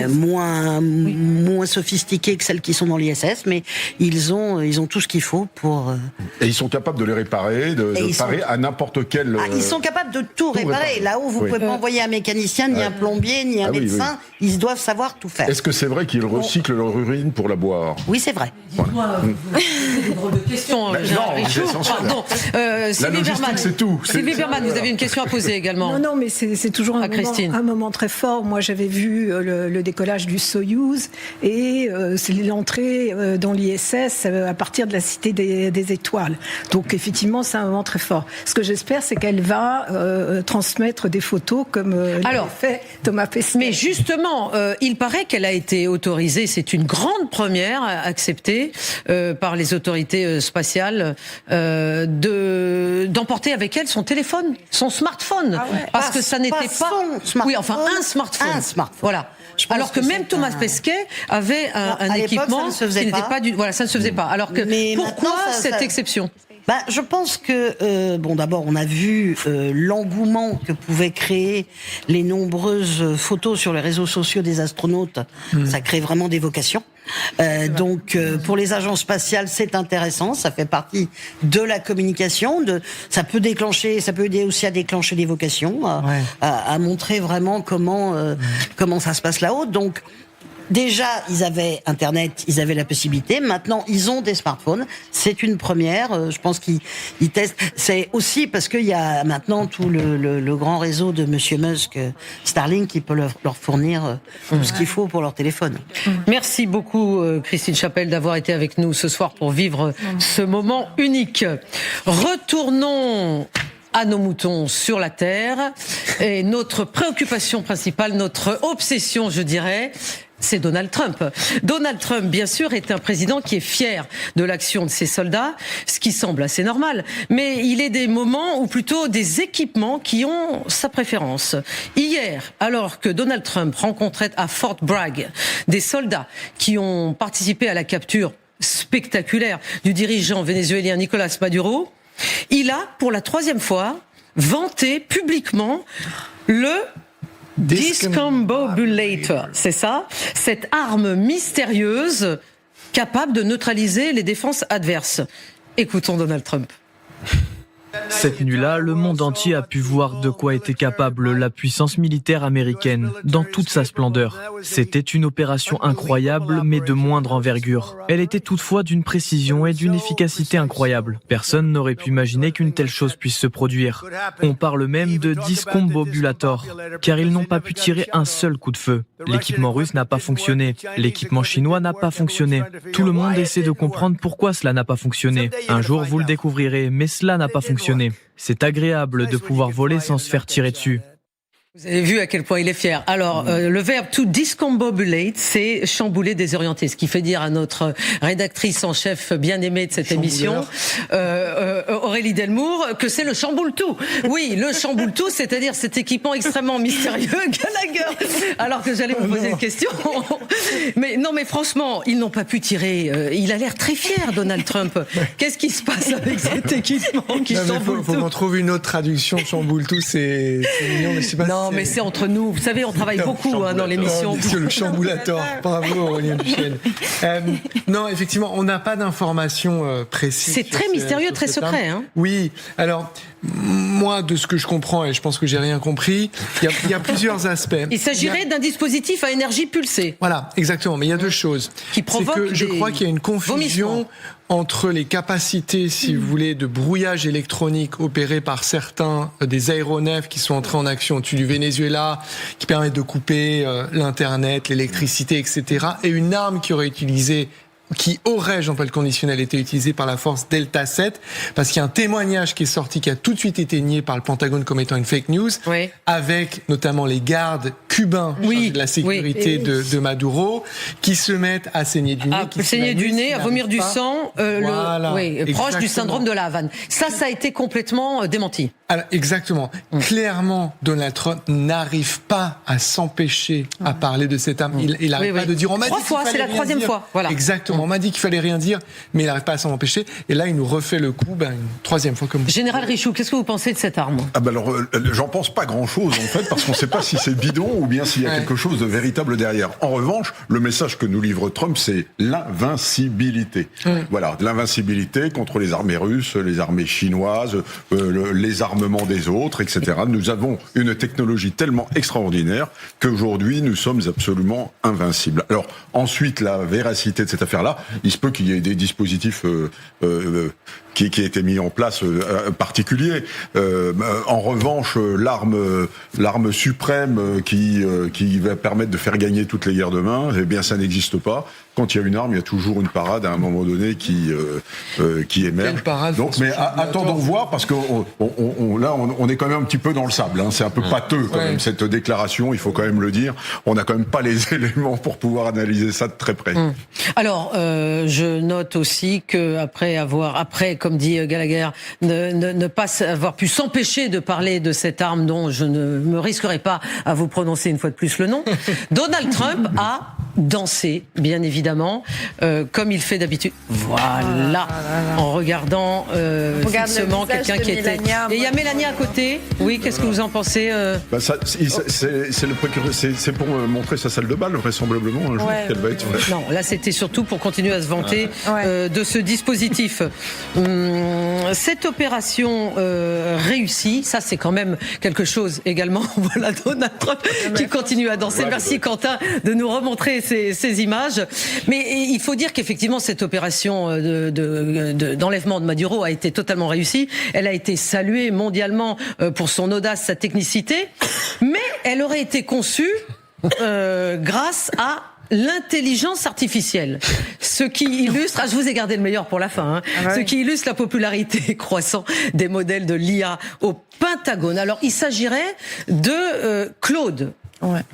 Moins sophistiquées que celles qui sont dans l'ISS, mais ils ont tout ce qu'il faut pour... Et ils sont capables de les réparer, de parer à n'importe quel... ils sont capables de tout réparer. Là-haut, vous ne pouvez pas envoyer un mécanicien, ni un plombier, ni un médecin. Ils doivent savoir tout faire. Est-ce que c'est vrai qu'ils recyclent leur urine pour la boire? Oui, c'est vrai. Voilà. Des drôles de questions. Pardon. La logistique, c'est tout. Sylvie Berman, vous avez une question à poser également. Non, mais c'est toujours un moment très fort. Moi, j'avais vu le décollage du Soyouz et c'est l'entrée dans l'ISS à partir de la Cité des Étoiles. Donc, effectivement, c'est un moment très fort. Ce que j'espère, c'est qu'elle va transmettre des photos comme l'a fait Thomas Pesquet. Mais justement, il paraît qu'elle a été autorisée, c'est une grande première acceptée par les autorités spatiales d'emporter avec elle son téléphone, son smartphone. Parce que ça n'était pas... Oui, enfin, un smartphone. Voilà. Alors que même Thomas Pesquet avait un équipement qui n'était pas du... Voilà, ça ne se faisait pas. Alors que pourquoi cette exception? Je pense que, d'abord, on a vu l'engouement que pouvaient créer les nombreuses photos sur les réseaux sociaux des astronautes. Ça crée vraiment des vocations. Donc, pour les agences spatiales, c'est intéressant. Ça fait partie de la communication. Ça peut aider aussi à déclencher des vocations, à montrer vraiment comment ça se passe là-haut. Donc, déjà, ils avaient Internet, ils avaient la possibilité. Maintenant, ils ont des smartphones. C'est une première. Je pense qu'ils testent. C'est aussi parce qu'il y a maintenant tout le grand réseau de Monsieur Musk, Starlink, qui peut leur fournir tout ce qu'il faut pour leur téléphone. Merci beaucoup, Christine Chapelle, d'avoir été avec nous ce soir pour vivre ce moment unique. Retournons à nos moutons sur la Terre. Et notre préoccupation principale, notre obsession, je dirais, c'est Donald Trump. Donald Trump, bien sûr, est un président qui est fier de l'action de ses soldats, ce qui semble assez normal. Mais il est des moments, ou plutôt des équipements, qui ont sa préférence. Hier, alors que Donald Trump rencontrait à Fort Bragg des soldats qui ont participé à la capture spectaculaire du dirigeant vénézuélien Nicolás Maduro, il a, pour la 3e fois, vanté publiquement le Discombobulator, c'est ça? Cette arme mystérieuse capable de neutraliser les défenses adverses. Écoutons Donald Trump. Cette nuit-là, le monde entier a pu voir de quoi était capable la puissance militaire américaine, dans toute sa splendeur. C'était une opération incroyable, mais de moindre envergure. Elle était toutefois d'une précision et d'une efficacité incroyables. Personne n'aurait pu imaginer qu'une telle chose puisse se produire. On parle même de discombobulator, car ils n'ont pas pu tirer un seul coup de feu. L'équipement russe n'a pas fonctionné. L'équipement chinois n'a pas fonctionné. Tout le monde essaie de comprendre pourquoi cela n'a pas fonctionné. Un jour, vous le découvrirez, mais cela n'a pas fonctionné. C'est agréable de pouvoir voler sans se faire tirer dessus. Vous avez vu à quel point il est fier. Alors, le verbe to discombobulate, c'est chambouler, désorienter. Ce qui fait dire à notre rédactrice en chef bien-aimée de cette émission, Aurélie Delmour, que c'est le chamboule-tout. Oui, le chamboule-tout, c'est-à-dire cet équipement extrêmement mystérieux, Gallagher. Alors que j'allais vous poser une question. Mais non, mais franchement, ils n'ont pas pu tirer. Il a l'air très fier, Donald Trump. Qu'est-ce qui se passe avec cet équipement qui chamboule tout? Faut qu'on trouve une autre traduction. Chamboule-tout, c'est mignon, mais c'est pas. Non, mais c'est entre nous. Vous savez, on travaille beaucoup dans l'émission. Le chamboulator. Bravo, Aurélien Duchesne. Non, effectivement, on n'a pas d'informations précises. C'est très mystérieux, très secret. Hein. Oui. Alors, moi, de ce que je comprends, et je pense que j'ai rien compris, il y a plusieurs aspects. Il s'agirait d'un dispositif à énergie pulsée. Voilà, exactement. Mais il y a deux choses. Qui provoquent je crois qu'il y a une confusion entre les capacités, si vous voulez, de brouillage électronique opérées par certains des aéronefs qui sont entrés en action au-dessus du Venezuela, qui permettent de couper l'internet, l'électricité, etc., et une arme qui aurait j'emploie le conditionnel, été utilisée par la force Delta 7, parce qu'il y a un témoignage qui est sorti, qui a tout de suite été nié par le Pentagone comme étant une fake news, avec notamment les gardes cubains de la sécurité de Maduro, qui se mettent à saigner du nez, à vomir du sang, proche du syndrome de la Havane. Ça a été complètement démenti. Alors, exactement. Clairement, Donald Trump n'arrive pas à s'empêcher à parler de cette arme. Il n'arrive pas de dire, on m'a dit qu'il fallait c'est la troisième fois. Voilà. Exactement. On m'a dit qu'il fallait rien dire, mais il n'arrive pas à s'en empêcher. Et là, il nous refait le coup, une troisième fois comme vous. Général Richoux, qu'est-ce que vous pensez de cette arme? Alors, j'en pense pas grand-chose, en fait, parce qu'on ne sait pas si c'est bidon ou bien s'il y a quelque chose de véritable derrière. En revanche, le message que nous livre Trump, c'est l'invincibilité. Voilà, l'invincibilité contre les armées russes, les armées chinoises, les armements des autres, etc. Nous avons une technologie tellement extraordinaire qu'aujourd'hui, nous sommes absolument invincibles. Alors, ensuite, la véracité de cette affaire-là, il se peut qu'il y ait des dispositifs qui a été mis en place particulier. En revanche, l'arme suprême qui va permettre de faire gagner toutes les guerres demain, eh bien, ça n'existe pas. Quand il y a une arme, il y a toujours une parade à un moment donné qui émerge. Donc, mais attendons voir, parce que là, on est quand même un petit peu dans le sable. Hein. C'est un peu pâteux quand même cette déclaration. Il faut quand même le dire. On n'a quand même pas les éléments pour pouvoir analyser ça de très près. Alors, je note aussi que après, comme dit Gallagher, ne pas avoir pu s'empêcher de parler de cette arme dont je ne me risquerai pas à vous prononcer une fois de plus le nom. Donald Trump a dansé, bien évidemment, comme il fait d'habitude. Voilà, en regardant fixement quelqu'un qui était. Et il y a Mélania à côté. Oui, qu'est-ce que vous en pensez c'est pour montrer sa salle de bal, vraisemblablement, un jour qu'elle va être. Non, là c'était surtout pour continuer à se vanter de ce dispositif. Cette opération réussie, ça c'est quand même quelque chose également. Voilà Donald Trump qui continue à danser. Merci Quentin de nous remontrer ces images. Mais il faut dire qu'effectivement cette opération d'enlèvement de Maduro a été totalement réussie. Elle a été saluée mondialement pour son audace, sa technicité, mais elle aurait été conçue grâce à l'intelligence artificielle. Ce qui illustre, je vous ai gardé le meilleur pour la fin, ce qui illustre la popularité croissante des modèles de l'IA au Pentagone. Alors, il s'agirait de Claude.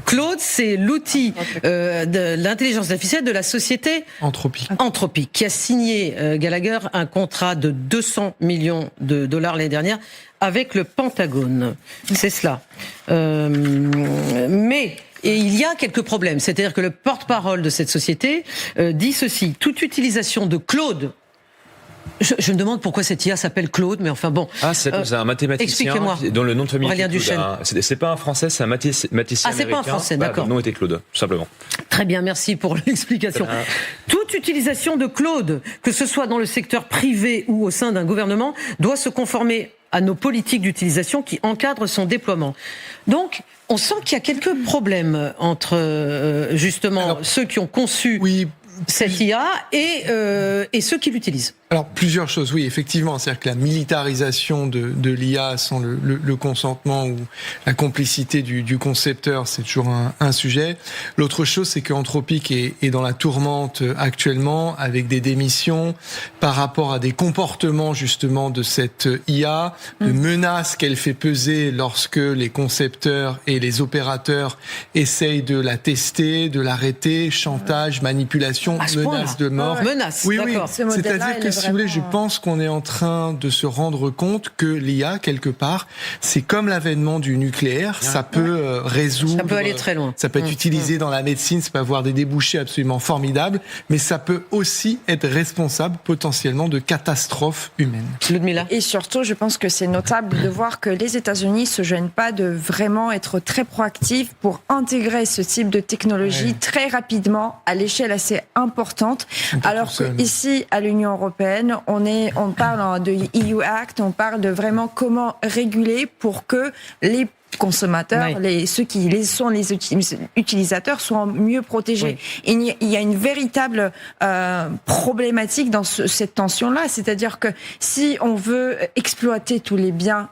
Claude, c'est l'outil de l'intelligence artificielle de la société Anthropic, qui a signé Gallagher un contrat de 200 millions de dollars l'année dernière avec le Pentagone. C'est cela. Et il y a quelques problèmes. C'est-à-dire que le porte-parole de cette société dit ceci: toute utilisation de Claude Je me demande pourquoi cette IA s'appelle Claude, mais enfin bon. C'est un mathématicien dont le nom de famille Aurélien Duchesne. C'est pas un Français, c'est un mathématicien c'est pas un Français, d'accord. Le nom était Claude, tout simplement. Très bien, merci pour l'explication. Toute utilisation de Claude, que ce soit dans le secteur privé ou au sein d'un gouvernement, doit se conformer à nos politiques d'utilisation qui encadrent son déploiement. Donc, on sent qu'il y a quelques problèmes entre justement ceux qui ont conçu cette IA et ceux qui l'utilisent. Alors, plusieurs choses, oui, effectivement. C'est-à-dire que la militarisation de l'IA sans le consentement ou la complicité du concepteur, c'est toujours un sujet. L'autre chose, c'est qu'Anthropic est dans la tourmente actuellement avec des démissions par rapport à des comportements, justement, de cette IA, de menaces qu'elle fait peser lorsque les concepteurs et les opérateurs essayent de la tester, de l'arrêter, chantage, manipulation, menaces de mort. Menaces, oui, d'accord. C'est-à-dire que si vous voulez, je pense qu'on est en train de se rendre compte que l'IA, quelque part, c'est comme l'avènement du nucléaire, ça peut résoudre... Ça peut aller très loin. Ça peut être utilisé dans la médecine, ça peut avoir des débouchés absolument formidables, mais ça peut aussi être responsable potentiellement de catastrophes humaines. Ludmilla. Et surtout, je pense que c'est notable de voir que les États-Unis se gênent pas de vraiment être très proactifs pour intégrer ce type de technologie très rapidement à l'échelle assez importante, alors qu'ici, à l'Union européenne, on parle de EU Act, on parle de vraiment comment réguler pour que les consommateurs, ceux qui sont les utilisateurs soient mieux protégés. Il y a une véritable problématique dans cette tension-là, c'est-à-dire que si on veut exploiter tous les biens,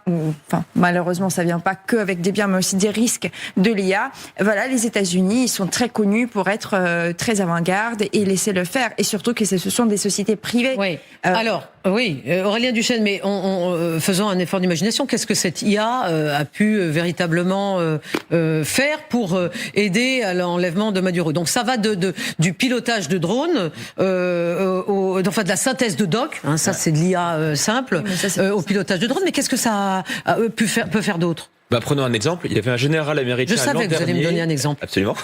malheureusement ça vient pas que avec des biens, mais aussi des risques de l'IA, voilà, les États-Unis, ils sont très connus pour être très avant-garde et laisser le faire, et surtout que ce sont des sociétés privées. Alors, Aurélien Duchesne, mais faisons un effort d'imagination, qu'est-ce que cette IA a pu véritablement faire pour aider à l'enlèvement de Maduro? Donc ça va du pilotage de drones, de la synthèse de doc, ça c'est de l'IA simple, au pilotage de drones, mais qu'est-ce que ça peut faire d'autre? Prenons un exemple. Il y avait un général américain. Je savais que vous alliez me donner un exemple. Absolument.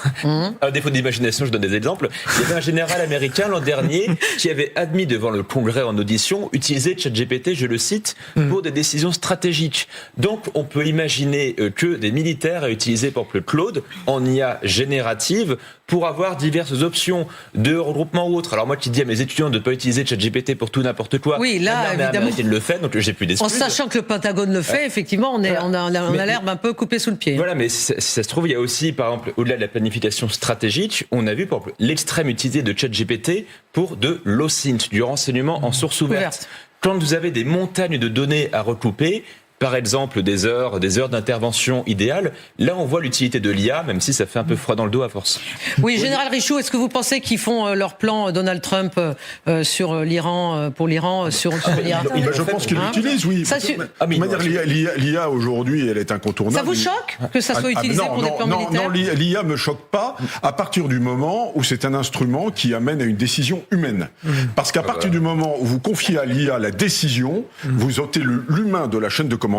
À défaut d'imagination, je donne des exemples. Il y avait un général américain l'an dernier qui avait admis devant le Congrès en audition utiliser ChatGPT, je le cite, pour des décisions stratégiques. Donc, on peut imaginer que des militaires aient utilisé, par exemple, Claude en IA générative pour avoir diverses options de regroupement ou autre. Alors moi qui dis à mes étudiants de ne pas utiliser ChatGPT pour tout n'importe quoi, oui, là, l'armée américaine le fait, donc j'ai plus d'excuses. En sachant que le Pentagone le fait, effectivement, on a l'herbe un peu coupée sous le pied. Voilà, mais si ça se trouve, il y a aussi, par exemple, au-delà de la planification stratégique, on a vu, par exemple, l'extrême utilité de ChatGPT pour de l'OSINT, du renseignement en source ouverte. Quand vous avez des montagnes de données à recouper, par exemple des heures d'intervention idéales, là on voit l'utilité de l'IA, même si ça fait un peu froid dans le dos à force. Oui, Général Richoud, est-ce que vous pensez qu'ils font leur plan Donald Trump sur l'Iran, pour l'Iran, sur l'Irak? Je pense qu'ils l'utilisent, oui. L'IA aujourd'hui, elle est incontournable. Ça vous choque que ça soit utilisé pour des plans militaires? Non, l'IA me choque pas à partir du moment où c'est un instrument qui amène à une décision humaine. Parce qu'à partir du moment où vous confiez à l'IA la décision, vous ôtez l'humain de la chaîne de commandement,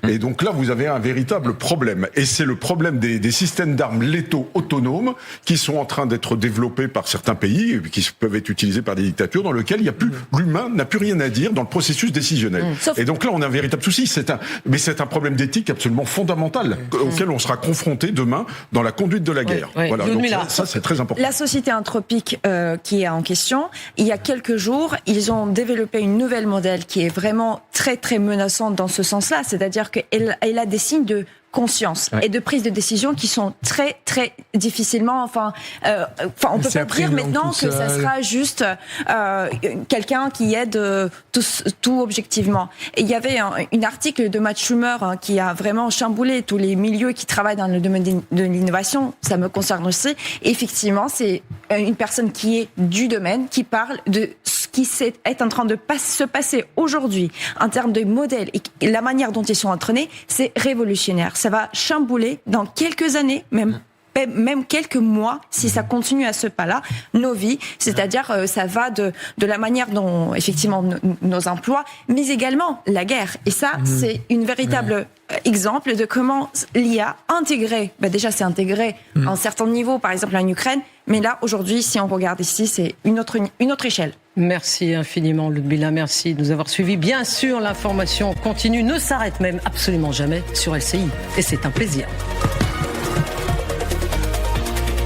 et donc là vous avez un véritable problème, et c'est le problème des systèmes d'armes létaux autonomes qui sont en train d'être développés par certains pays, qui peuvent être utilisés par des dictatures, dans lesquelles il y a plus l'humain n'a plus rien à dire dans le processus décisionnel. Et donc là on a un véritable souci, c'est un problème d'éthique absolument fondamental auquel on sera confronté demain dans la conduite de la guerre. Voilà, donc ça c'est très important. La société Anthropic qui est en question, il y a quelques jours, ils ont développé une nouvelle modèle qui est vraiment très très menaçante dans ce sens-là, c'est-à-dire qu'elle a des signes de conscience et de prise de décision qui sont très très difficilement, on peut pas dire maintenant que ça sera juste quelqu'un qui aide tout objectivement. Et il y avait un article de Matt Schumer qui a vraiment chamboulé tous les milieux qui travaillent dans le domaine de l'innovation, ça me concerne aussi. Et effectivement, c'est une personne qui est du domaine, qui parle de ce qui est en train de se passer aujourd'hui en termes de modèles et la manière dont ils sont entraînés, c'est révolutionnaire. Ça va chambouler dans quelques années, même quelques mois, si ça continue à ce pas-là, nos vies. C'est-à-dire, ça va de la manière dont, effectivement, nos emplois, mais également la guerre. Et ça, c'est une véritable exemple de comment l'IA intégrée, déjà c'est intégré à un certain niveau, par exemple en Ukraine, mais là aujourd'hui, si on regarde ici, c'est une autre échelle. Merci infiniment Ludmila, merci de nous avoir suivis. Bien sûr, l'information continue, ne s'arrête même absolument jamais sur LCI et c'est un plaisir.